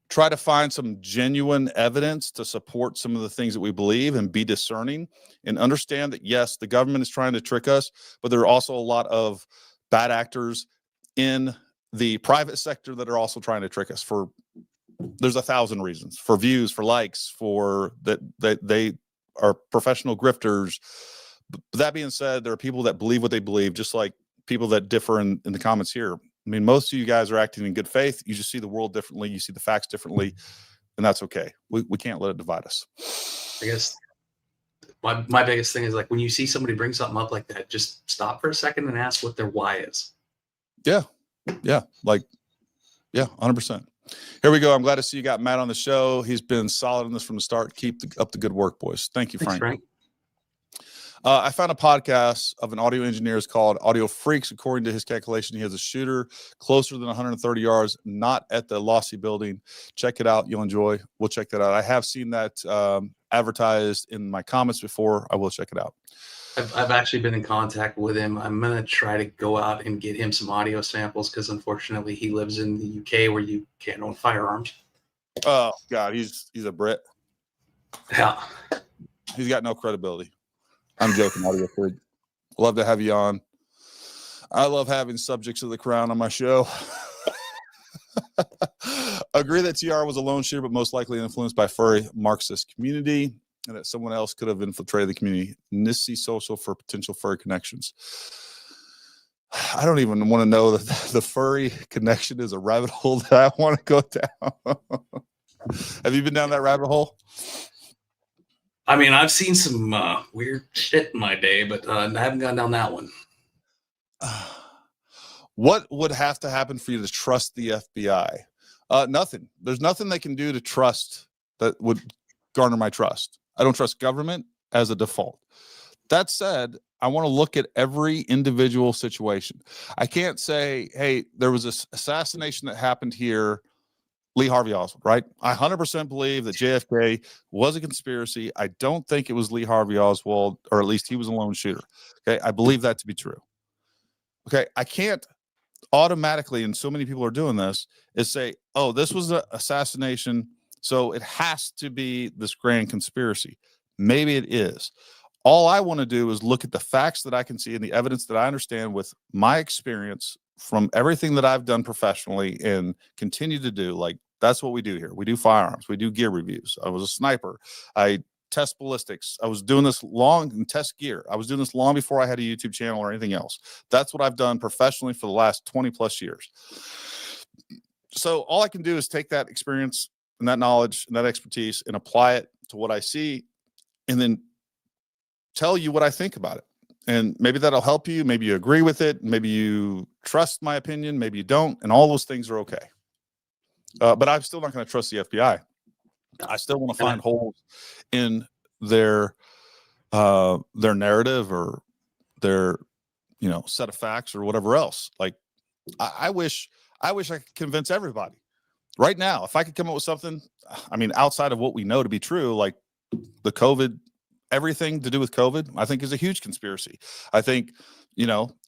try to find some genuine evidence to support some of the things that we believe, and be discerning and understand that, yes, the government is trying to trick us, but there are also a lot of bad actors in the private sector that are also trying to trick us there's 1,000 reasons, for views, for likes, for that they are professional grifters. But that being said, there are people that believe what they believe, just like people that differ in the comments here. I mean, most of you guys are acting in good faith. You just see the world differently. You see the facts differently, and that's okay. We can't let it divide us. I guess my biggest thing is, like, when you see somebody bring something up like that, just stop for a second and ask what their why is. Yeah. 100%. Here we go. I'm glad to see you got Matt on the show. He's been solid in this from the start. Keep up the good work, boys. Thank you, Thanks, Frank. I found a podcast of an audio engineer called Audio Freaks. According to his calculation, he has a shooter closer than 130 yards, not at the Lossy building. Check it out. You'll enjoy. We'll check that out. I have seen that advertised in my comments before. I will check it out. I've actually been in contact with him. I'm going to try to go out and get him some audio samples, because unfortunately he lives in the UK where you can't own firearms. Oh, God. He's a Brit. Yeah. He's got no credibility. I'm joking, Audio Freak. Love to have you on. I love having subjects of the crown on my show. Agree that TR was a lone shooter, but most likely influenced by furry Marxist community, and that someone else could have infiltrated the community. Nissi social for potential furry connections. I don't even want to know that the furry connection is a rabbit hole that I want to go down. Have you been down that rabbit hole? I mean, I've seen some weird shit in my day, but I haven't gone down that one. What would have to happen for you to trust the FBI? Nothing. There's nothing they can do to trust that would garner my trust. I don't trust government as a default. That said, I want to look at every individual situation. I can't say, hey, there was this assassination that happened here, Lee Harvey Oswald, right? I 100% believe that JFK was a conspiracy. I don't think it was Lee Harvey Oswald, or at least he was a lone shooter. Okay, I believe that to be true. Okay, I can't automatically, and so many people are doing this, is say, oh, this was an assassination, so it has to be this grand conspiracy. Maybe it is. All I want to do is look at the facts that I can see and the evidence that I understand with my experience from everything that I've done professionally and continue to do. Like, that's what we do here. We do firearms. We do gear reviews. I was a sniper. I test ballistics. I was doing this long and test gear. I was doing this long before I had a YouTube channel or anything else. That's what I've done professionally for the last 20 plus years. So all I can do is take that experience and that knowledge and that expertise and apply it to what I see, and then tell you what I think about it. And maybe that'll help you. Maybe you agree with it. Maybe you trust my opinion. Maybe you don't. And all those things are okay. But I'm still not going to trust the FBI. I still want to find holes in their narrative or their, set of facts or whatever else. Like, I wish I could convince everybody right now. If I could come up with something, I mean, outside of what we know to be true, like the COVID, everything to do with COVID, I think is a huge conspiracy. I think,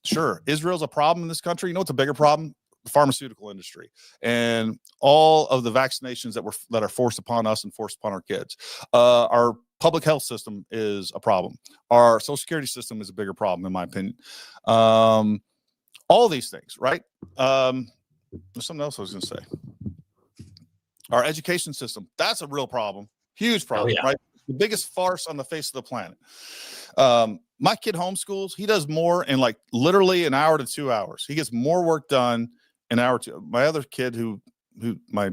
sure, Israel's a problem in this country. You know what's a bigger problem? The pharmaceutical industry and all of the vaccinations that are forced upon us and forced upon our kids. Our public health system is a problem. Our social security system is a bigger problem, in my opinion. All these things, right? There's something else I was going to say. Our education system, that's a real problem. Huge problem, right? The biggest farce on the face of the planet. My kid homeschools. He does more in like literally an hour to 2 hours. He gets more work done an hour to. My other kid, who my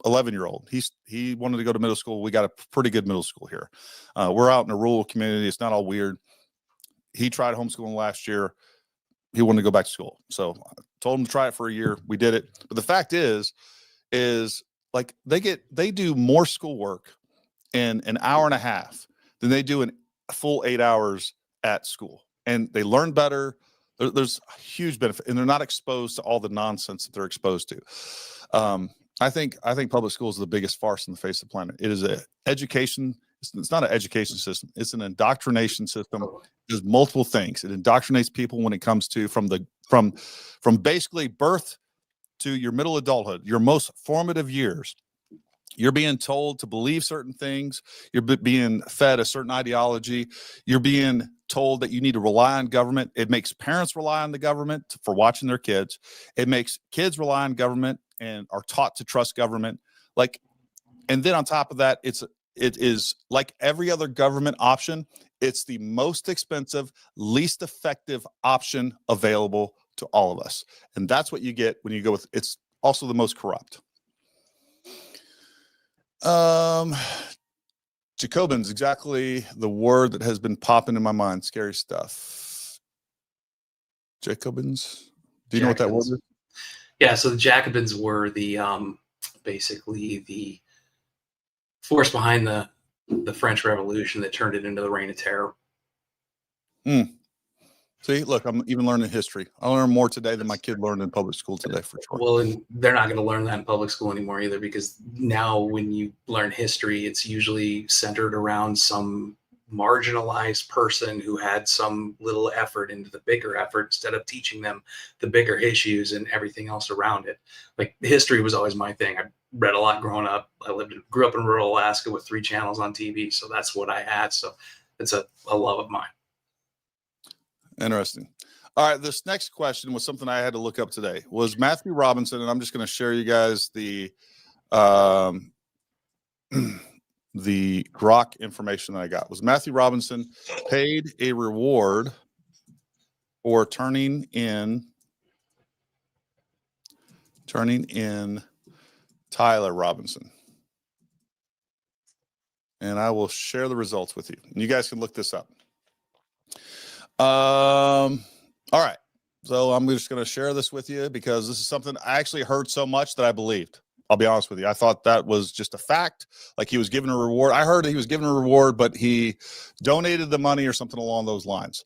11-year-old, he wanted to go to middle school. We got a pretty good middle school here. We're out in a rural community. It's not all weird. He tried homeschooling last year. He wanted to go back to school. So I told him to try it for a year. We did it. But the fact is like they do more schoolwork in an hour and a half than they do in a full 8 hours at school. And they learn better. There's a huge benefit, and they're not exposed to all the nonsense that they're exposed to. I think public schools are the biggest farce on the face of the planet. It is an education. It's not an education system. It's an indoctrination system. There's multiple things. It indoctrinates people when it comes to from basically birth to your middle adulthood, your most formative years. You're being told to believe certain things. You're being fed a certain ideology. You're being told that you need to rely on government. It makes parents rely on the government for watching their kids. It makes kids rely on government and are taught to trust government. And then on top of that, it's it is like every other government option. It's the most expensive, least effective option available to all of us. And that's what you get when you go with, it's also the most corrupt. Jacobin's exactly the word that has been popping in my mind. Scary stuff. Jacobins. Do you know what that word is? Yeah, so the Jacobins were the basically the force behind the French Revolution that turned it into the Reign of Terror. See, look, I'm even learning history. I learn more today than my kid learned in public school today, for sure. Well, and they're not going to learn that in public school anymore either, because now when you learn history, it's usually centered around some marginalized person who had some little effort into the bigger effort, instead of teaching them the bigger issues and everything else around it. Like, history was always my thing. I read a lot growing up. I grew up in rural Alaska with 3 channels on TV, so that's what I had. So it's a love of mine. Interesting. All right, this next question was something I had to look up today. Was Matthew Robinson, and I'm just going to share you guys the the grok information that I got. Was Matthew Robinson paid a reward for turning in Tyler Robinson? And I will share the results with you. And you guys can look this up. All right. So I'm just going to share this with you because this is something I actually heard so much that I believed. I'll be honest with you. I thought that was just a fact. Like, he was given a reward. I heard that he was given a reward, but he donated the money or something along those lines.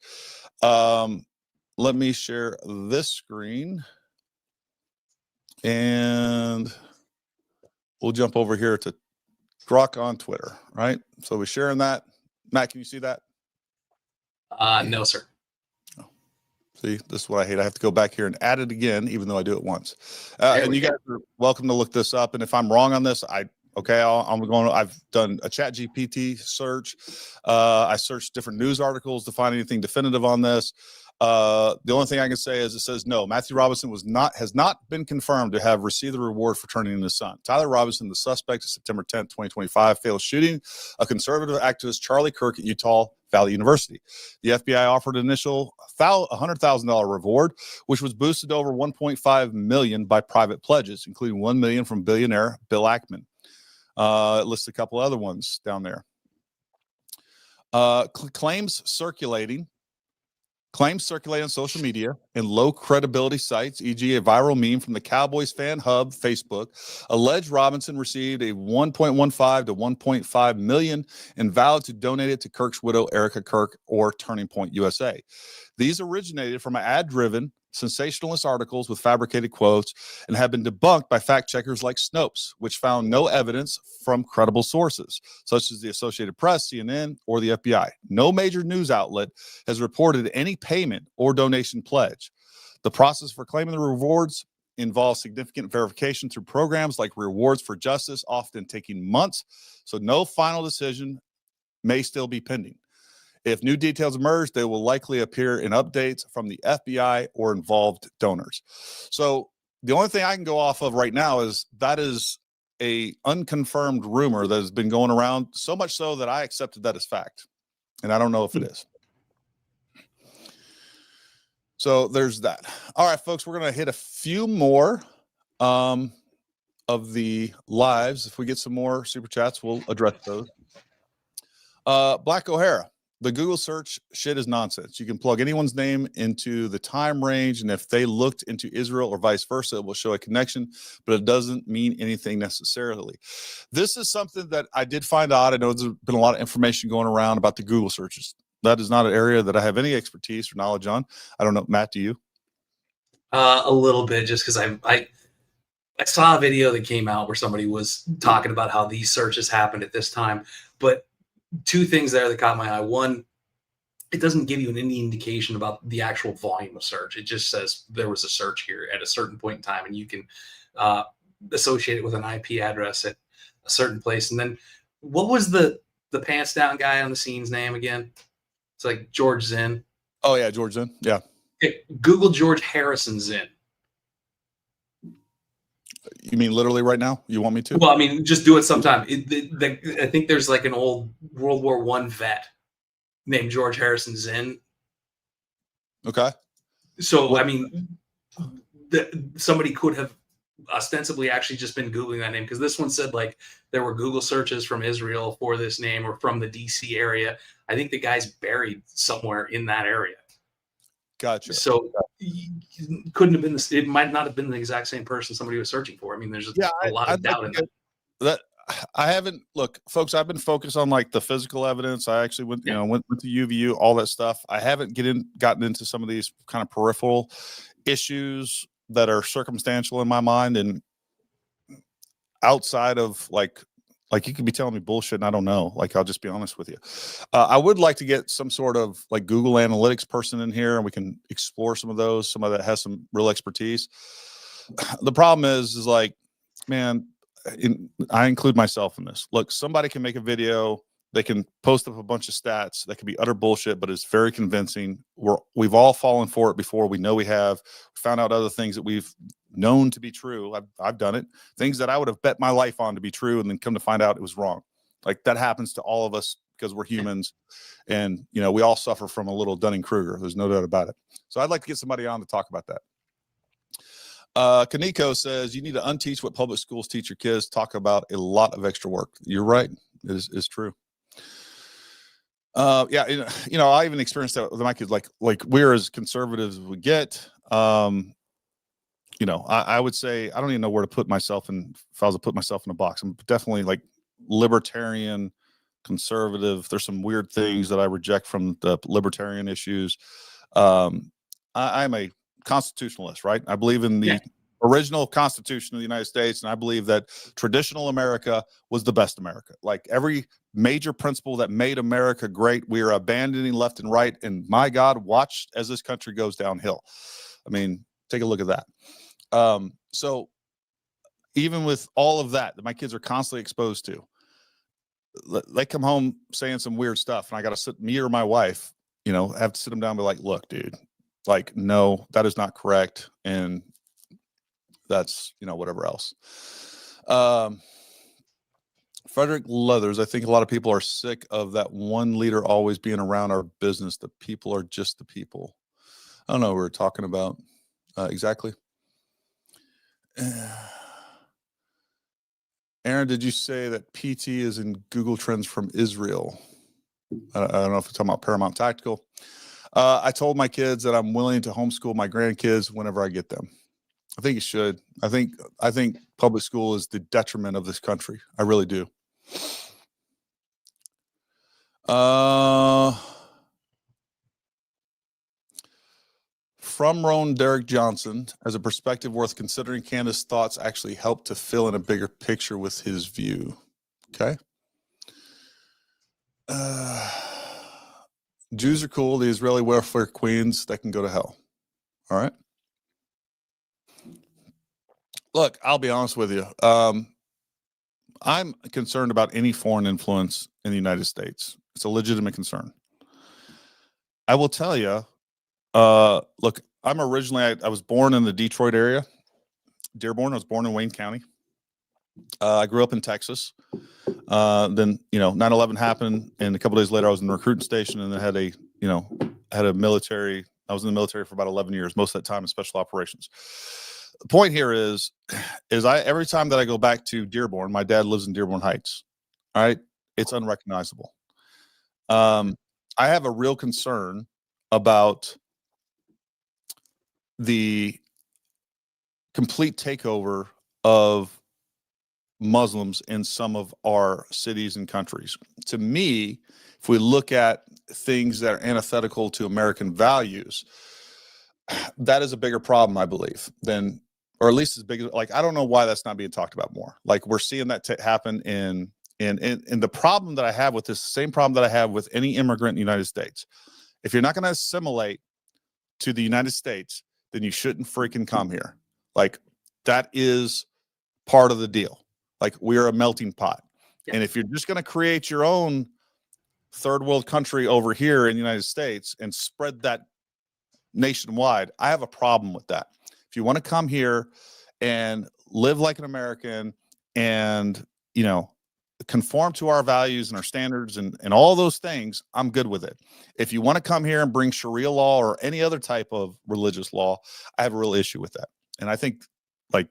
Let me share this screen and we'll jump over here to Grok on Twitter, right? So we're sharing that. Matt, can you see that? No, sir. Oh. See, this is what I hate. I have to go back here and add it again, even though I do it once. And you guys are welcome to look this up. And if I'm wrong on this, I've done a chat GPT search. I searched different news articles to find anything definitive on this. The only thing I can say is it says no. Matthew Robinson has not been confirmed to have received the reward for turning in his son. Tyler Robinson, the suspect of September 10th, 2025, failed shooting a conservative activist, Charlie Kirk, at Utah Valley University. The FBI offered an initial $100,000 reward, which was boosted to over $1.5 million by private pledges, including $1 million from billionaire Bill Ackman. It lists a couple other ones down there. Claims circulating on social media and low credibility sites, e.g. a viral meme from the Cowboys fan hub Facebook, alleged Robinson received a $1.15 to $1.5 million and vowed to donate it to Kirk's widow, Erica Kirk, or Turning Point USA. These originated from ad-driven, sensationalist articles with fabricated quotes and have been debunked by fact checkers like Snopes, which found no evidence from credible sources, such as the Associated Press, CNN, or the FBI. No major news outlet has reported any payment or donation pledge. The process for claiming the rewards involves significant verification through programs like Rewards for Justice, often taking months, so no final decision may still be pending. If new details emerge, they will likely appear in updates from the FBI or involved donors. So the only thing I can go off of right now is that is a unconfirmed rumor that has been going around, so much so that I accepted that as fact. And I don't know if it is. So there's that. All right, folks, we're going to hit a few more of the lives. If we get some more super chats, we'll address those. Black O'Hara. The Google search shit is nonsense. You can plug anyone's name into the time range, and if they looked into Israel or vice versa, it will show a connection, but it doesn't mean anything necessarily. This is something that I did find out. I know there's been a lot of information going around about the Google searches. That is not an area that I have any expertise or knowledge on. I don't know. Matt, do you? A little bit, just because I saw a video that came out where somebody was talking about how these searches happened at this time, but two things there that caught my eye. One, it doesn't give you any indication about the actual volume of search. It just says there was a search here at a certain point in time, and you can associate it with an IP address at a certain place. And then what was the pants down guy on the scene's name again? It's like George Zinn. Oh, yeah, George Zinn. Yeah. Okay, Google George Harrison Zinn. You mean literally right now? You want me to? Well, I mean, just do it sometime. I think there's like an old World War I vet named George Harrison Zinn. Okay. So, I mean, somebody could have ostensibly actually just been Googling that name, because this one said like there were Google searches from Israel for this name or from the DC area. I think the guy's buried somewhere in that area. Gotcha. So couldn't have been this. It might not have been the exact same person somebody was searching for. I mean, there's a lot of doubt in that. I haven't look, folks. I've been focused on like the physical evidence. I actually went to UVU, all that stuff. I haven't gotten into some of these kind of peripheral issues that are circumstantial in my mind and outside of like you could be telling me bullshit and I don't know. Like, I'll just be honest with you. I would like to get some sort of like Google Analytics person in here and we can explore some of those. Some of that has some real expertise. The problem is like, man, I include myself in this. Look, somebody can make a video. They can post up a bunch of stats that could be utter bullshit, but it's very convincing. We've all fallen for it before. We know we have. We found out other things that we've known to be true. I've done it. Things that I would have bet my life on to be true, and then come to find out it was wrong. Like, that happens to all of us because we're humans, and we all suffer from a little Dunning-Kruger. There's no doubt about it. So I'd like to get somebody on to talk about that. Kaneko says you need to unteach what public schools teach your kids. Talk about a lot of extra work. You're right. It is true. I even experienced that with my kids. Like we're as conservative as we get. I would say I don't even know where to put myself in. If I was to put myself in a box, I'm definitely like libertarian, conservative. There's some weird things that I reject from the libertarian issues. I'm a constitutionalist, right? I believe in the original Constitution of the United States, and I believe that traditional America was the best America. Like, every major principle that made America great, we are abandoning left and right. And my God, watch as this country goes downhill. I mean, take a look at that. So even with all of that my kids are constantly exposed to, they come home saying some weird stuff, and I got to sit, me or my wife, have to sit them down and be like, look, dude, like, no, that is not correct. And that's, whatever else. Frederick Leathers, I think a lot of people are sick of that one leader always being around our business. The people are just the people. I don't know what we're talking about exactly. Aaron, did you say that PT is in Google Trends from Israel? I don't know if you're talking about Paramount Tactical. I told my kids that I'm willing to homeschool my grandkids whenever I get them. I think you should. I think public school is the detriment of this country. I really do. From Roan Derek Johnson, as a perspective worth considering, Candace's thoughts actually help to fill in a bigger picture with his view. Okay. Jews are cool. The Israeli welfare queens that can go to hell. All right. Look, I'll be honest with you. I'm concerned about any foreign influence in the United States. It's a legitimate concern. I will tell you, look, I'm originally, I was born in the Detroit area, Dearborn. I was born in Wayne County. I grew up in Texas. Then, 9/11 happened, and a couple days later I was in the recruiting station, and then had a military. I was in the military for about 11 years, most of that time in special operations. The point here is every time that I go back to Dearborn, my dad lives in Dearborn Heights. All right. It's unrecognizable. I have a real concern about the complete takeover of Muslims in some of our cities and countries. To me, if we look at things that are antithetical to American values, that is a bigger problem, I believe, than, or at least as big as, like, I don't know why that's not being talked about more. Like, we're seeing that happen in the problem that I have with this, same problem that I have with any immigrant in the United States. If you're not going to assimilate to the United States, then you shouldn't freaking come here. Like, that is part of the deal. Like, we're a melting pot. Yeah. And if you're just going to create your own third world country over here in the United States and spread that nationwide, I have a problem with that. If you want to come here and live like an American and, you know, conform to our values and our standards and all those things, I'm good with it. If you want to come here and bring Sharia law or any other type of religious law, I have a real issue with that. And I think, like,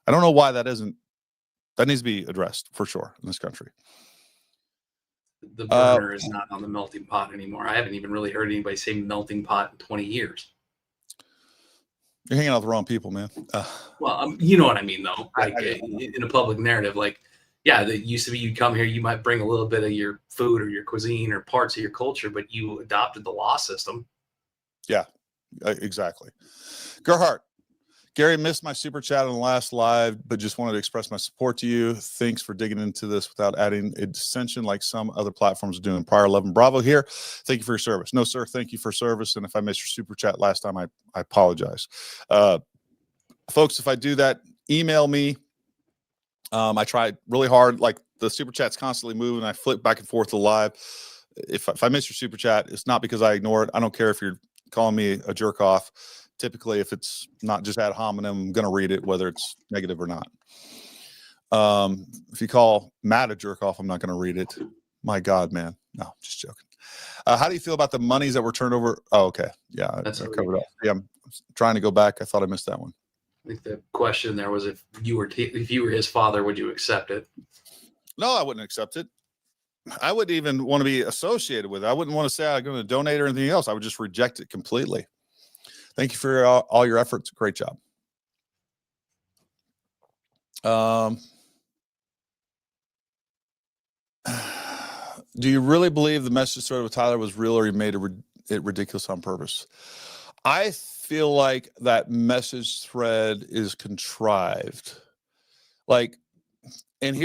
I don't know why that needs to be addressed for sure in this country. The burner is not on the melting pot anymore. I haven't even really heard anybody say melting pot in 20 years. You're hanging out with the wrong people, man. Well, you know what I mean, though. Like in a public narrative, like, yeah, that used to be you'd come here, you might bring a little bit of your food or your cuisine or parts of your culture, but you adopted the law system. Yeah, exactly. Gerhardt, Gary, missed my super chat on the last live, but just wanted to express my support to you. Thanks for digging into this without adding a dissension like some other platforms are doing. Prior 11 Bravo here. Thank you for your service. No, sir. Thank you for service. And if I missed your super chat last time, I apologize. Folks, if I do that, email me. I try really hard. Like, the super chat's constantly moving. I flip back and forth to live. If I miss your super chat, it's not because I ignore it. I don't care if you're calling me a jerk off. Typically, if it's not just ad hominem, I'm going to read it, whether it's negative or not. If you call Matt a jerk off, I'm not going to read it. My God, man. No, just joking. How do you feel about the monies that were turned over? Oh, okay. Yeah, I covered up. Yeah, I'm trying to go back. I thought I missed that one. I think the question there was if you were his father, would you accept it? No, I wouldn't accept it. I wouldn't even want to be associated with it. I wouldn't want to say I'm going to donate or anything else. I would just reject it completely. Thank you for all your efforts. Great job. Do you really believe the message thread with Tyler was real, or he made it ridiculous on purpose? I feel like that message thread is contrived. Like, and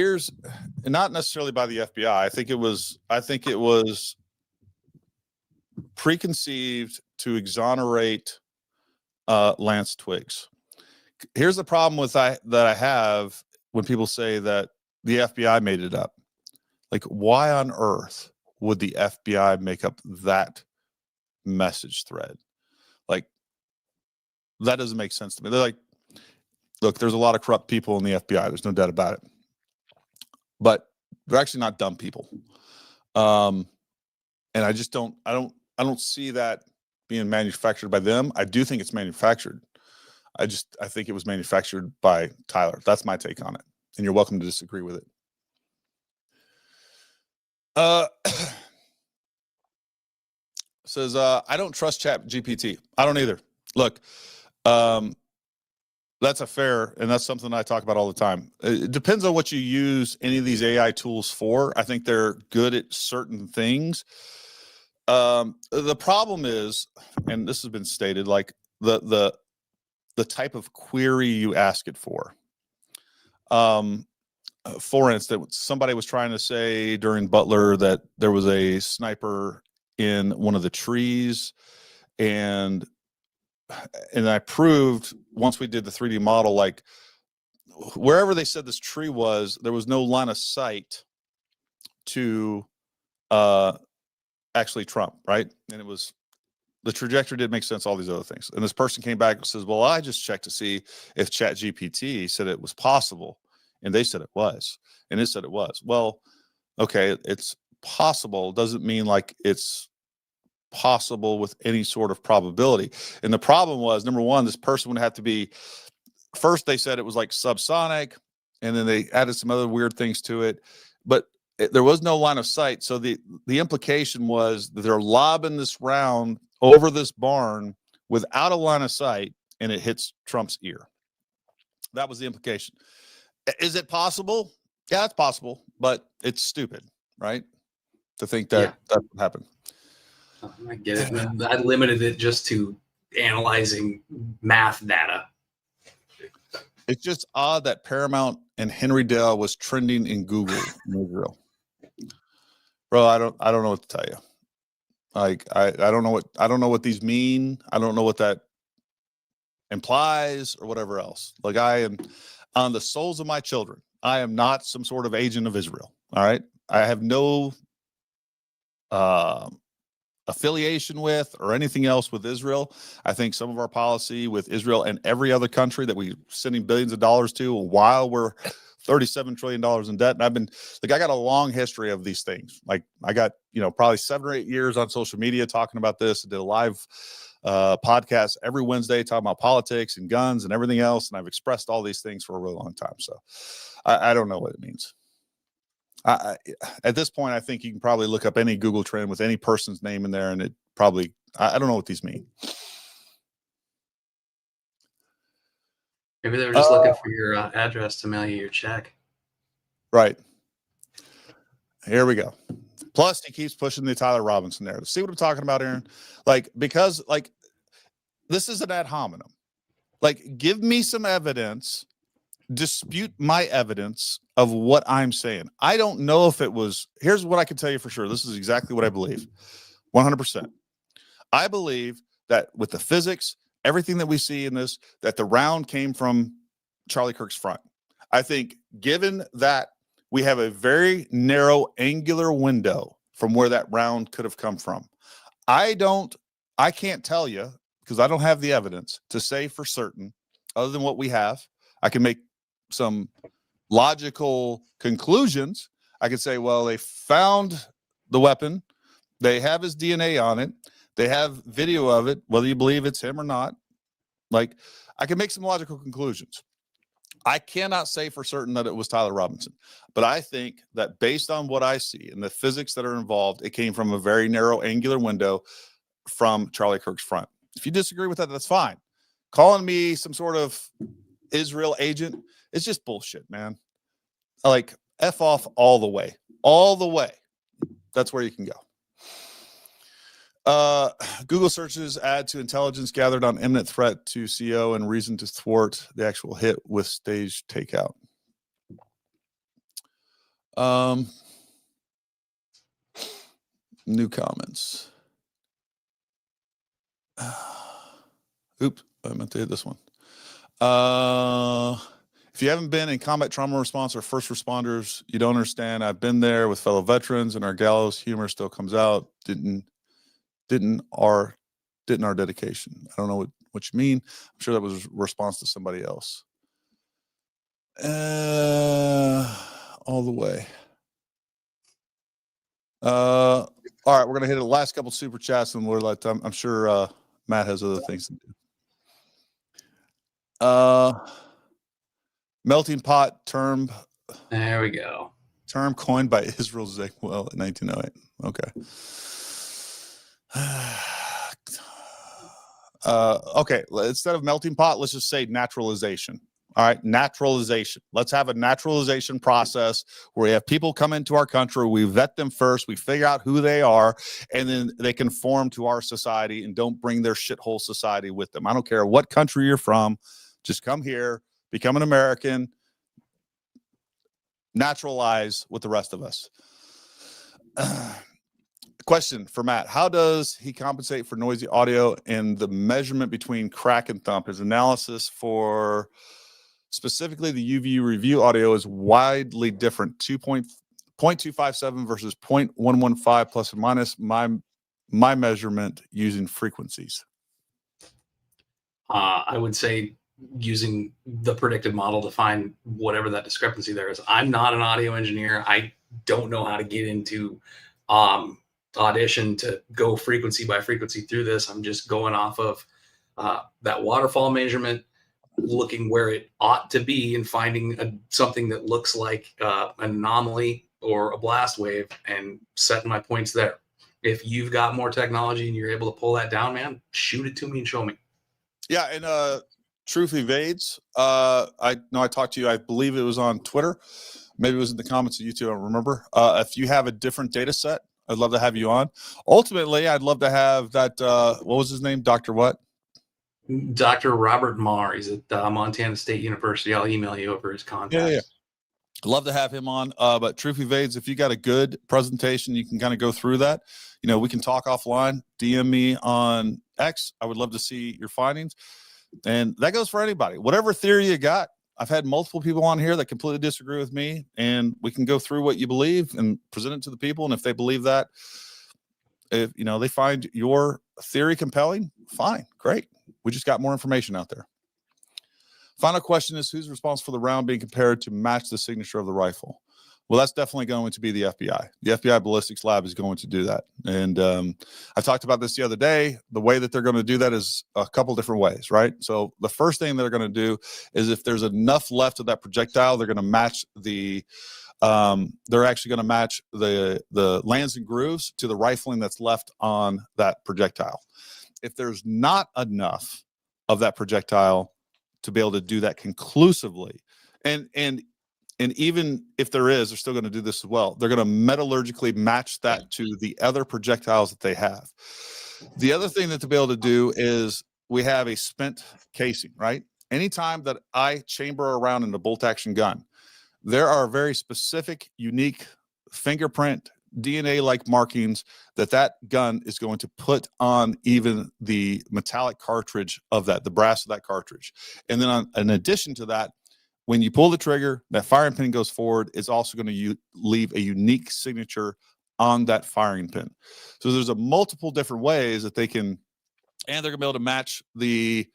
not necessarily by the FBI. I think it was preconceived to exonerate Lance Twiggs. Here's the problem that I have when people say that the FBI made it up. Like, why on earth would the FBI make up that message thread? Like, that doesn't make sense to me. They're like, look, there's a lot of corrupt people in the FBI. There's no doubt about it. But they're actually not dumb people. And I just don't see that being manufactured by them. I do think it's manufactured. I think it was manufactured by Tyler. That's my take on it. And you're welcome to disagree with it. Says, I don't trust Chat GPT. I don't either. Look, that's and that's something I talk about all the time. It depends on what you use any of these AI tools for. I think they're good at certain things. The problem is, and this has been stated, like the type of query you ask it for. For instance, somebody was trying to say during Butler that there was a sniper in one of the trees, and I proved, once we did the 3D model, like wherever they said this tree was, there was no line of sight to actually Trump, right? And it was, the trajectory did make sense, all these other things. And this person came back and says, well, I just checked to see if Chat GPT said it was possible. And they said it was. And it said it was. Well, okay, it's possible. Doesn't mean like it's possible with any sort of probability. And the problem was, number one, this person would have to be, first they said it was like subsonic, and then they added some other weird things to it. But there was no line of sight. So the implication was that they're lobbing this round over this barn without a line of sight, and it hits Trump's ear. That was the implication. Is it possible? Yeah, it's possible, but it's stupid, right? To think that that would happen. I get it. I limited it just to analyzing math data. It's just odd that Paramount and Henry Dale was trending in Google in Israel. Bro, I don't know what to tell you. Like, I don't know what these mean. I don't know what that implies or whatever else. Like, I am on the souls of my children. I am not some sort of agent of Israel. All right. I have no affiliation with or anything else with Israel. I think some of our policy with Israel and every other country that we're sending billions of dollars to while we're $37 trillion in debt. And I've been like, I got a long history of these things. Like I got, probably 7 or 8 years on social media talking about this. I did a live podcast every Wednesday talking about politics and guns and everything else. And I've expressed all these things for a really long time. So I don't know what it means. At this point, I think you can probably look up any Google trend with any person's name in there, and it probably, I don't know what these mean. Maybe they were just looking for your address to mail you your check. Right. Here we go. Plus, he keeps pushing the Tyler Robinson narrative. See what I'm talking about, Aaron? Because this is an ad hominem. Give me some evidence, dispute my evidence of what I'm saying. I don't know if it was, here's what I can tell you for sure. This is exactly what I believe. 100%. I believe that with the physics, everything that we see in this, that the round came from Charlie Kirk's front. I think given that we have a very narrow angular window from where that round could have come from. I can't tell you because I don't have the evidence to say for certain other than what we have. I can make some logical conclusions. I could say, well, they found the weapon. They have his DNA on it. They have video of it, whether you believe it's him or not. I can make some logical conclusions. I cannot say for certain that it was Tyler Robinson, but I think that based on what I see and the physics that are involved, it came from a very narrow angular window from Charlie Kirk's front. If you disagree with that, that's fine. Calling me some sort of Israel agent, it's just bullshit, man. F off all the way. All the way. That's where you can go. Google searches add to intelligence gathered on imminent threat to CO and reason to thwart the actual hit with stage takeout. New comments. Oops, I meant to hit this one. If you haven't been in combat trauma response or first responders, you don't understand. I've been there with fellow veterans, and our gallows humor still comes out. Didn't our dedication. I don't know what you mean. I'm sure that was a response to somebody else. All the way. All right, we're gonna hit the last couple super chats, and we're like, I'm sure Matt has other things to do. Melting pot term. There we go. Term coined by Israel Zegwell in 1908. Okay. Okay. Instead of melting pot, let's just say naturalization. All right. Naturalization. Let's have a naturalization process where we have people come into our country. We vet them first. We figure out who they are, and then they conform to our society and don't bring their shithole society with them. I don't care what country you're from. Just come here, become an American, naturalize with the rest of us. Question for Matt. How does he compensate for noisy audio and the measurement between crack and thump? His analysis for specifically the UV review audio is widely different. 0.257 versus 0.115 plus or minus my measurement using frequencies. I would say using the predicted model to find whatever that discrepancy there is. I'm not an audio engineer. I don't know how to get into Audition to go frequency by frequency through this. I'm just going off of that waterfall measurement, looking where it ought to be and finding something that looks like an anomaly or a blast wave and setting my points there. If you've got more technology and you're able to pull that down, man, shoot it to me and show me. Yeah, and Truth Evades, I know I talked to you, I believe it was on Twitter. Maybe it was in the comments of YouTube, I don't remember. If you have a different data set, I'd love to have you on. Ultimately, I'd love to have that, what was his name? Dr. what? Dr. Robert Marr. He's at Montana State University. I'll email you over his contacts. Yeah. I'd love to have him on. But Truth Evades, if you got a good presentation, you can kind of go through that. We can talk offline. DM me on X. I would love to see your findings. And that goes for anybody. Whatever theory you got. I've had multiple people on here that completely disagree with me, and we can go through what you believe and present it to the people. And if they believe that, if they find your theory compelling, fine, great. We just got more information out there. Final question is, who's responsible for the round being compared to match the signature of the rifle? Well, that's definitely going to be the FBI. The FBI ballistics lab is going to do that. And I talked about this the other day. The way that they're going to do that is a couple different ways, right? So the first thing they're going to do is if there's enough left of that projectile, they're going to match they're actually going to match the lands and grooves to the rifling that's left on that projectile. If there's not enough of that projectile to be able to do that conclusively, and even if there is, they're still going to do this as well. They're going to metallurgically match that to the other projectiles that they have. The other thing that they'll be able to do is we have a spent casing, right? Anytime that I chamber around in a bolt action gun, there are very specific, unique fingerprint, DNA-like markings that gun is going to put on even the metallic cartridge of that, the brass of that cartridge. And then in addition to that, when you pull the trigger, that firing pin goes forward. It's also going to leave a unique signature on that firing pin. So there's a multiple different ways that they can, and they're going to be able to match they'll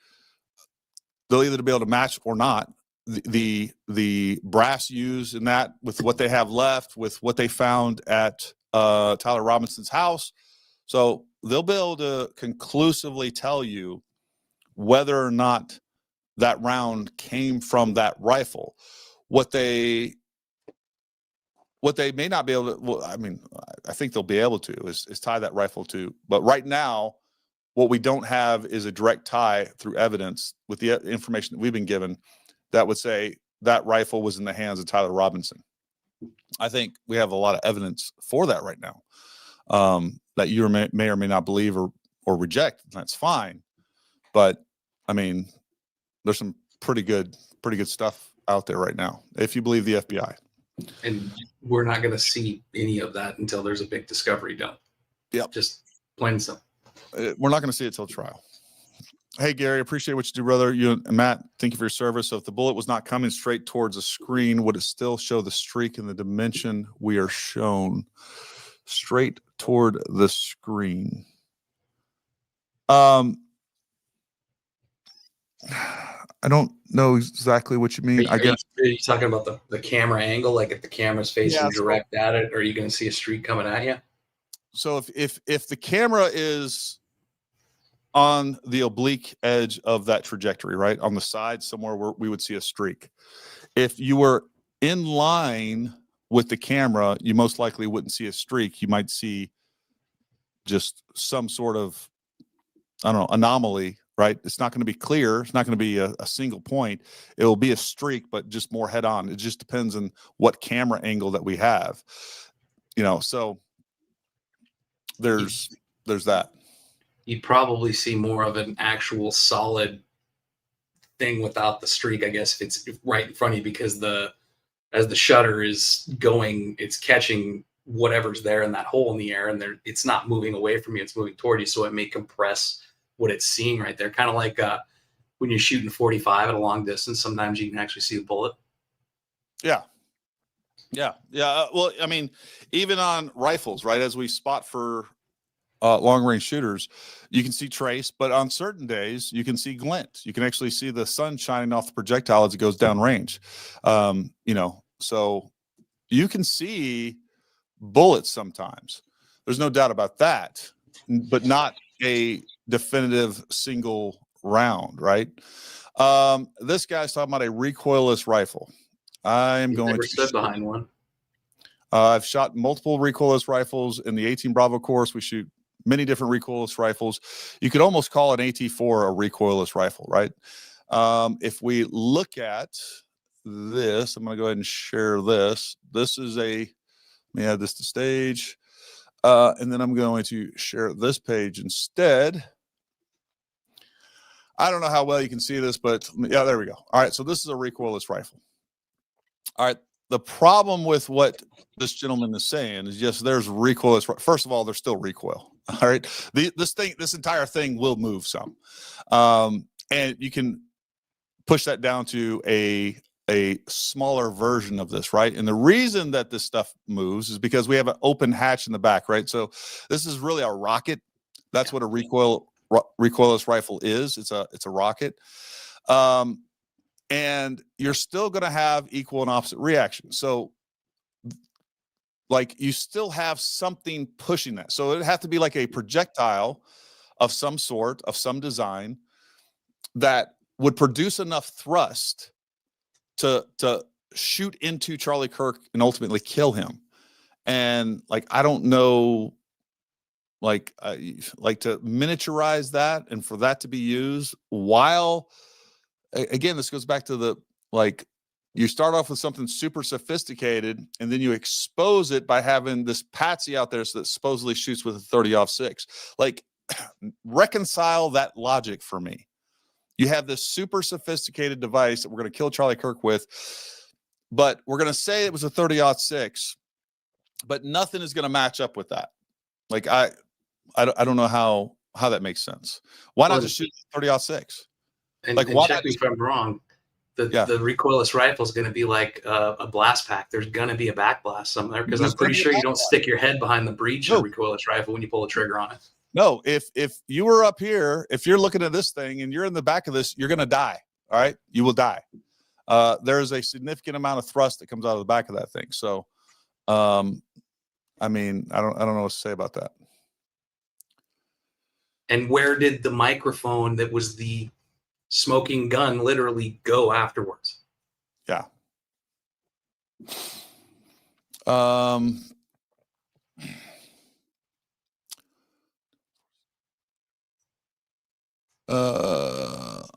either be able to match or not the brass used in that with what they have left, with what they found at Tyler Robinson's house. So they'll be able to conclusively tell you whether or not that round came from that rifle. What they may not be able to, well, I mean, I think they'll be able to is tie that rifle to, but right now, what we don't have is a direct tie through evidence with the information that we've been given that would say that rifle was in the hands of Tyler Robinson. I think we have a lot of evidence for that right now, that you may or may not believe or reject. That's fine. But I mean, there's some pretty good stuff out there right now, if you believe the FBI. And we're not going to see any of that until there's a big discovery done. Yep. Just plain and simple. We're not going to see it till trial. Hey, Gary, appreciate what you do, brother. You and Matt, thank you for your service. So if the bullet was not coming straight towards the screen, would it still show the streak in the dimension we are shown? Straight toward the screen. I don't know exactly what you mean. Are you talking about the camera angle? Like if the camera's facing direct at it, are you going to see a streak coming at you? So if the camera is on the oblique edge of that trajectory, right on the side somewhere where we would see a streak. If you were in line with the camera, you most likely wouldn't see a streak. You might see just some sort of, I don't know, anomaly, right? It's not going to be clear. It's not going to be a single point. It will be a streak, but just more head on. It just depends on what camera angle that we have, so there's that. You'd probably see more of an actual solid thing without the streak, I guess, if it's right in front of you, because as the shutter is going, it's catching whatever's there in that hole in the air, and it's not moving away from you, it's moving toward you, so it may compress what it's seeing right there. Kind of like when you're shooting 45 at a long distance, sometimes you can actually see a bullet. Yeah. Well, I mean, even on rifles, right, as we spot for long-range shooters, you can see trace, but on certain days you can see glint. You can actually see the sun shining off the projectile as it goes downrange. So you can see bullets sometimes. There's no doubt about that, but not a definitive single round, right? This guy's talking about a recoilless rifle. I'm going to stood behind one. I've shot multiple recoilless rifles in the 18 Bravo course. We shoot many different recoilless rifles. You could almost call an AT-4 a recoilless rifle, right? If we look at this, I'm going to go ahead and share this. This is let me add this to stage. And then I'm going to share this page instead. I don't know how well you can see this, but yeah, there we go. All right, so this is a recoilless rifle. All right, the problem with what this gentleman is saying is, yes, there's recoilless. First of all, there's still recoil. All right, this entire thing will move some, and you can push that down to a a smaller version of this, right? And the reason that this stuff moves is because we have an open hatch in the back, right? So this is really a rocket. That's what a recoilless rifle is. It's a rocket. And you're still going to have equal and opposite reactions. So like you still have something pushing that. So it'd have to be like a projectile of some sort, of some design that would produce enough thrust to shoot into Charlie Kirk and ultimately kill him. And like, I don't know, like to miniaturize that and for that to be used while, again, this goes back to the, like, you start off with something super sophisticated and then you expose it by having this patsy out there that supposedly shoots with a 30-06. Like, reconcile that logic for me. You have this super sophisticated device that we're going to kill Charlie Kirk with, but we're going to say it was a 30-06, but nothing is going to match up with that. Like, I don't know how that makes sense. Why not just shoot 30-06? And, like, and check me if I'm wrong. The recoilless rifle is going to be like a blast pack. There's going to be a backblast somewhere because I'm pretty sure you don't stick your head behind the breech of a recoilless rifle when you pull the trigger on it. No, if you were up here, if you're looking at this thing and you're in the back of this, you're going to die. All right, you will die. There's a significant amount of thrust that comes out of the back of that thing. So, I mean, I don't know what to say about that. And where did the microphone that was the smoking gun literally go afterwards? Yeah.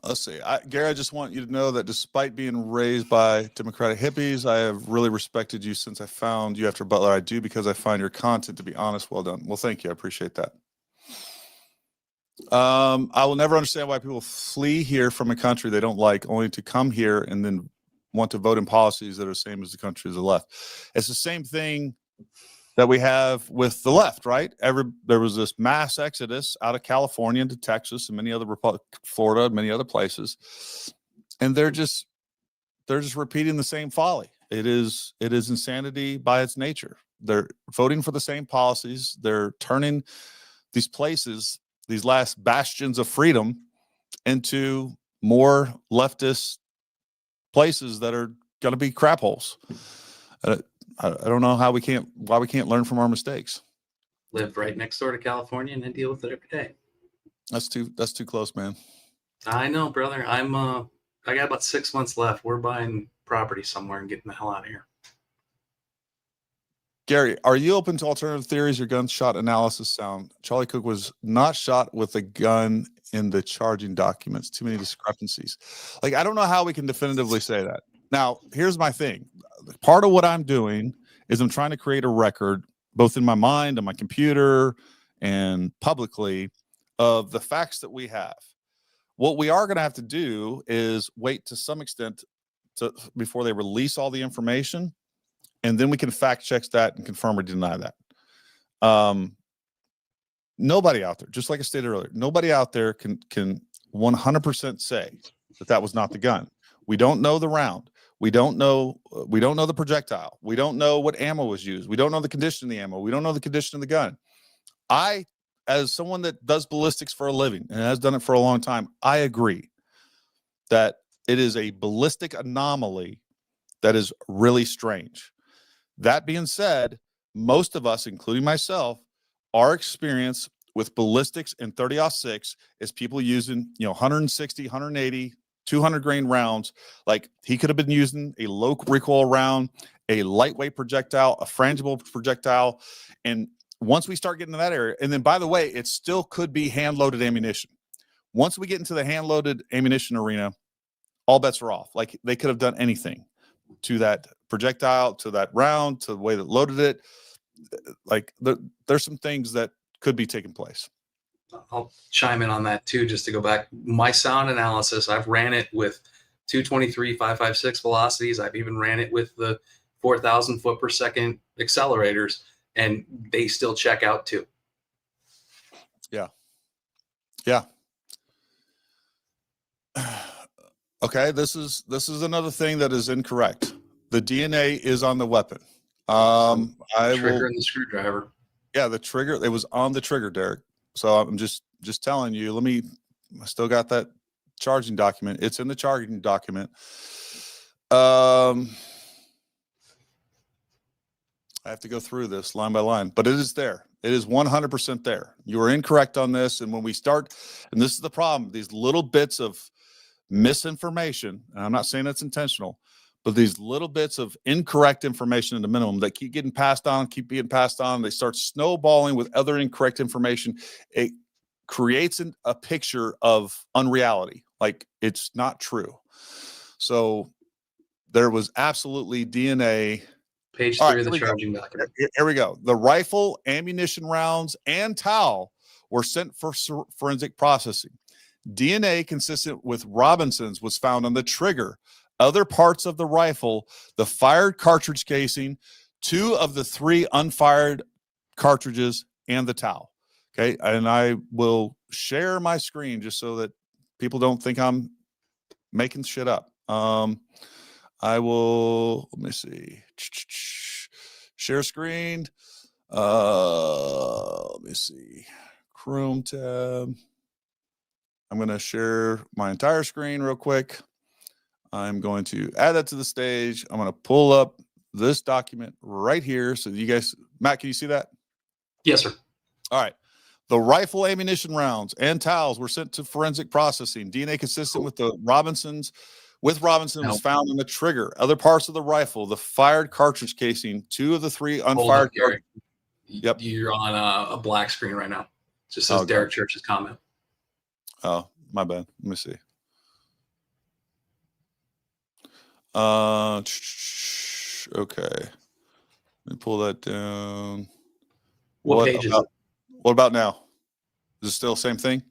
Let's see. Gary, I just want you to know that despite being raised by Democratic hippies, I have really respected you since I found you after Butler. I do because I find your content to be honest. Well done. Well, thank you. I appreciate that. I will never understand why people flee here from a country they don't like, only to come here and then want to vote in policies that are the same as the country of the left. It's the same thing that we have with the left, right? There was this mass exodus out of California into Texas and many other Florida, many other places, and they're just repeating the same folly. It is insanity by its nature. They're voting for the same policies. They're turning these places, these last bastions of freedom, into more leftist places that are going to be crap holes. I don't know why we can't learn from our mistakes. Live right next door to California and then deal with it every day. That's too close, man. I know, brother. I got about 6 months left. We're buying property somewhere and getting the hell out of here. Gary, are you open to alternative theories or gunshot analysis sound? Charlie Kirk was not shot with a gun in the charging documents. Too many discrepancies. Like, I don't know how we can definitively say that. Now, here's my thing. Part of what I'm doing is I'm trying to create a record, both in my mind, on my computer, and publicly, of the facts that we have. What we are going to have to do is wait to some extent before they release all the information, and then we can fact check that and confirm or deny that. Nobody out there, just like I stated earlier, nobody out there can 100% say that was not the gun. We don't know the round. We don't know the projectile. We don't know what ammo was used. We don't know the condition of the ammo. We don't know the condition of the gun. I, as someone that does ballistics for a living and has done it for a long time, I agree that it is a ballistic anomaly that is really strange. That being said, most of us, including myself, our experience with ballistics and 30-06 is people using, 160, 180, 200 grain rounds. Like, he could have been using a low recoil round, a lightweight projectile, a frangible projectile. And once we start getting to that area, and then, by the way, it still could be hand-loaded ammunition. Once we get into the hand-loaded ammunition arena, all bets are off. Like, they could have done anything to that projectile, to that round, to the way that loaded it. Like, there's some things that could be taking place. I'll chime in on that too, just to go back. My sound analysis, I've ran it with 223 556 velocities. I've even ran it with the 4,000 foot per second accelerators, and they still check out too. Yeah. Okay, this is another thing that is incorrect. The DNA is on the weapon. I Trigger will. and the screwdriver. Yeah, the trigger. It was on the trigger, Derek. So I'm just telling you. I still got that charging document. It's in the charging document. I have to go through this line by line, but it is there. It is 100% there. You are incorrect on this. And when we start, and this is the problem, these little bits of misinformation, and I'm not saying it's intentional, but these little bits of incorrect information at the minimum that keep getting passed on, they start snowballing with other incorrect information. It creates a picture of unreality, like it's not true. So there was absolutely DNA. Page All 3 right, of the charging document. Here we go. The rifle, ammunition rounds, and towel were sent for forensic processing. DNA consistent with Robinson's was found on the trigger, other parts of the rifle, the fired cartridge casing, 2 of the 3 unfired cartridges, and the towel. Okay, and I will share my screen just so that people don't think I'm making shit up. I will, let me see. Share screen. Let me see. Chrome tab. I'm going to share my entire screen real quick. I'm going to add that to the stage. I'm going to pull up this document right here. So you guys, Matt, can you see that? Yes, sir. All right. The rifle, ammunition rounds, and towels were sent to forensic processing. DNA consistent with Robinson was found in the trigger, other parts of the rifle, the fired cartridge casing, 2 of the 3 unfired. Yep. You're on a black screen right now. It just says Derek Church's comment. Oh, my bad. Let me see. Okay. Let me pull that down. What page is it? What about now? Is it still the same thing?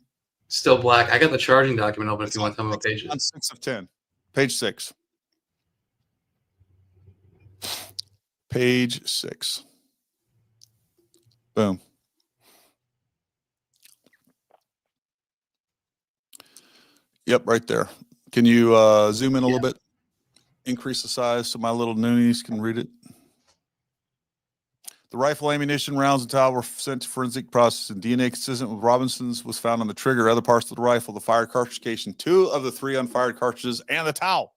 Still black. I got the charging document open if you want to tell me what page it is. On 6 of 10. Page 6. Page 6. Boom. Yep, right there. Can you zoom in a little bit? Increase the size so my little noonies can read it. The rifle, ammunition, rounds, and towel were sent to forensic processing. DNA consistent with Robinson's was found on the trigger, other parts of the rifle, the fired cartridge casing, 2 of the 3 unfired cartridges, and the towel.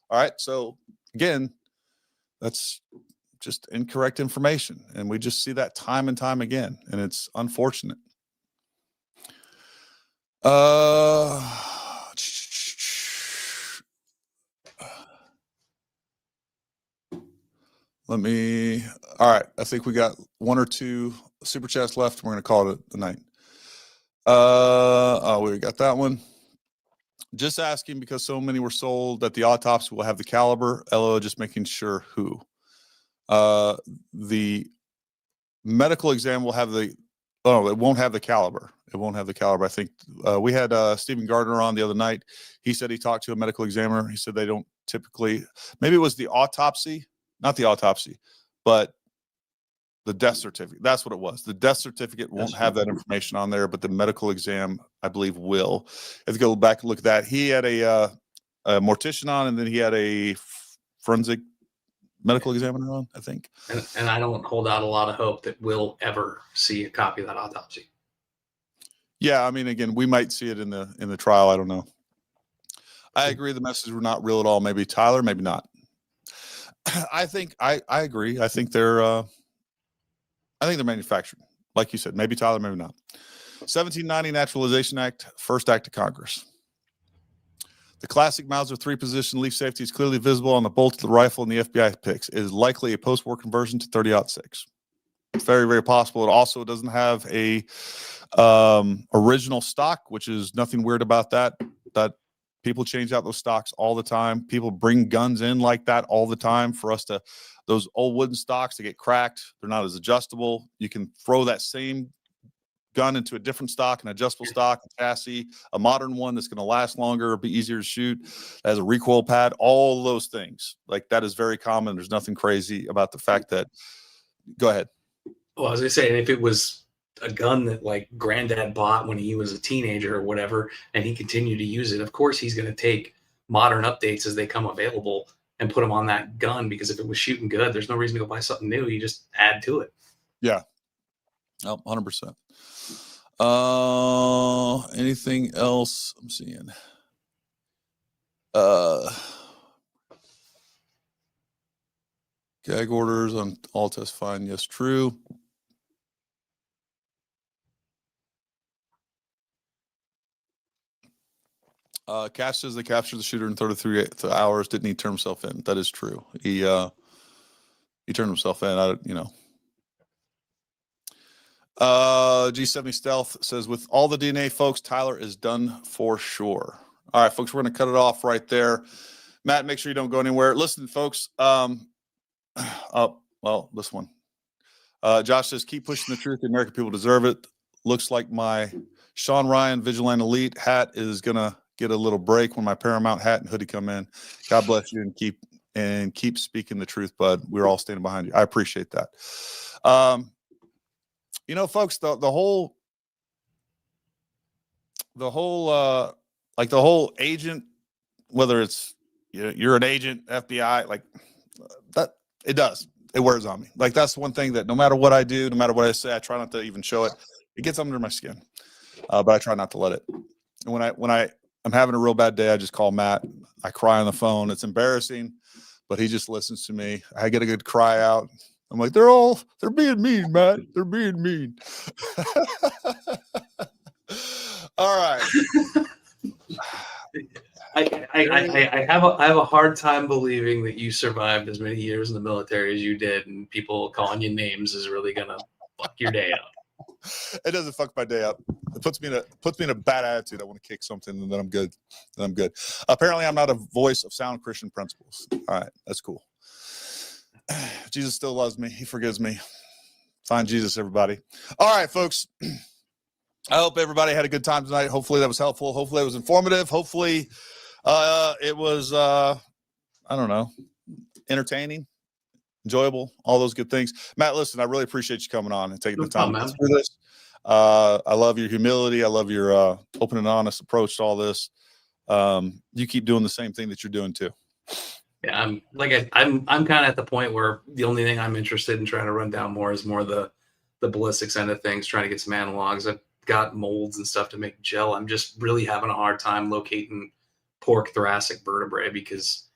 All right. So again, that's just incorrect information. And we just see that time and time again. And it's unfortunate. All right. I think we got 1 or 2 super chats left. We're going to call it a night. We got that one. Just asking because so many were sold that the autopsy will have the caliber. LO, just making sure who. The medical exam will have it won't have the caliber. It won't have the caliber. I think we had Stephen Gardner on the other night. He said he talked to a medical examiner. He said they don't typically, maybe it was the autopsy, not the autopsy, but the death certificate. That's what it was. The death certificate won't have that information on there, but the medical exam, I believe, will. If you go back and look at that, he had a mortician on, and then he had a forensic medical examiner on, I think. And I don't hold out a lot of hope that we'll ever see a copy of that autopsy. Yeah, I mean, again, we might see it in the trial. I don't know. I agree the messages were not real at all. Maybe Tyler, maybe not. I think I agree. I think they're manufactured. Like you said, maybe Tyler, maybe not. 1790 Naturalization Act, first act of Congress. The classic Mauser 3 position leaf safety is clearly visible on the bolt of the rifle in the FBI picks. It is likely a post-war conversion to 30-06. It's very, very possible. It also doesn't have a original stock, which is nothing weird about that. That people change out those stocks all the time. People bring guns in like that all the time for us to, those old wooden stocks that get cracked, they're not as adjustable. You can throw that same gun into a different stock, an adjustable stock, a chassis, a modern one that's going to last longer, be easier to shoot, has a recoil pad, all those things. Like that is very common. There's nothing crazy about the fact that, go ahead. Well, I was going to say, if it was a gun that like granddad bought when he was a teenager or whatever, and he continued to use it, of course he's going to take modern updates as they come available and put them on that gun, because if it was shooting good, there's no reason to go buy something new. You just add to it. Yeah. Oh, 100%. Anything else I'm seeing? Gag orders on all tests fine. Yes, true. Cash says they captured the shooter in 33 hours. Didn't he turn himself in? That is true. He turned himself in. G70 Stealth says, with all the DNA, folks, Tyler is done for sure. All right, folks, we're going to cut it off right there. Matt, make sure you don't go anywhere. Listen, folks. This one. Josh says, keep pushing the truth. The American people deserve it. Looks like my Sean Ryan Vigilant Elite hat is going to get a little break when my Paramount hat and hoodie come in. God bless you, and keep speaking the truth, bud. We're all standing behind you. I appreciate that. Folks, the whole agent, whether it's you're an agent, FBI, like that, it wears on me. Like, that's one thing that no matter what I do, no matter what I say, I try not to even show it. It gets under my skin, but I try not to let it. And when I'm having a real bad day, I just call Matt. I cry on the phone. It's embarrassing, but he just listens to me. I get a good cry out. I'm like, they're being mean, Matt. They're being mean. All right. I have a hard time believing that you survived as many years in the military as you did, and people calling you names is really gonna fuck your day up. It doesn't fuck my day up. It puts me in a bad attitude. I want to kick something, and then I'm good. Apparently, I'm not a voice of sound Christian principles. All right, that's cool. Jesus still loves me. He forgives me. Find Jesus, everybody. All right, folks. I hope everybody had a good time tonight. Hopefully that was helpful. Hopefully it was informative. Hopefully it was, entertaining, enjoyable, all those good things. Matt, listen, I really appreciate you coming on and taking the time to go through this. I love your humility. I love your open and honest approach to all this. You keep doing the same thing that you're doing too. Yeah, I'm kind of at the point where the only thing I'm interested in trying to run down more is more the ballistics end of things, trying to get some analogs. I've got molds and stuff to make gel. I'm just really having a hard time locating pork thoracic vertebrae, because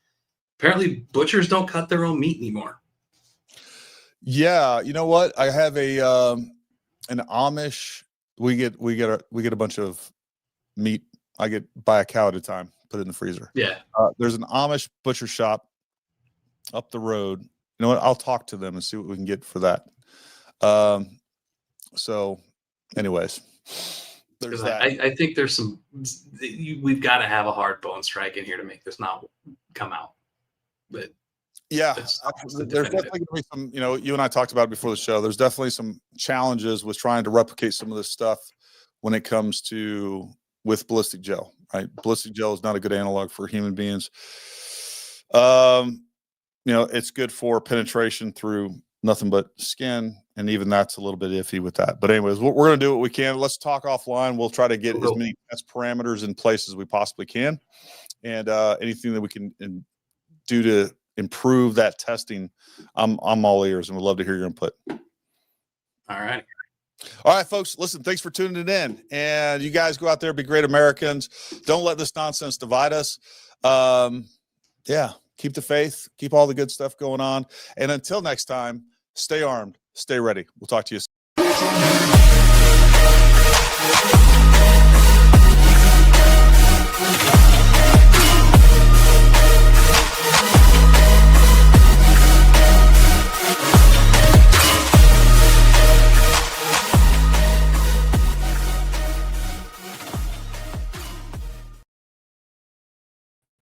apparently butchers don't cut their own meat anymore. Yeah, you know what? I have an Amish. We get a bunch of meat. I buy a cow at a time, put it in the freezer. Yeah. There's an Amish butcher shop up the road. You know what? I'll talk to them and see what we can get for that. So anyways, there's that. I think there's we've got to have a hard bone strike in here to make this not come out. But yeah, there's definitely going to be some, you and I talked about it before the show. There's definitely some challenges with trying to replicate some of this stuff when it comes to with ballistic gel, right? Ballistic gel is not a good analog for human beings. It's good for penetration through nothing but skin, and even that's a little bit iffy with that. But anyways, we're going to do what we can. Let's talk offline. We'll try to get as many test parameters in place as we possibly can, and anything that we can do to improve that testing, I'm all ears, and would love to hear your input. All right. All right, folks, listen, thanks for tuning in. And you guys go out there, be great Americans. Don't let this nonsense divide us. Keep the faith, keep all the good stuff going on. And until next time, stay armed, stay ready. We'll talk to you soon.